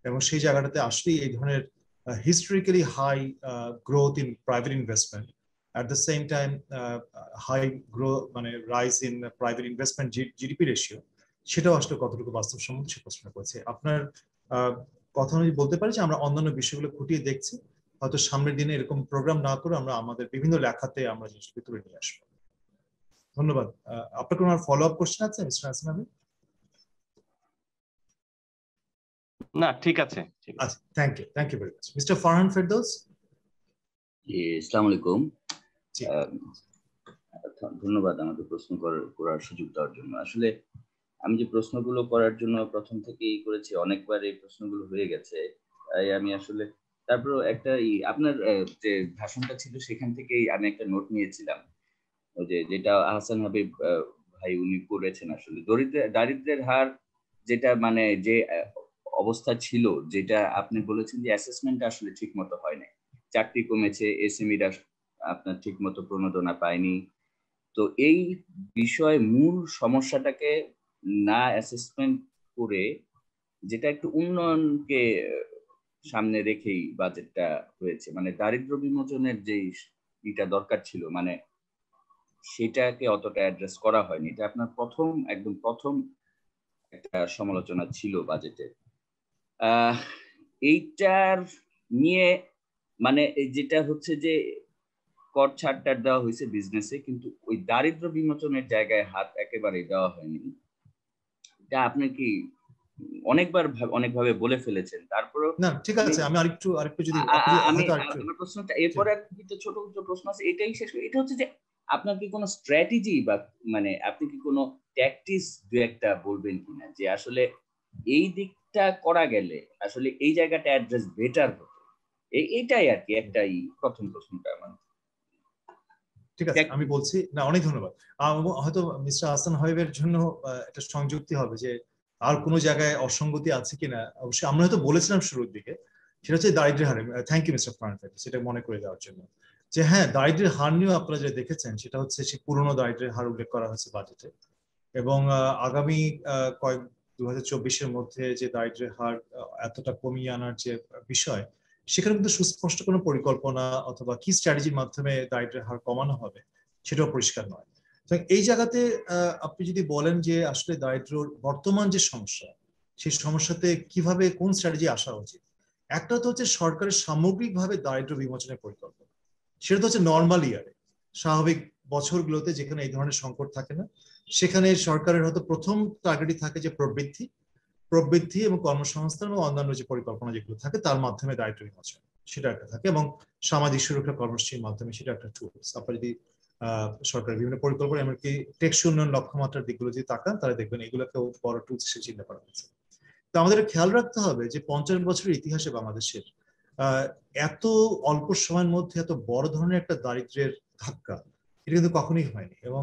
এবং সেই জায়গাটাতে আসলেই এই ধরনের historically high growth in private investment, at the same time high growth মানে rise in private investment GDP ratio, সেটাও আসলে কতটুকু বাস্তবসম্মত সে প্রশ্ন করেছে। আপনার কথা অনুযায়ী বলতে পারি যে আমরা অন্যান্য বিষয়গুলো খুঁটিয়ে দেখছি, হয়তো সামনের দিনে এরকম প্রোগ্রাম না করে আমরা আমাদের বিভিন্ন লেখাতে আমরা জিনিসগুলো তুলে নিয়ে আসবো। ধন্যবাদ। আপনার কোনো ফলো আপ কোশ্চেন আছে মিস্টার হাসান? না, ঠিক আছে। আচ্ছা, thank you very much. Mister Farhan Ferdous. আসসালামু আলাইকুম। ধন্যবাদ আমাকে প্রশ্ন করার সুযোগ দেওয়ার জন্য। আসলে আমি যে প্রশ্নগুলো করার জন্য প্রথম থেকেই করেছি, অনেকবার এই প্রশ্নগুলো হয়ে গেছে, তাই আমি আসলে তারপর একটা আপনার যে ভাষণটা ছিল সেখান থেকেই আমি একটা নোট নিয়েছিলাম, ওই যেটা হাসান হাবিব ভাই উনি করেছেন। আসলে দারিদ্র্যের হার যেটা মানে যে অবস্থা ছিল, যেটা আপনি বলেছেন যে অ্যাসেসমেন্ট আসলে ঠিক মতো হয় না, চাকরি কমেছে, এসএমইরা আপনার ঠিক মতো প্রণোদনা পায়নি। তো এই বিষয়ে মূল সমস্যাটাকে না অ্যাসেসমেন্ট করে, যেটা একটু উন্নয়নকে সামনে রেখেই বাজেটটা হয়েছে, মানে দারিদ্র বিমোচনের যে এটা দরকার ছিল, মানে সেটাকে অতটা অ্যাড্রেস করা হয়নি। এটা আপনার একদম প্রথম একটা সমালোচনা ছিল বাজেটে। এইটার নিয়ে মানে যেটা হচ্ছে যে কর ছাড়টা দেওয়া হয়েছে বিজনেসে, কিন্তু ওই দারিদ্র বিমোচনের জায়গায় হাত একেবারে দেওয়া হয়নি। এটা আপনি কি অনেকভাবে বলে ফেলেছেন, তারপরে না ঠিক আছে, আমি আরেকটু যদি আমি আমার প্রশ্নটা এরপরে ছোট প্রশ্ন আছে, এটাই শেষ। এটা হচ্ছে যে আপনার কি কোনো স্ট্র্যাটেজি বা মানে আপনি কি কোনো ট্যাকটিক্স দু একটা বলবেন কিনা, যে আসলে এই দিকটা করা গেলে আসলে এই জায়গাটা অ্যাড্রেস বেটার হতো। এইটাই আর কি একটাই প্রথম প্রশ্নটা আমার। ঠিক আছে, আমি বলছি। না, অনেক ধন্যবাদ। হয়তো মিস্টার হাসান হাবিবের জন্য একটা সংযুক্তি হবে যে আর কোনো জায়গায় অসঙ্গতি আছে কিনা। অবশ্যই আমরা হয়তো বলেছিলাম শুরুর দিকে, সেটা হচ্ছে দারিদ্র্যের হারে। থ্যাংক ইউ মিস্টার ফারহান, সেটা মনে করে দেওয়ার জন্য। যে হ্যাঁ, দারিদ্র্যের হার নিয়েও আপনারা যে দেখেছেন, সেটা হচ্ছে সেই পুরনো দারিদ্র্যের হার উল্লেখ করা হয়েছে বাজেটে, এবং আগামী 2024-এর মধ্যে যে দারিদ্র্যের হার এতটা কমিয়ে আনার যে বিষয়, সেখানে কিন্তু সুস্পষ্ট কোনো পরিকল্পনা অথবা কি স্ট্র্যাটেজির মাধ্যমে দারিদ্র্যের হার কমানো হবে সেটাও পরিষ্কার নয়। এই জায়গাতে আপনি যদি বলেন যে আসলে দারিদ্র্যর বর্তমান যে সমস্যা, সেই সমস্যাতে কিভাবে কোন স্ট্র্যাটেজি আসা উচিত, একটা তো হচ্ছে সরকারের সামগ্রিকভাবে দারিদ্র্য বিমোচনের পরিকল্পনা। সেটা তো হচ্ছে নর্মাল ইয়ারে, স্বাভাবিক বছরগুলোতে যেখানে এই ধরনের সংকট থাকে না, সেখানে সরকারের হয়তো প্রথম টার্গেটই থাকে যে প্রবৃদ্ধি এবং কর্মসংস্থান এবং অন্যান্য যে পরিকল্পনা যেগুলো থাকে তার মাধ্যমে দারিদ্র্য বিমোচন, সেটা একটা থাকে, এবং সামাজিক সুরক্ষা কর্মসূচির মাধ্যমে সেটা একটা টুলস। আপনারা যদি সরকারের বিভিন্ন পরিকল্পনা এমনকি টেকসই উন্নয়ন লক্ষ্যমাত্রার দিকগুলো যদি তাকান, তাহলে দেখবেন এগুলোকেও বড় টুলস হিসেবে চিন্তা করা হয়েছে। তো আমাদের খেয়াল রাখতে হবে যে 50 বছরের ইতিহাসে বাংলাদেশের এত অল্প সময়ের মধ্যে এত বড় ধরনের একটা দারিদ্র্যের ধাক্কা এটা কিন্তু কখনোই হয়নি। এবং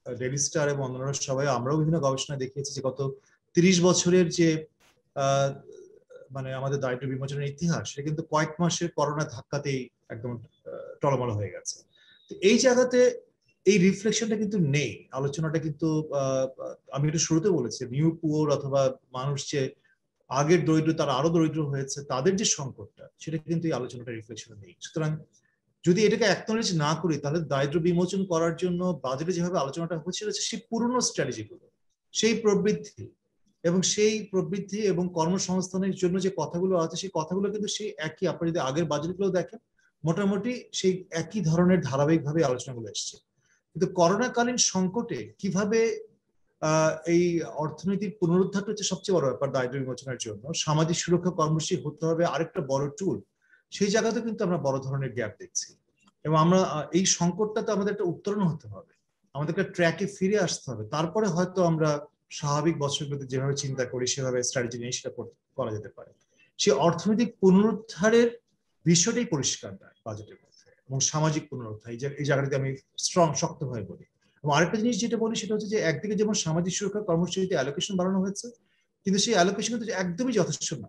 ডেইলি স্টার এবং অন্যান্য সবাই, আমরাও বিভিন্ন গবেষণা দেখিয়েছি যে গত 30 বছরের যে মানে আমাদের দারিদ্র্য বিমোচনের ইতিহাস, সেটা কিন্তু কয়েক মাসের করোনা ধাক্কাতেই একদম টলমল হয়ে গেছে। তো এই জায়গাতে এই রিফ্লেকশনটা কিন্তু নেই, আলোচনাটা কিন্তু আমি একটু শুরুতে বলেছি নিউ পুয়ার অথবা মানুষ যে আগের দরিদ্র তারা আরো দরিদ্র হয়েছে, তাদের যে সংকটটা সেটা কিন্তু এই আলোচনাটা রিফ্লেকশন নেই। সুতরাং যদি এটাকে অ্যাকনোলেজ না করি তাহলে দারিদ্র বিমোচন করার জন্য বাজেটে যেভাবে আলোচনাটা হচ্ছিল সেই পুরনো স্ট্র্যাটেজিগুলো, সেই প্রবৃদ্ধি এবং কর্মসংস্থানের জন্য যে কথাগুলো আছে সেই কথাগুলো কিন্তু সেই একই, আপনারা যদি আগের বাজেটগুলো দেখেন মোটামুটি সেই একই ধরনের ধারাবাহিকভাবে আলোচনাগুলো এসছে। কিন্তু করোনাকালীন সংকটে কিভাবে এই অর্থনৈতিক পুনরুদ্ধারটা হচ্ছে সবচেয়ে বড় ব্যাপার দারিদ্র বিমোচনের জন্য, সামাজিক সুরক্ষা কর্মসূচি হতে হবে আরেকটা বড় টুল, সেই জায়গাতে কিন্তু আমরা বড় ধরনের গ্যাপ দেখছি। এবং আমরা এই সংকটটাতে আমাদের একটা উত্তরণ হতে হবে, আমাদের একটা ট্র্যাকে ফিরে আসতে হবে, তারপরে হয়তো আমরা স্বাভাবিক বছরগুলোতে যেভাবে চিন্তা করি সেভাবে স্ট্র্যাটেজি নিয়ে সেটা করা যেতে পারে। সেই অর্থনৈতিক পুনরুদ্ধারের বিষয়টাই পরিষ্কার নয় বাজেটের মধ্যে, এবং সামাজিক পুনরুদ্ধার এই জায়গাটাতে আমি শক্তভাবে বলি। এবং আরেকটা জিনিস যেটা বলি সেটা হচ্ছে যে একদিকে যেমন সামাজিক সুরক্ষা কর্মসূচিতে অ্যালোকেশন বাড়ানো হয়েছে, কিন্তু সেই অ্যালোকেশন কিন্তু একদমই যথেষ্ট না।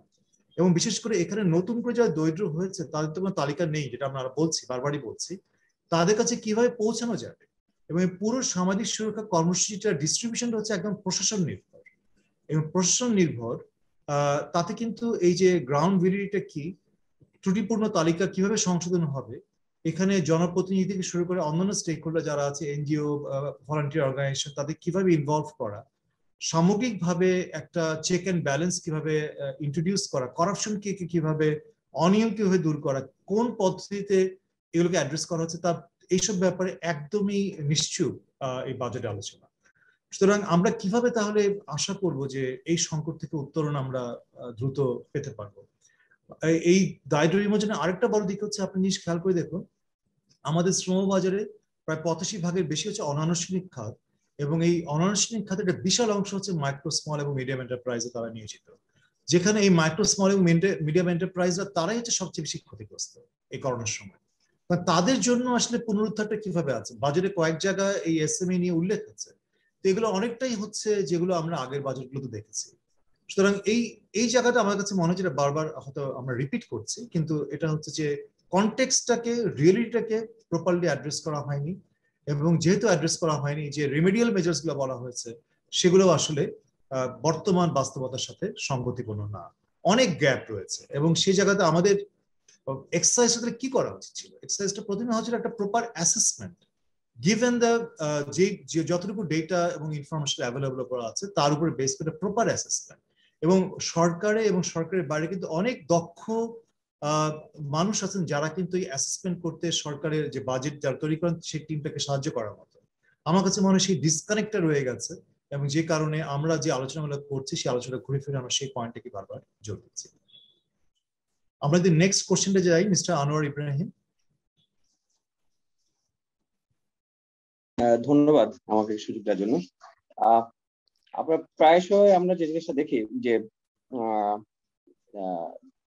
এবং বিশেষ করে এখানে নতুন করে যারা দরিদ্র হয়েছে তাদের তো কোনো তালিকা নেই, যেটা আমরা বলছি, বারবারই বলছি, তাদের কাছে কিভাবে পৌঁছানো যাবে। এবং পুরো সামাজিক সুরক্ষা কর্মসূচিটার ডিস্ট্রিবিউশনটা হচ্ছে একদম প্রশাসন নির্ভর, এবং প্রশাসন নির্ভর তাতে কিন্তু এই যে গ্রাউন্ড ভ্যালিডিটা কি, ত্রুটিপূর্ণ তালিকা কিভাবে সংশোধন হবে, এখানে জনপ্রতিনিধি থেকে শুরু করে অন্যান্য স্টেক হোল্ডার যারা আছে, এনজিও, ভলান্টিয়ার অর্গানাইজেশন, তাদের কিভাবে ইনভলভ করা, সামগ্রিকভাবে একটা চেক অ্যান্ড ব্যালেন্স কিভাবে ইন্ট্রোডিউস করা, করাপশন কিভাবে, অনিয়ম কিভাবে দূর করা, কোন পদ্ধতিতে এগুলোকে অ্যাড্রেস করা হচ্ছে, তা এইসব ব্যাপারে একদমই নিশ্চুপ এই বাজেট আলোচনা। সুতরাং আমরা কিভাবে তাহলে আশা করব যে এই সংকট থেকে উত্তরণ আমরা দ্রুত পেতে পারবো। এই দারিদ্র বিমোচনের আরেকটা বড় দিক হচ্ছে, আপনি জিনিস খেয়াল করে দেখুন, আমাদের শ্রমবাজারে প্রায় 85% বেশি হচ্ছে অনানুষ্ঠানিক খাত, এবং এই অনানুষ্ঠানিক খাতের একটা বিশাল অংশ হচ্ছে মাইক্রো, স্মল এবং মিডিয়াম এন্টারপ্রাইজে তারা নিয়োজিত, যেখানে এই মাইক্রো, স্মল এবং মিডিয়াম এন্টারপ্রাইজরা তারাই হচ্ছে সবচেয়ে বেশি ক্ষতিগ্রস্ত এই করোনার সময়। তাদের জন্য আসলে পুনরুদ্ধারটা কিভাবে আছে, বাজেটে কয়েক জায়গায় এই এসএমই নিয়ে উল্লেখ আছে, তো এগুলো অনেকটাই হচ্ছে যেগুলো আমরা আগের বাজেটগুলোতে দেখেছি। সুতরাং এই জায়গাটা আমার কাছে মনে হচ্ছে বারবার হয়তো আমরা রিপিট করছি, কিন্তু এটা হচ্ছে যে কনটেক্সটটাকে, রিয়েলিটিটাকে প্রপারলি অ্যাড্রেস করা হয়নি, এবং যেহেতু অ্যাড্রেস করা হয়নি, যে রেমেডিয়াল মেজার্স গুলো বলা হয়েছে সেগুলো আসলে বর্তমান বাস্তবতার সাথে সঙ্গতিপূর্ণ না, অনেক গ্যাপ রয়েছে। এবং সেই জায়গাতে আমাদের এক্সারসাইজটা কি করা উচিত ছিল, এক্সারসাইজটা প্রথমে হচ্ছে একটা প্রপার অ্যাসেসমেন্ট, গিভেন দ্য যে যতটুকু ডেটা এবং ইনফরমেশন অ্যাভেলেবল করা আছে তার উপরে বেস করে প্রপার অ্যাসেসমেন্ট। এবং সরকারে এবং সরকারের বাইরে কিন্তু অনেক দক্ষ মানুষ আছেন যারা কিন্তু এই অ্যাসেসমেন্ট করতে, সরকারের যে বাজেট যারা তৈরি করেন সেই টিমটাকে সাহায্য করার মতো। আমার কাছে মনে হয় সেই ডিসকানেক্টটা রয়ে গেছে, এবং যে কারণে আমরা যে আলোচনাগুলো করছি সেই আলোচনা ঘুরে ফিরে আমরা সেই পয়েন্টটাকে বারবার জোর দিচ্ছি। আমরা যদি নেক্সট কোশ্চেনটা যাই, মিস্টার আনোয়ার ইব্রাহিম। ধন্যবাদ আমাকে সুযোগ দেওয়ার জন্য। আমরা প্রায়শই আমরা যে জিনিসটা দেখি যে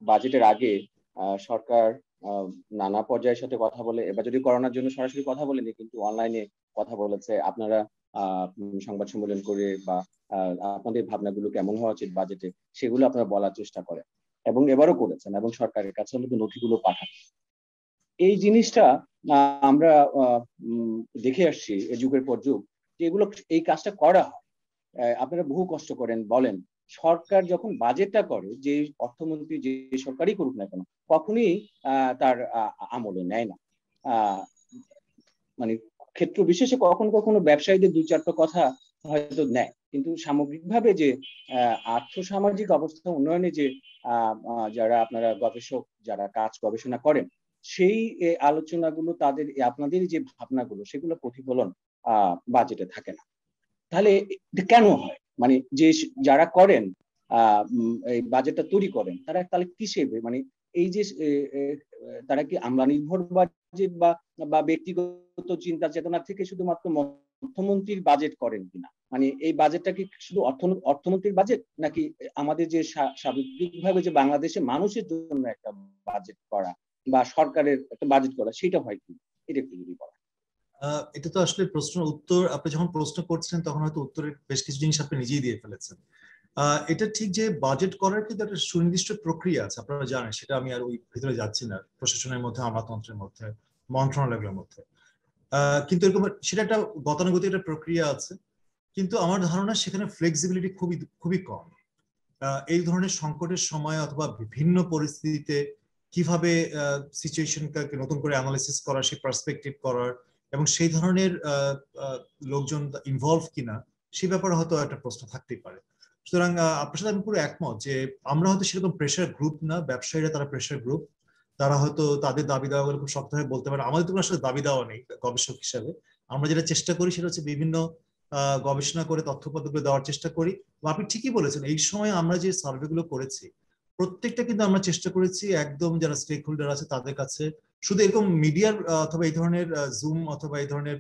বাজেটের আগে সরকার নানা পর্যায়ের সাথে কথা বলে, এবার যদি করোনার জন্য সরাসরি কথা বলেনি কিন্তু অনলাইনে কথা বলেছে, আপনারা সংবাদ সম্মেলন করে বা আপনাদের ভাবনাগুলো কেমন হওয়া উচিত বাজেটে সেগুলো আপনারা বলার চেষ্টা করেন, এবং এবারও করেছেন, এবং সরকারের কাছে নথিগুলো পাঠান। এই জিনিসটা আমরা দেখে আসছি যুগের পর যুগ, যে এগুলো এই কাজটা করা হয়। আপনারা বহু কষ্ট করেন, বলেন সরকার যখন বাজেটটা করে, যে অর্থমন্ত্রী যে সরকারই করুক না কেন কখনোই তার আমলে নেয় না। মানে ক্ষেত্র বিশেষে কখনো কখনো ব্যবসায়ীদের 2-4টা কথা হয়তো নেয়, কিন্তু সামগ্রিকভাবে যে আর্থসামাজিক অবস্থা উন্নয়নে যে যারা আপনারা গবেষক যারা কাজ গবেষণা করেন, সেই আলোচনাগুলো তাদের আপনাদের যে ভাবনাগুলো সেগুলো প্রতিফলন বাজেটে থাকে না। তাহলে কেন হয়? মানে যে যারা করেন এই বাজেটটা তৈরি করেন তারা তাহলে কিসেবে, মানে এই যে তারা কি আমলা নির্ভর বাজেট বা ব্যক্তিগত চিন্তা চেতনা থেকে শুধুমাত্র অর্থমন্ত্রীর বাজেট করেন কিনা? মানে এই বাজেটটা কি শুধু অর্থমন্ত্রীর বাজেট, নাকি আমাদের যে স্বাভাবিকভাবে যে বাংলাদেশে মানুষের জন্য একটা বাজেট করা বা সরকারের একটা বাজেট করা সেটা হয় কি? এটা একটু যদি বলেন। এটা তো আসলে প্রশ্নের উত্তর, আপনি যখন প্রশ্ন করছেন তখন হয়তো উত্তরের বেশ কিছু জিনিস আপনি নিজেই দিয়ে ফেলেছেন। এটা ঠিক যে বাজেট করার কিন্তু একটা সুনির্দিষ্ট প্রক্রিয়া আছে, আপনারা জানেন, সেটা আমি আর ওই ভিতরে যাচ্ছি না, প্রশাসনের মধ্যে, আমলাতন্ত্রের মধ্যে, মন্ত্রণালয়ের মধ্যে। কিন্তু এরকম সেটা একটা গতানুগতিক একটা প্রক্রিয়া আছে, কিন্তু আমার ধারণা সেখানে ফ্লেক্সিবিলিটি খুবই কম। এই ধরনের সংকটের সময় অথবা বিভিন্ন পরিস্থিতিতে কিভাবে সিচুয়েশনটাকে নতুন করে অ্যানালাইসিস করা, সেই পার্সপেক্টিভ করার এবং সেই ধরনের লোকজন ইনভলভ কিনা সেই ব্যাপারে হয়তো একটা প্রশ্ন থাকতেই পারে। সুতরাং আপনার সাথে আমি পুরো একমত যে আমরা হয়তো সেরকম প্রেশার গ্রুপ না, ব্যবসায়ীরা তারা প্রেশার গ্রুপ, তারা হয়তো তাদের দাবি দাওয়াগুলো খুব শক্তভাবে বলতে পারে। আমাদের তো আসলে দাবি দেওয়া নেই গবেষক হিসাবে, আমরা যেটা চেষ্টা করি সেটা হচ্ছে বিভিন্ন গবেষণা করে তথ্যপত্রগুলো দেওয়ার চেষ্টা করি। আপনি ঠিকই বলেছেন, এই সময় আমরা যে সার্ভেগুলো করেছি প্রত্যেকটা কিন্তু আমরা চেষ্টা করেছি একদম যারা স্টেক হোল্ডার আছে তাদের কাছে, শুধু এরকম মিডিয়ার অথবা এই ধরনের জুম অথবা এই ধরনের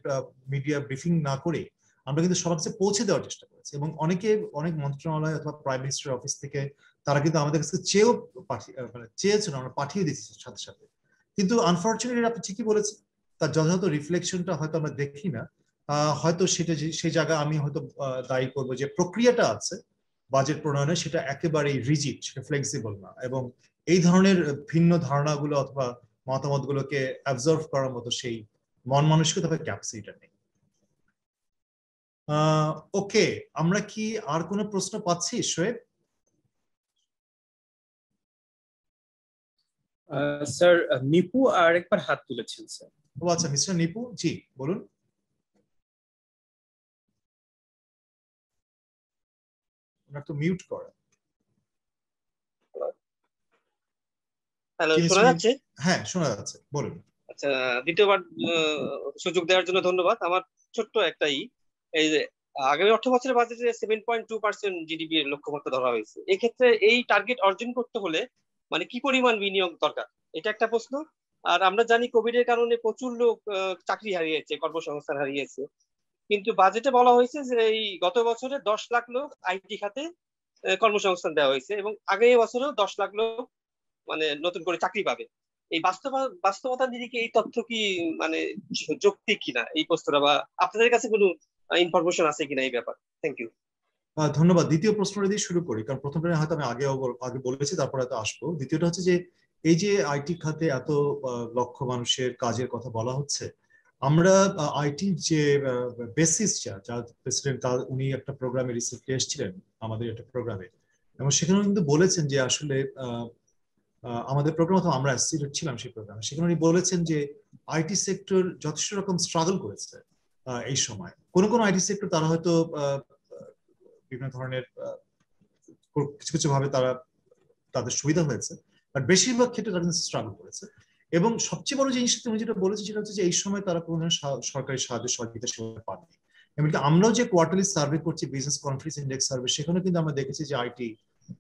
মিডিয়া ব্রিফিং না করে আমরা কিন্তু সবার কাছে পৌঁছে দেওয়ার চেষ্টা করেছি। এবং অনেক মন্ত্রণালয় অথবা প্রাইম মিনিস্টার অফিস থেকে তারা কিন্তু আমাদের কাছে চেয়েছেন, আমরা পাঠিয়ে দিচ্ছি সাথে সাথে। কিন্তু আনফর্চুনেটলি আপনি ঠিকই বলেছেন, তার যথাযথ রিফ্লেকশনটা হয়তো আমরা দেখি না। হয়তো সেটা সেই জায়গায় আমি হয়তো দায়ী করবো যে প্রক্রিয়াটা আছে বাজেট প্রণয়নে সেটা একেবারেই রিজিড, সেটা ফ্লেক্সিবল না, এবং এই ধরনের ভিন্ন ধারণাগুলো অথবা মতামতগুলোকে অ্যাবজর্ভ করার মতো সেই মন মানসিকতা বা ক্যাপাসিটিটা নেই। ওকে, আমরা কি আর কোনো প্রশ্ন পাচ্ছি? শোয়েব? স্যার নিপু আর একবার হাত তুলেছেন স্যার। ও আচ্ছা, মিস্টার নিপু, জি বলুন। ওনার তো মিউট করা। হ্যালো, শোনা যাচ্ছে? হ্যাঁ শোনা যাচ্ছে, বলুন। আচ্ছা, দ্বিতীয়বার সুযোগ দেওয়ার জন্য ধন্যবাদ। আমার ছোট্ট একটাই, এই যে আগামী অর্থ বছরের বাজেটে 7.2% জিডিপি এর লক্ষ্যমাত্রা ধরা হয়েছে। এক্ষেত্রে এই টার্গেট অর্জন করতে হলে মানে কি পরিমাণ বিনিয়োগ দরকার, এটা একটা প্রশ্ন। আর আমরা জানি কোভিড এর কারণে প্রচুর লোক চাকরি হারিয়েছে, কর্মসংস্থান হারিয়েছে, কিন্তু বাজেটে বলা হয়েছে যে এই গত বছরে 10 লাখ লোক আইটি খাতে কর্মসংস্থান দেওয়া হয়েছে এবং আগামী বছরেও 10 লাখ লোক মানে নতুন করে চাকরি পাবে। এই বাস্তবতার দিকে এই তথ্য কি মানে যৌক্তিক কিনা, এই প্রশ্নটা, বা আপনাদের কাছে কোনো ইনফরমেশন আছে কিনা এই ব্যাপার? Thank you. ধন্যবাদ। দ্বিতীয় প্রশ্নটা দিয়ে শুরু করি, কারণ প্রথমটা হয়তো আমি আগে বলেছি, তারপরে হয়তো আসবো। দ্বিতীয়টা হচ্ছে যে এই যে আইটি খাতে এত লক্ষ মানুষের কাজের কথা বলা হচ্ছে, আমরা আইটি যে বেসিস যা প্রেসিডেন্ট উনি একটা প্রোগ্রামে রিসেন্টলি এসেছিলেন, আমাদের একটা প্রোগ্রামে, এবং সেখানেও কিন্তু বলেছেন যে আসলে আমাদের প্রোগ্রাম অথবা আমরা অ্যাসোসিয়েটেড ছিলাম সেই প্রোগ্রামে, সেখানে উনি বলেছেন যে আইটি সেক্টর যথেষ্ট রকম স্ট্রাগল করেছে এই সময়। কোন আইটি সেক্টর তারা হয়তো বিভিন্ন ধরনের কিছু কিছু ভাবে তাদের সুবিধা হয়েছে, বাট বেশিরভাগ ক্ষেত্রে তারা কিন্তু স্ট্রাগল করেছে। এবং সবচেয়ে বড় জিনিসটা তুমি যেটা বলেছি সেটা হচ্ছে যে এই সময় তারা কোনো সরকারি সাহায্য সহযোগিতা সেভাবে পাননি। এমনকি আমরাও যে কোয়ার্টারলি সার্ভে করছি, বিজনেস কনফারেন্স ইন্ডেক্স সার্ভে, সেখানে কিন্তু আমরা দেখেছি যে আইটি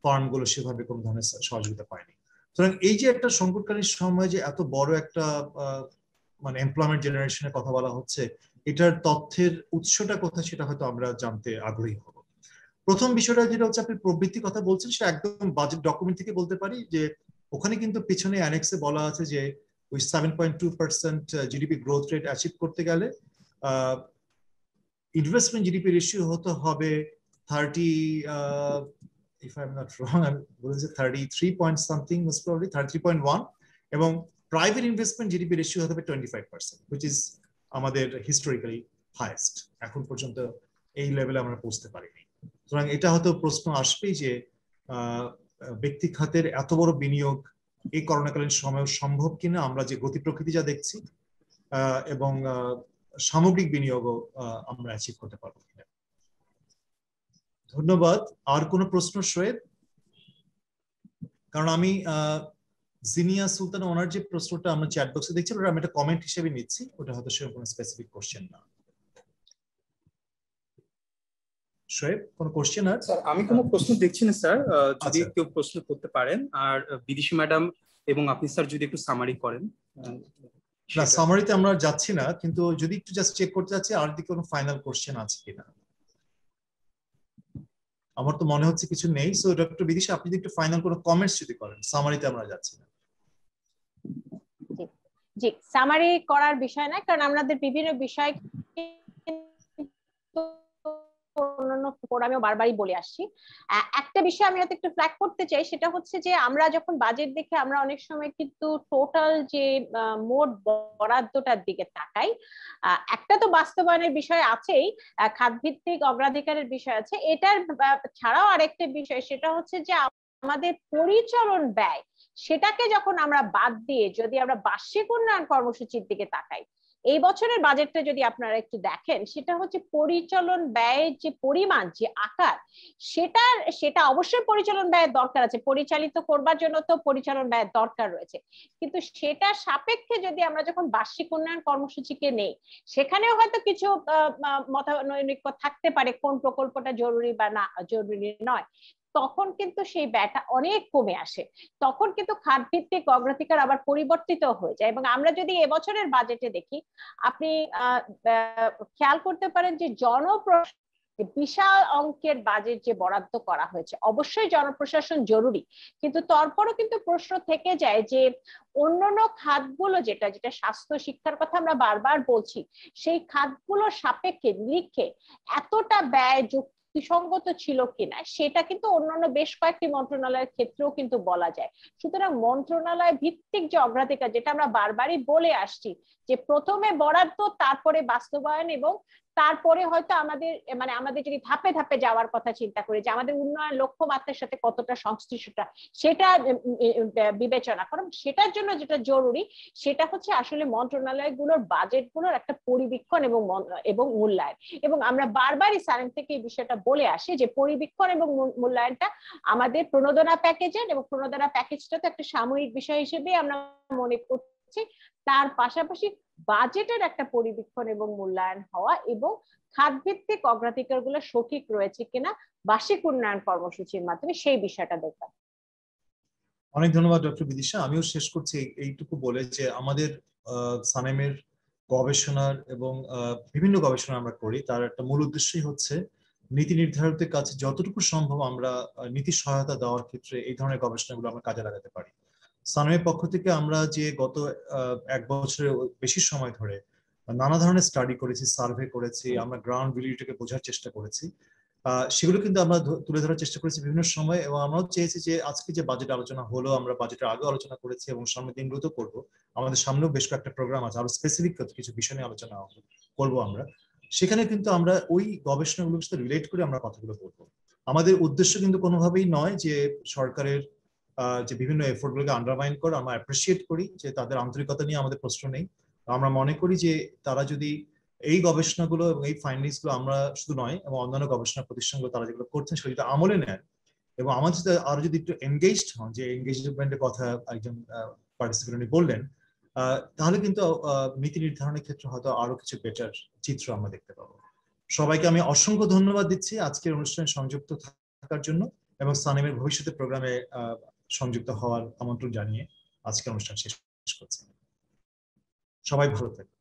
ফার্মগুলো সেভাবে কোনো ধরনের সহযোগিতা পায়নি। সুতরাং এই যে একটা সংকটকালীন সময় যে এত বড় একটা মানে এমপ্লয়মেন্ট জেনারেশনের কথা বলা হচ্ছে, এটার তথ্যের উৎসটা কোথায় সেটা হয়তো আমরা জানতে আগ্রহী হব। প্রথম বিষয়টা যেটা হচ্ছে আপনি প্রবৃত্তির কথা বলছেন, সেটা একদম বাজেট ডকুমেন্ট থেকে বলতে পারি যে ওখানে কিন্তু পিছনে অ্যানেক্সে বলা আছে যে ওই 7.2% জিডিপি গ্রোথ রেট অ্যাচিভ করতে গেলে ইনভেস্টমেন্ট জিডিপি রেশিও হতে হবে 30, if I'm not wrong, I'm going to say 33 point something, most probably 33.1, এবং প্রাইভেট ইনভেস্টমেন্ট জিডিপি রেশিও হতে হবে 25%, which is আমাদের হিস্টোরিক্যালি হাইয়েস্ট। এখন পর্যন্ত এই লেভেলে আমরা পৌঁছতে পারিনি। সুতরাং এটা হয়তো প্রশ্ন আসবেই যে ব্যক্তি খাতের এত বড় বিনিয়োগ এই করোনাকালীন সময় সম্ভব কিনা, আমরা যে গতি প্রকৃতি যা দেখছি, এবং সামগ্রিক বিনিয়োগও আমরা অ্যাচিভ করতে পারবো কিনা। ধন্যবাদ। আর কোনো প্রশ্ন শোয়েব? কারণ আমি জিনিয়া সুলতান ওনার যে প্রশ্নটা আমরা চ্যাট বক্সে দেখছি, ওটা আমি একটা কমেন্ট হিসেবে নিচ্ছি, ওটা হয়তো সেরকম কোনো স্পেসিফিক কোশ্চেন না। শোয়েব, কোনো কোশ্চেন? আর স্যার আমি কোনো প্রশ্ন দেখছি না স্যার, যদি কেউ প্রশ্ন করতে পারেন। আর বিদেশি ম্যাডাম এবং আপনি স্যার যদি একটু সামারি করেন। না, সামারিতে আমরা যাচ্ছি না, কিন্তু যদি একটু জাস্ট চেক করতে যাচ্ছি আর দিকে কোনো ফাইনাল কোশ্চেন আছে কিনা। আমার তো মনে হচ্ছে কিছু নেই। সো ডক্টর বিদিশা, আপনি একটু ফাইনাল কোনো কমেন্টস যদি করেন, সামারিতে আমরা যাচ্ছি না। জি, সামারি করার বিষয় না, কারণ আমাদের বিভিন্ন বিষয় অন্যান্য ফোরামেও বারবারই বলে আসছি। একটা বিষয় আমি হয়তো একটু ফ্ল্যাগ করতে চাই, সেটা হচ্ছে যে আমরা যখন বাজেট দেখে আমরা অনেক সময় কিন্তু টোটাল যে মোট বরাদ্দটার দিকে তাকাই। একটা তো বাস্তবায়নের বিষয় আছেই, খাতভিত্তিক অগ্রাধিকারের বিষয় আছে, এটার ছাড়াও আরেকটা বিষয় সেটা হচ্ছে যে আমাদের পরিচালন ব্যয়, সেটাকে যখন আমরা বাদ দিয়ে যদি আমরা বার্ষিক উন্নয়ন কর্মসূচির দিকে তাকাই, এই বছরের বাজেটটা যদি আপনারা একটু দেখেন, সেটা হচ্ছে পরিচালন ব্যয়ের যে পরিমাণ, যে আকার, সেটা অবশ্যই পরিচালন ব্যয়ের দরকার আছে, পরিচালিত করবার জন্য তো পরিচালন ব্যয়ের দরকার রয়েছে, কিন্তু সেটা সাপেক্ষে যদি আমরা যখন বার্ষিক উন্নয়ন কর্মসূচিকে নেই, সেখানেও হয়তো কিছু মতানৈক্য থাকতে পারে কোন প্রকল্পটা জরুরি বা না জরুরি নয়, তখন কিন্তু সেই ব্যয়টা অনেক কমে আসে, তখন কিন্তু খাতভিত্তিক অগ্রাধিকার আবার পরিবর্তিত হয়ে যায়। এবং আমরা যদি এবছরের বাজেটে দেখি, আপনি খেয়াল করতে পারেন যে বিশাল অঙ্কের বাজেট যে বরাদ্দ করা হয়েছে, অবশ্যই জনপ্রশাসন জরুরি, কিন্তু তারপরও কিন্তু প্রশ্ন থেকে যায় যে অন্যান্য খাতগুলো যেটা স্বাস্থ্য শিক্ষার কথা আমরা বারবার বলছি, সেই খাতগুলোর সাপেক্ষে নিরীক্ষে এতটা ব্যয় যুক্তিসঙ্গত ছিল কিনা, সেটা কিন্তু অন্যান্য বেশ কয়েকটি মন্ত্রণালয়ের ক্ষেত্রেও কিন্তু বলা যায়। সুতরাং মন্ত্রণালয় ভিত্তিক যে অগ্রাধিকার, যেটা আমরা বারবারই বলে আসছি, যে প্রথমে বরাদ্দ, তারপরে বাস্তবায়ন, এবং তারপরে হয়তো আমাদের যদি ধাপে ধাপে যাওয়ার কথা চিন্তা করি, যে আমাদের উন্নয়ন লক্ষ্যমাত্রার সাথে কতটা সংশ্লিষ্টতা, সেটা বিবেচনা করুন। সেটার জন্য যেটা জরুরি, সেটা হচ্ছে আসলে মন্ত্রণালয়গুলোর বাজেটগুলোর একটা পরিবীক্ষণ এবং মূল্যায়ন। এবং আমরা বারবারই সানেম থেকে এই বিষয়টা বলে আসি যে পরিবীক্ষণ এবং মূল্যায়নটা আমাদের প্রণোদনা প্যাকেজের, এবং প্রণোদনা প্যাকেজটা তো একটা সাময়িক বিষয় হিসেবে আমরা মনে করছি, তার পাশাপাশি বাজেটের একটা পরিবীক্ষণ এবং মূল্যায়ন হওয়া, এবং খাতভিত্তিক অগ্রাধিকারগুলো সঠিক রয়েছে কিনা বার্ষিক উন্নয়ন কর্মসূচির মাধ্যমে, সেই বিষয়টা দেখা। অনেক ধন্যবাদ ডক্টর বিদিশা। আমিও শেষ করছি এইটুকু বলে যে আমাদের সানেমের গবেষণার এবং বিভিন্ন গবেষণা আমরা করি, তার একটা মূল উদ্দেশ্যই হচ্ছে নীতি নির্ধারকদের কাছে যতটুকু সম্ভব আমরা নীতি সহায়তা দেওয়ার ক্ষেত্রে এই ধরনের গবেষণাগুলো আমরা কাজে লাগাতে পারি। সানেমের পক্ষ থেকে আমরা যে গত 1 বছরের বেশি সময় ধরে নানা ধরনের স্টাডি করেছি, সার্ভে করেছি, আমরা গ্রাউন্ড রিয়েলিটিকে বোঝার চেষ্টা করেছি, সেগুলো কিন্তু আমরা তুলে ধরার চেষ্টা করেছি বিভিন্ন সময়। এবং আমরাও চেয়েছি যে আজকে যে বাজেট আলোচনা হলো, আমরা বাজেটের আগে আলোচনা করেছি এবং সামনের দিনগুলোতে করব, আমাদের সামনেও বেশ কয়েকটা প্রোগ্রাম আছে, আরো স্পেসিফিক কিছু বিষয় নিয়ে আলোচনা করবো আমরা, সেখানে কিন্তু আমরা ওই গবেষণাগুলোর সাথে রিলেট করে আমরা কথাগুলো বলবো। আমাদের উদ্দেশ্য কিন্তু কোনোভাবেই নয় যে সরকারের যে বিভিন্ন এফোর্ট গুলোকে আন্ডারমাইন করে, আমরা অ্যাপ্রিসিয়েট করি যে তাদের আন্তরিকতা নিয়ে আমাদের প্রশ্ন নেই। আমরা মনে করি যে তারা যদি এই গবেষণাগুলো এবং এই ফাইন্ডিংস গুলো আমরা শুধু নয়, এবং অন্যান্য গবেষণা প্রতিষ্ঠানগুলো তারা যেগুলো করছেন সেগুলো আমলে নেন, এবং আমাদের সাথে আরো যদি একটু এনগেজড হন, যে এনগেজমেন্টের কথা একজন পার্টিসিপেন্ট বললেন, তাহলে কিন্তু নীতি নির্ধারণের ক্ষেত্রে হয়তো আরো কিছু বেটার চিত্র আমরা দেখতে পাবো। সবাইকে আমি অসংখ্য ধন্যবাদ দিচ্ছি আজকের অনুষ্ঠানে সংযুক্ত থাকার জন্য, এবং সানেমের ভবিষ্যতের প্রোগ্রামে সংযুক্ত হওয়ার আমন্ত্রণ জানিয়ে আজকের অনুষ্ঠান শেষ করছি। সবাই ভালো থাকবেন।